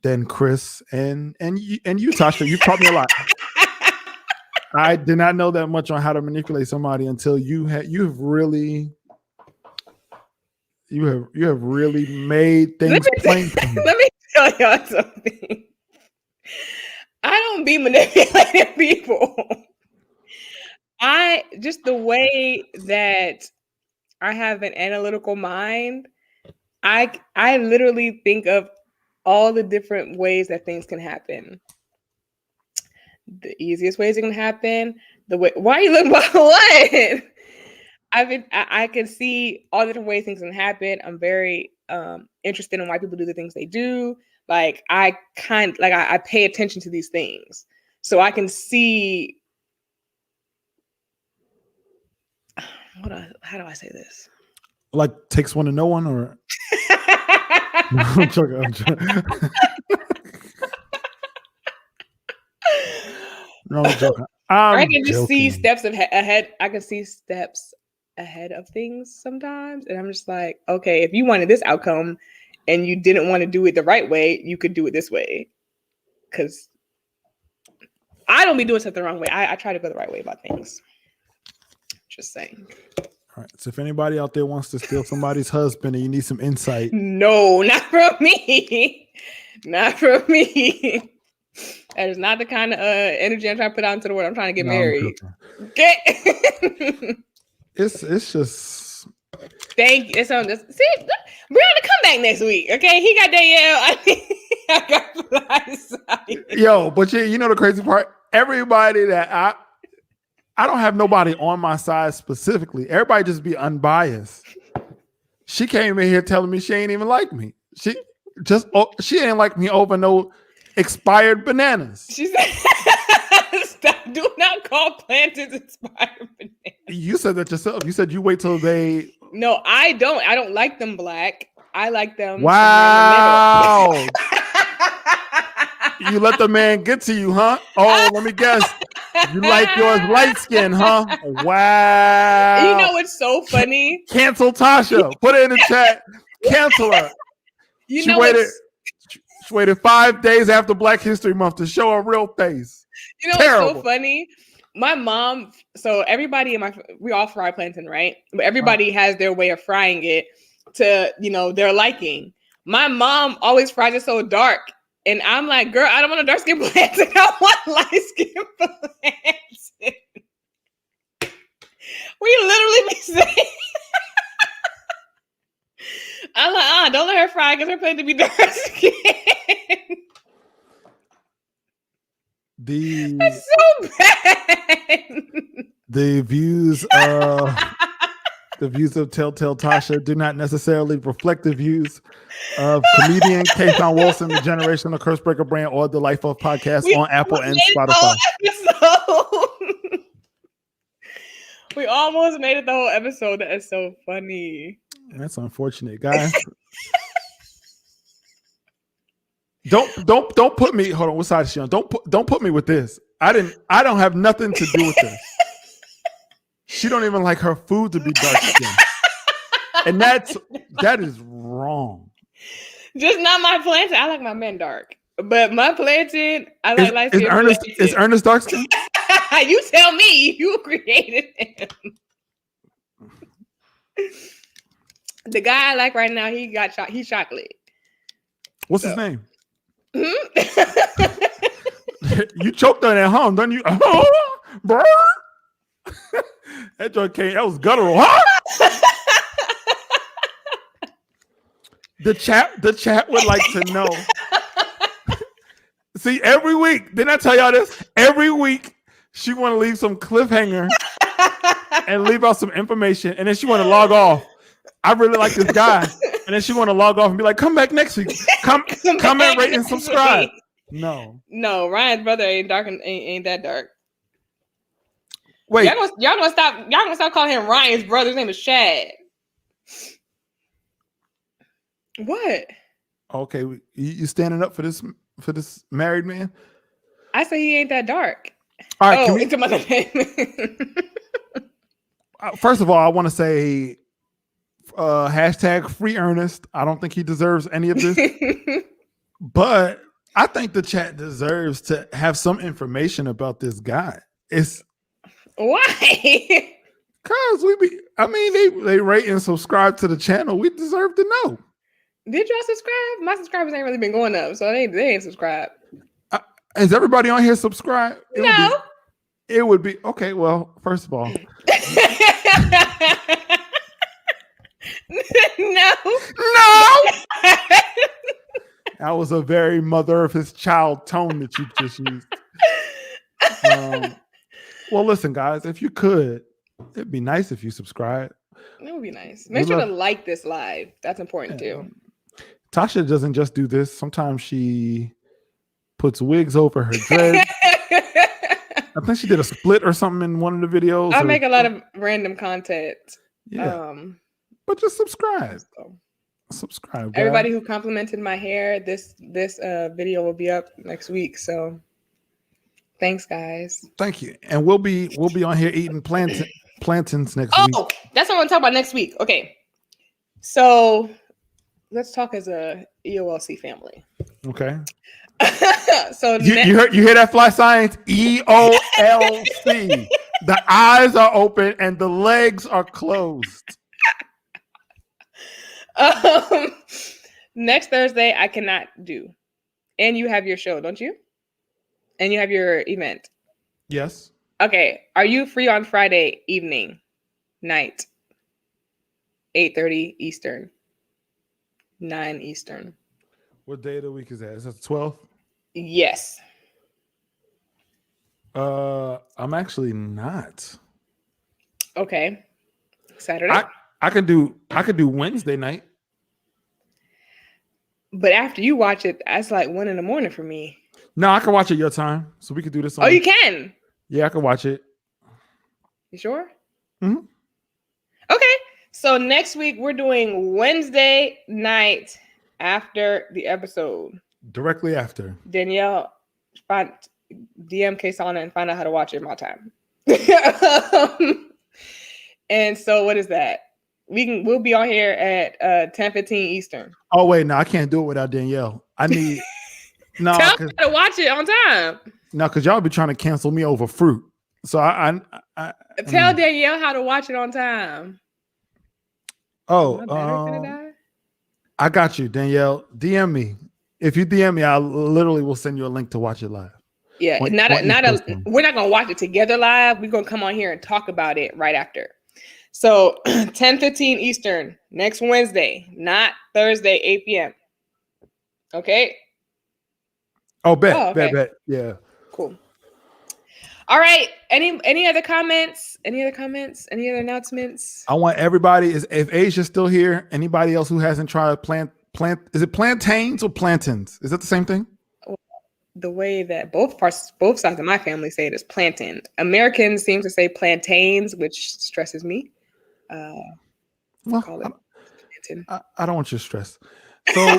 than Chris and you, Tasha. You taught me a lot. I did not know that much on how to manipulate somebody until you have really made things plain. Let me tell y'all something. I don't be manipulating people. Just the way that I have an analytical mind, I literally think of all the different ways that things can happen. The easiest ways it can happen. Why are you looking about what? I can see all the different ways things can happen. I'm very interested in why people do the things they do. Like I pay attention to these things, so I can see. How do I say this? Like takes one to know one, or I'm joking. No, I'm joking. I can just see steps ahead. I can see steps ahead of things sometimes, and I'm just like, okay, if you wanted this outcome and you didn't want to do it the right way, you could do it this way. Because I don't be doing stuff the wrong way. I try to go the right way about things. Just saying. All right. So if anybody out there wants to steal somebody's husband and you need some insight, no, not from me. Not from me. That is not the kind of energy I'm trying to put out into the world. I'm trying to get married. Okay. It's just. Thank you. See, Brianna, come back next week. Okay, he got Danielle. I got Blindsight. Yo, but you know the crazy part? Everybody that I don't have nobody on my side specifically. Everybody just be unbiased. She came in here telling me she ain't even like me. She ain't like me over no expired bananas. She said, "Stop! Do not call plantains expired bananas." You said that yourself. You said you wait till they. No, I don't. I don't like them black. I like them. Wow. You let the man get to you, huh? Oh, let me guess. You like yours light skin, huh? Wow. You know what's so funny? Cancel Tasha. Put it in the chat. Cancel her. She waited 5 days after Black History Month to show her real face. You know what's so funny? My mom, so everybody we all fry plantain, right? But everybody has their way of frying it to, their liking. My mom always fries it so dark. And I'm like, girl, I don't want a dark skin plantain. I want light skin plantain. We literally be saying, I'm like, don't let her fry because her plantain to be dark skin. That's so bad. The views of Telltale Tasha do not necessarily reflect the views of comedian Kasaun Wilson, the Generational Cursebreaker brand, or the Life of Podcast on Apple and Spotify. We almost made it the whole episode. That is so funny. That's unfortunate, guys. Don't put me. Hold on, what side is she on? Don't put me with this. I don't have nothing to do with this. She don't even like her food to be dark skin, and that is wrong. Just not my plantain. I like my men dark, but my plantain I like light skin. Is Ernest dark skin? You tell me. You created him. The guy I like right now, he's chocolate. What's his name? You choked on that, huh? Don't you? Oh, bro. That joint came. That was guttural, huh? The chat would like to know. See, every week, didn't I tell y'all this? Every week, she want to leave some cliffhanger and leave out some information, and then she want to log off. I really like this guy, and then she want to log off and be like, "Come back next week. Comment, rate, and subscribe." No, Ryan's brother ain't dark and ain't that dark. Wait, y'all gonna stop calling him Ryan's brother. His name is Shad. What? Okay, you standing up for this married man? I say he ain't that dark. All right, first of all, I want to say hashtag free Ernest. I don't think he deserves any of this, but I think the chat deserves to have some information about this guy. It's why? Because they rate and subscribe to the channel. We deserve to know. Did y'all subscribe? My subscribers ain't really been going up, so they ain't subscribed. Is everybody on here subscribed? No. It would be okay. Well, first of all, no. That was a very mother of his child tone that you just used. Well, listen, guys, if you could, it'd be nice if you subscribe. It would be nice. Make sure to like this live. That's important too. Tasha doesn't just do this. Sometimes she puts wigs over her dreads. I think she did a split or something in one of the videos. I make a lot of random content. Yeah. But just subscribe. Subscribe. Guys. Everybody who complimented my hair, this video will be up next week. So thanks, guys. Thank you. And we'll be on here eating plantains next week. Oh, that's what I want to talk about next week. Okay. So let's talk as a EOLC family. Okay. So you hear that, Fly Science? EOLC. The eyes are open and the legs are closed. Next Thursday I cannot do. And you have your show, don't you? And you have your event. Yes. Okay. Are you free on Friday evening, night, 8:30 Eastern, 9 Eastern? What day of the week is that? Is that the 12th? Yes. I'm actually not. Okay. Saturday. I could do Wednesday night. But after you watch it, that's like 1 a.m. for me. No, I can watch it your time, so we could do this. Oh, you can? Yeah, I can watch it. You sure? Mm-hmm. Okay. So So next week we're doing Wednesday night after the episode. Directly after. Danielle, DM Kasaun and find out how to watch it in my time. And so what is that? We'll be on here at 10:15 Eastern. Oh wait, no, I can't do it without Danielle. I need tell me how to watch it on time. No, because y'all be trying to cancel me over fruit. So I tell Danielle how to watch it on time. Oh, I got you, Danielle. DM me. If you DM me, I literally will send you a link to watch it live. Yeah, we're not gonna watch it together live. We're gonna come on here and talk about it right after. So 10:15 Eastern next Wednesday, not Thursday, 8 p.m. Okay. Oh, bet. Yeah. Cool. All right. Any other comments? Any other announcements? I want everybody. If Asia's still here, anybody else who hasn't tried plant? Is it plantains or plantains? Is that the same thing? The way that both sides of my family say it is plantain. Americans seem to say plantains, which stresses me. Well, I don't want you to stress. So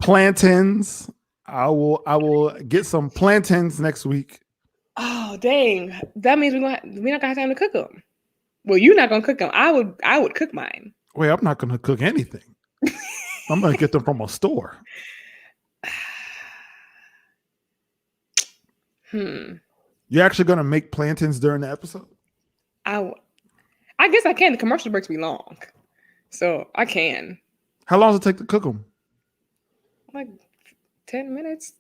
plantains. I will get some plantains next week. Oh dang! That means we're not gonna have time to cook them. Well, you're not gonna cook them. I would cook mine. Wait, I'm not gonna cook anything. I'm gonna get them from a store. You're actually gonna make plantains during the episode? I guess I can. The commercial breaks be long, so I can. How long does it take to cook them? Like 10 minutes.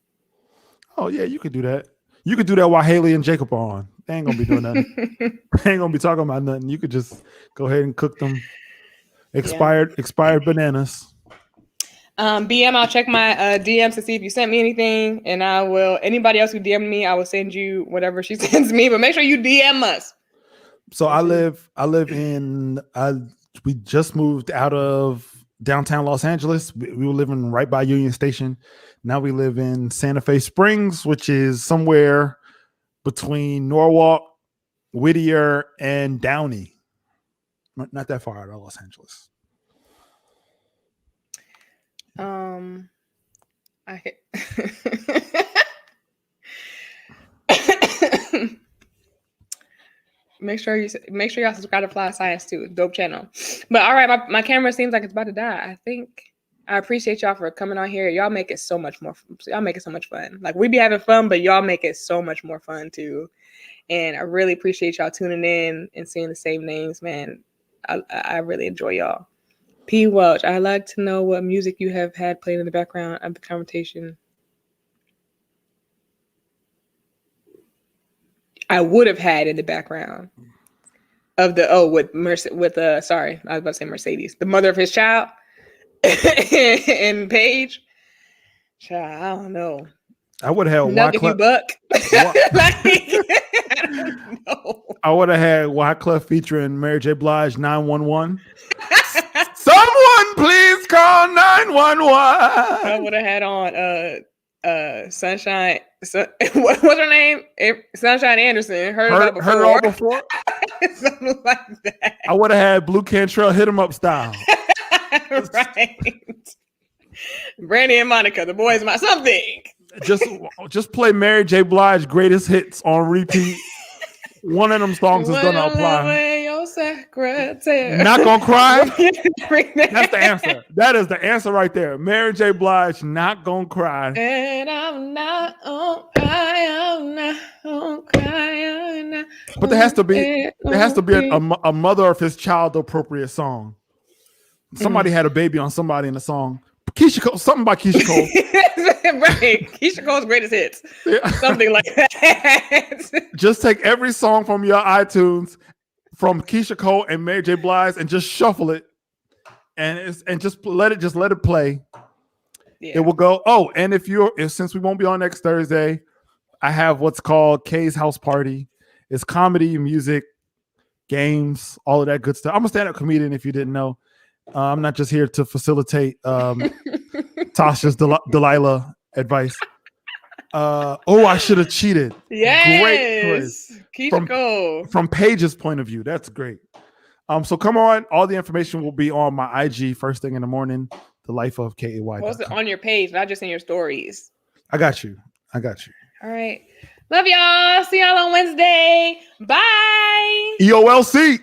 Oh yeah, you could do that. You could do that while Haley and Jacob are on. They ain't gonna be doing nothing. They ain't gonna be talking about nothing. You could just go ahead and cook them. Expired bananas. BM, I'll check my DMs to see if you sent me anything, and I will. Anybody else who DM me, I will send you whatever she sends me. But make sure you DM us. So I live in. We just moved out of downtown Los Angeles. We were living right by Union Station. Now we live in Santa Fe Springs, which is somewhere between Norwalk, Whittier, and Downey. Not that far out of Los Angeles. Make sure y'all subscribe to Fly Science too. Dope channel. But all right, my camera seems like it's about to die. I think I appreciate y'all for coming on here. Y'all make it so much more. Y'all make it so much fun. Like we be having fun, but y'all make it so much more fun too. And I really appreciate y'all tuning in and seeing the same names, man. I really enjoy y'all. P. Welch, I'd like to know what music you have had played in the background of the conversation. I would have had in the background of the sorry, I was about to say Mercedes, the mother of his child, and Paige. Child, I don't know. I would have had Wyclef. Buck. I would have had Wyclef featuring Mary J. Blige 911. Someone please call 911. I would have had on Sunshine. What's her name? Sunshine Anderson. Heard it all before. Something like that. I would have had Blue Cantrell Hit 'Em Up style. Right. Brandy and Monica, the boys, my something. Just play Mary J. Blige greatest hits on repeat. One of them songs is gonna apply. Not gonna cry. That's the answer. That is the answer right there. Mary J. Blige, Not Gonna Cry. And I'm not gonna cry. I'm not gonna cry. But there has to be a mother of his child appropriate song. Somebody had a baby on somebody in the song. Keisha Cole, something by Keisha Cole. Right. Keisha Cole's greatest hits. Yeah. Something like that. Just take every song from your iTunes from Keisha Cole and Mary J. Blige and just shuffle it and just let it play. Yeah. It will go. Oh, and since we won't be on next Thursday, I have what's called Kay's House Party. It's comedy, music, games, all of that good stuff. I'm a stand-up comedian if you didn't know. I'm not just here to facilitate Tasha's Delilah advice. I should have cheated. Yes. Great choice. Keisha Cole. From Paige's point of view, that's great. So come on. All the information will be on my IG first thing in the morning. The Life of KAY. Post it on your page, not just in your stories. I got you. All right. Love y'all. See y'all on Wednesday. Bye. EOLC.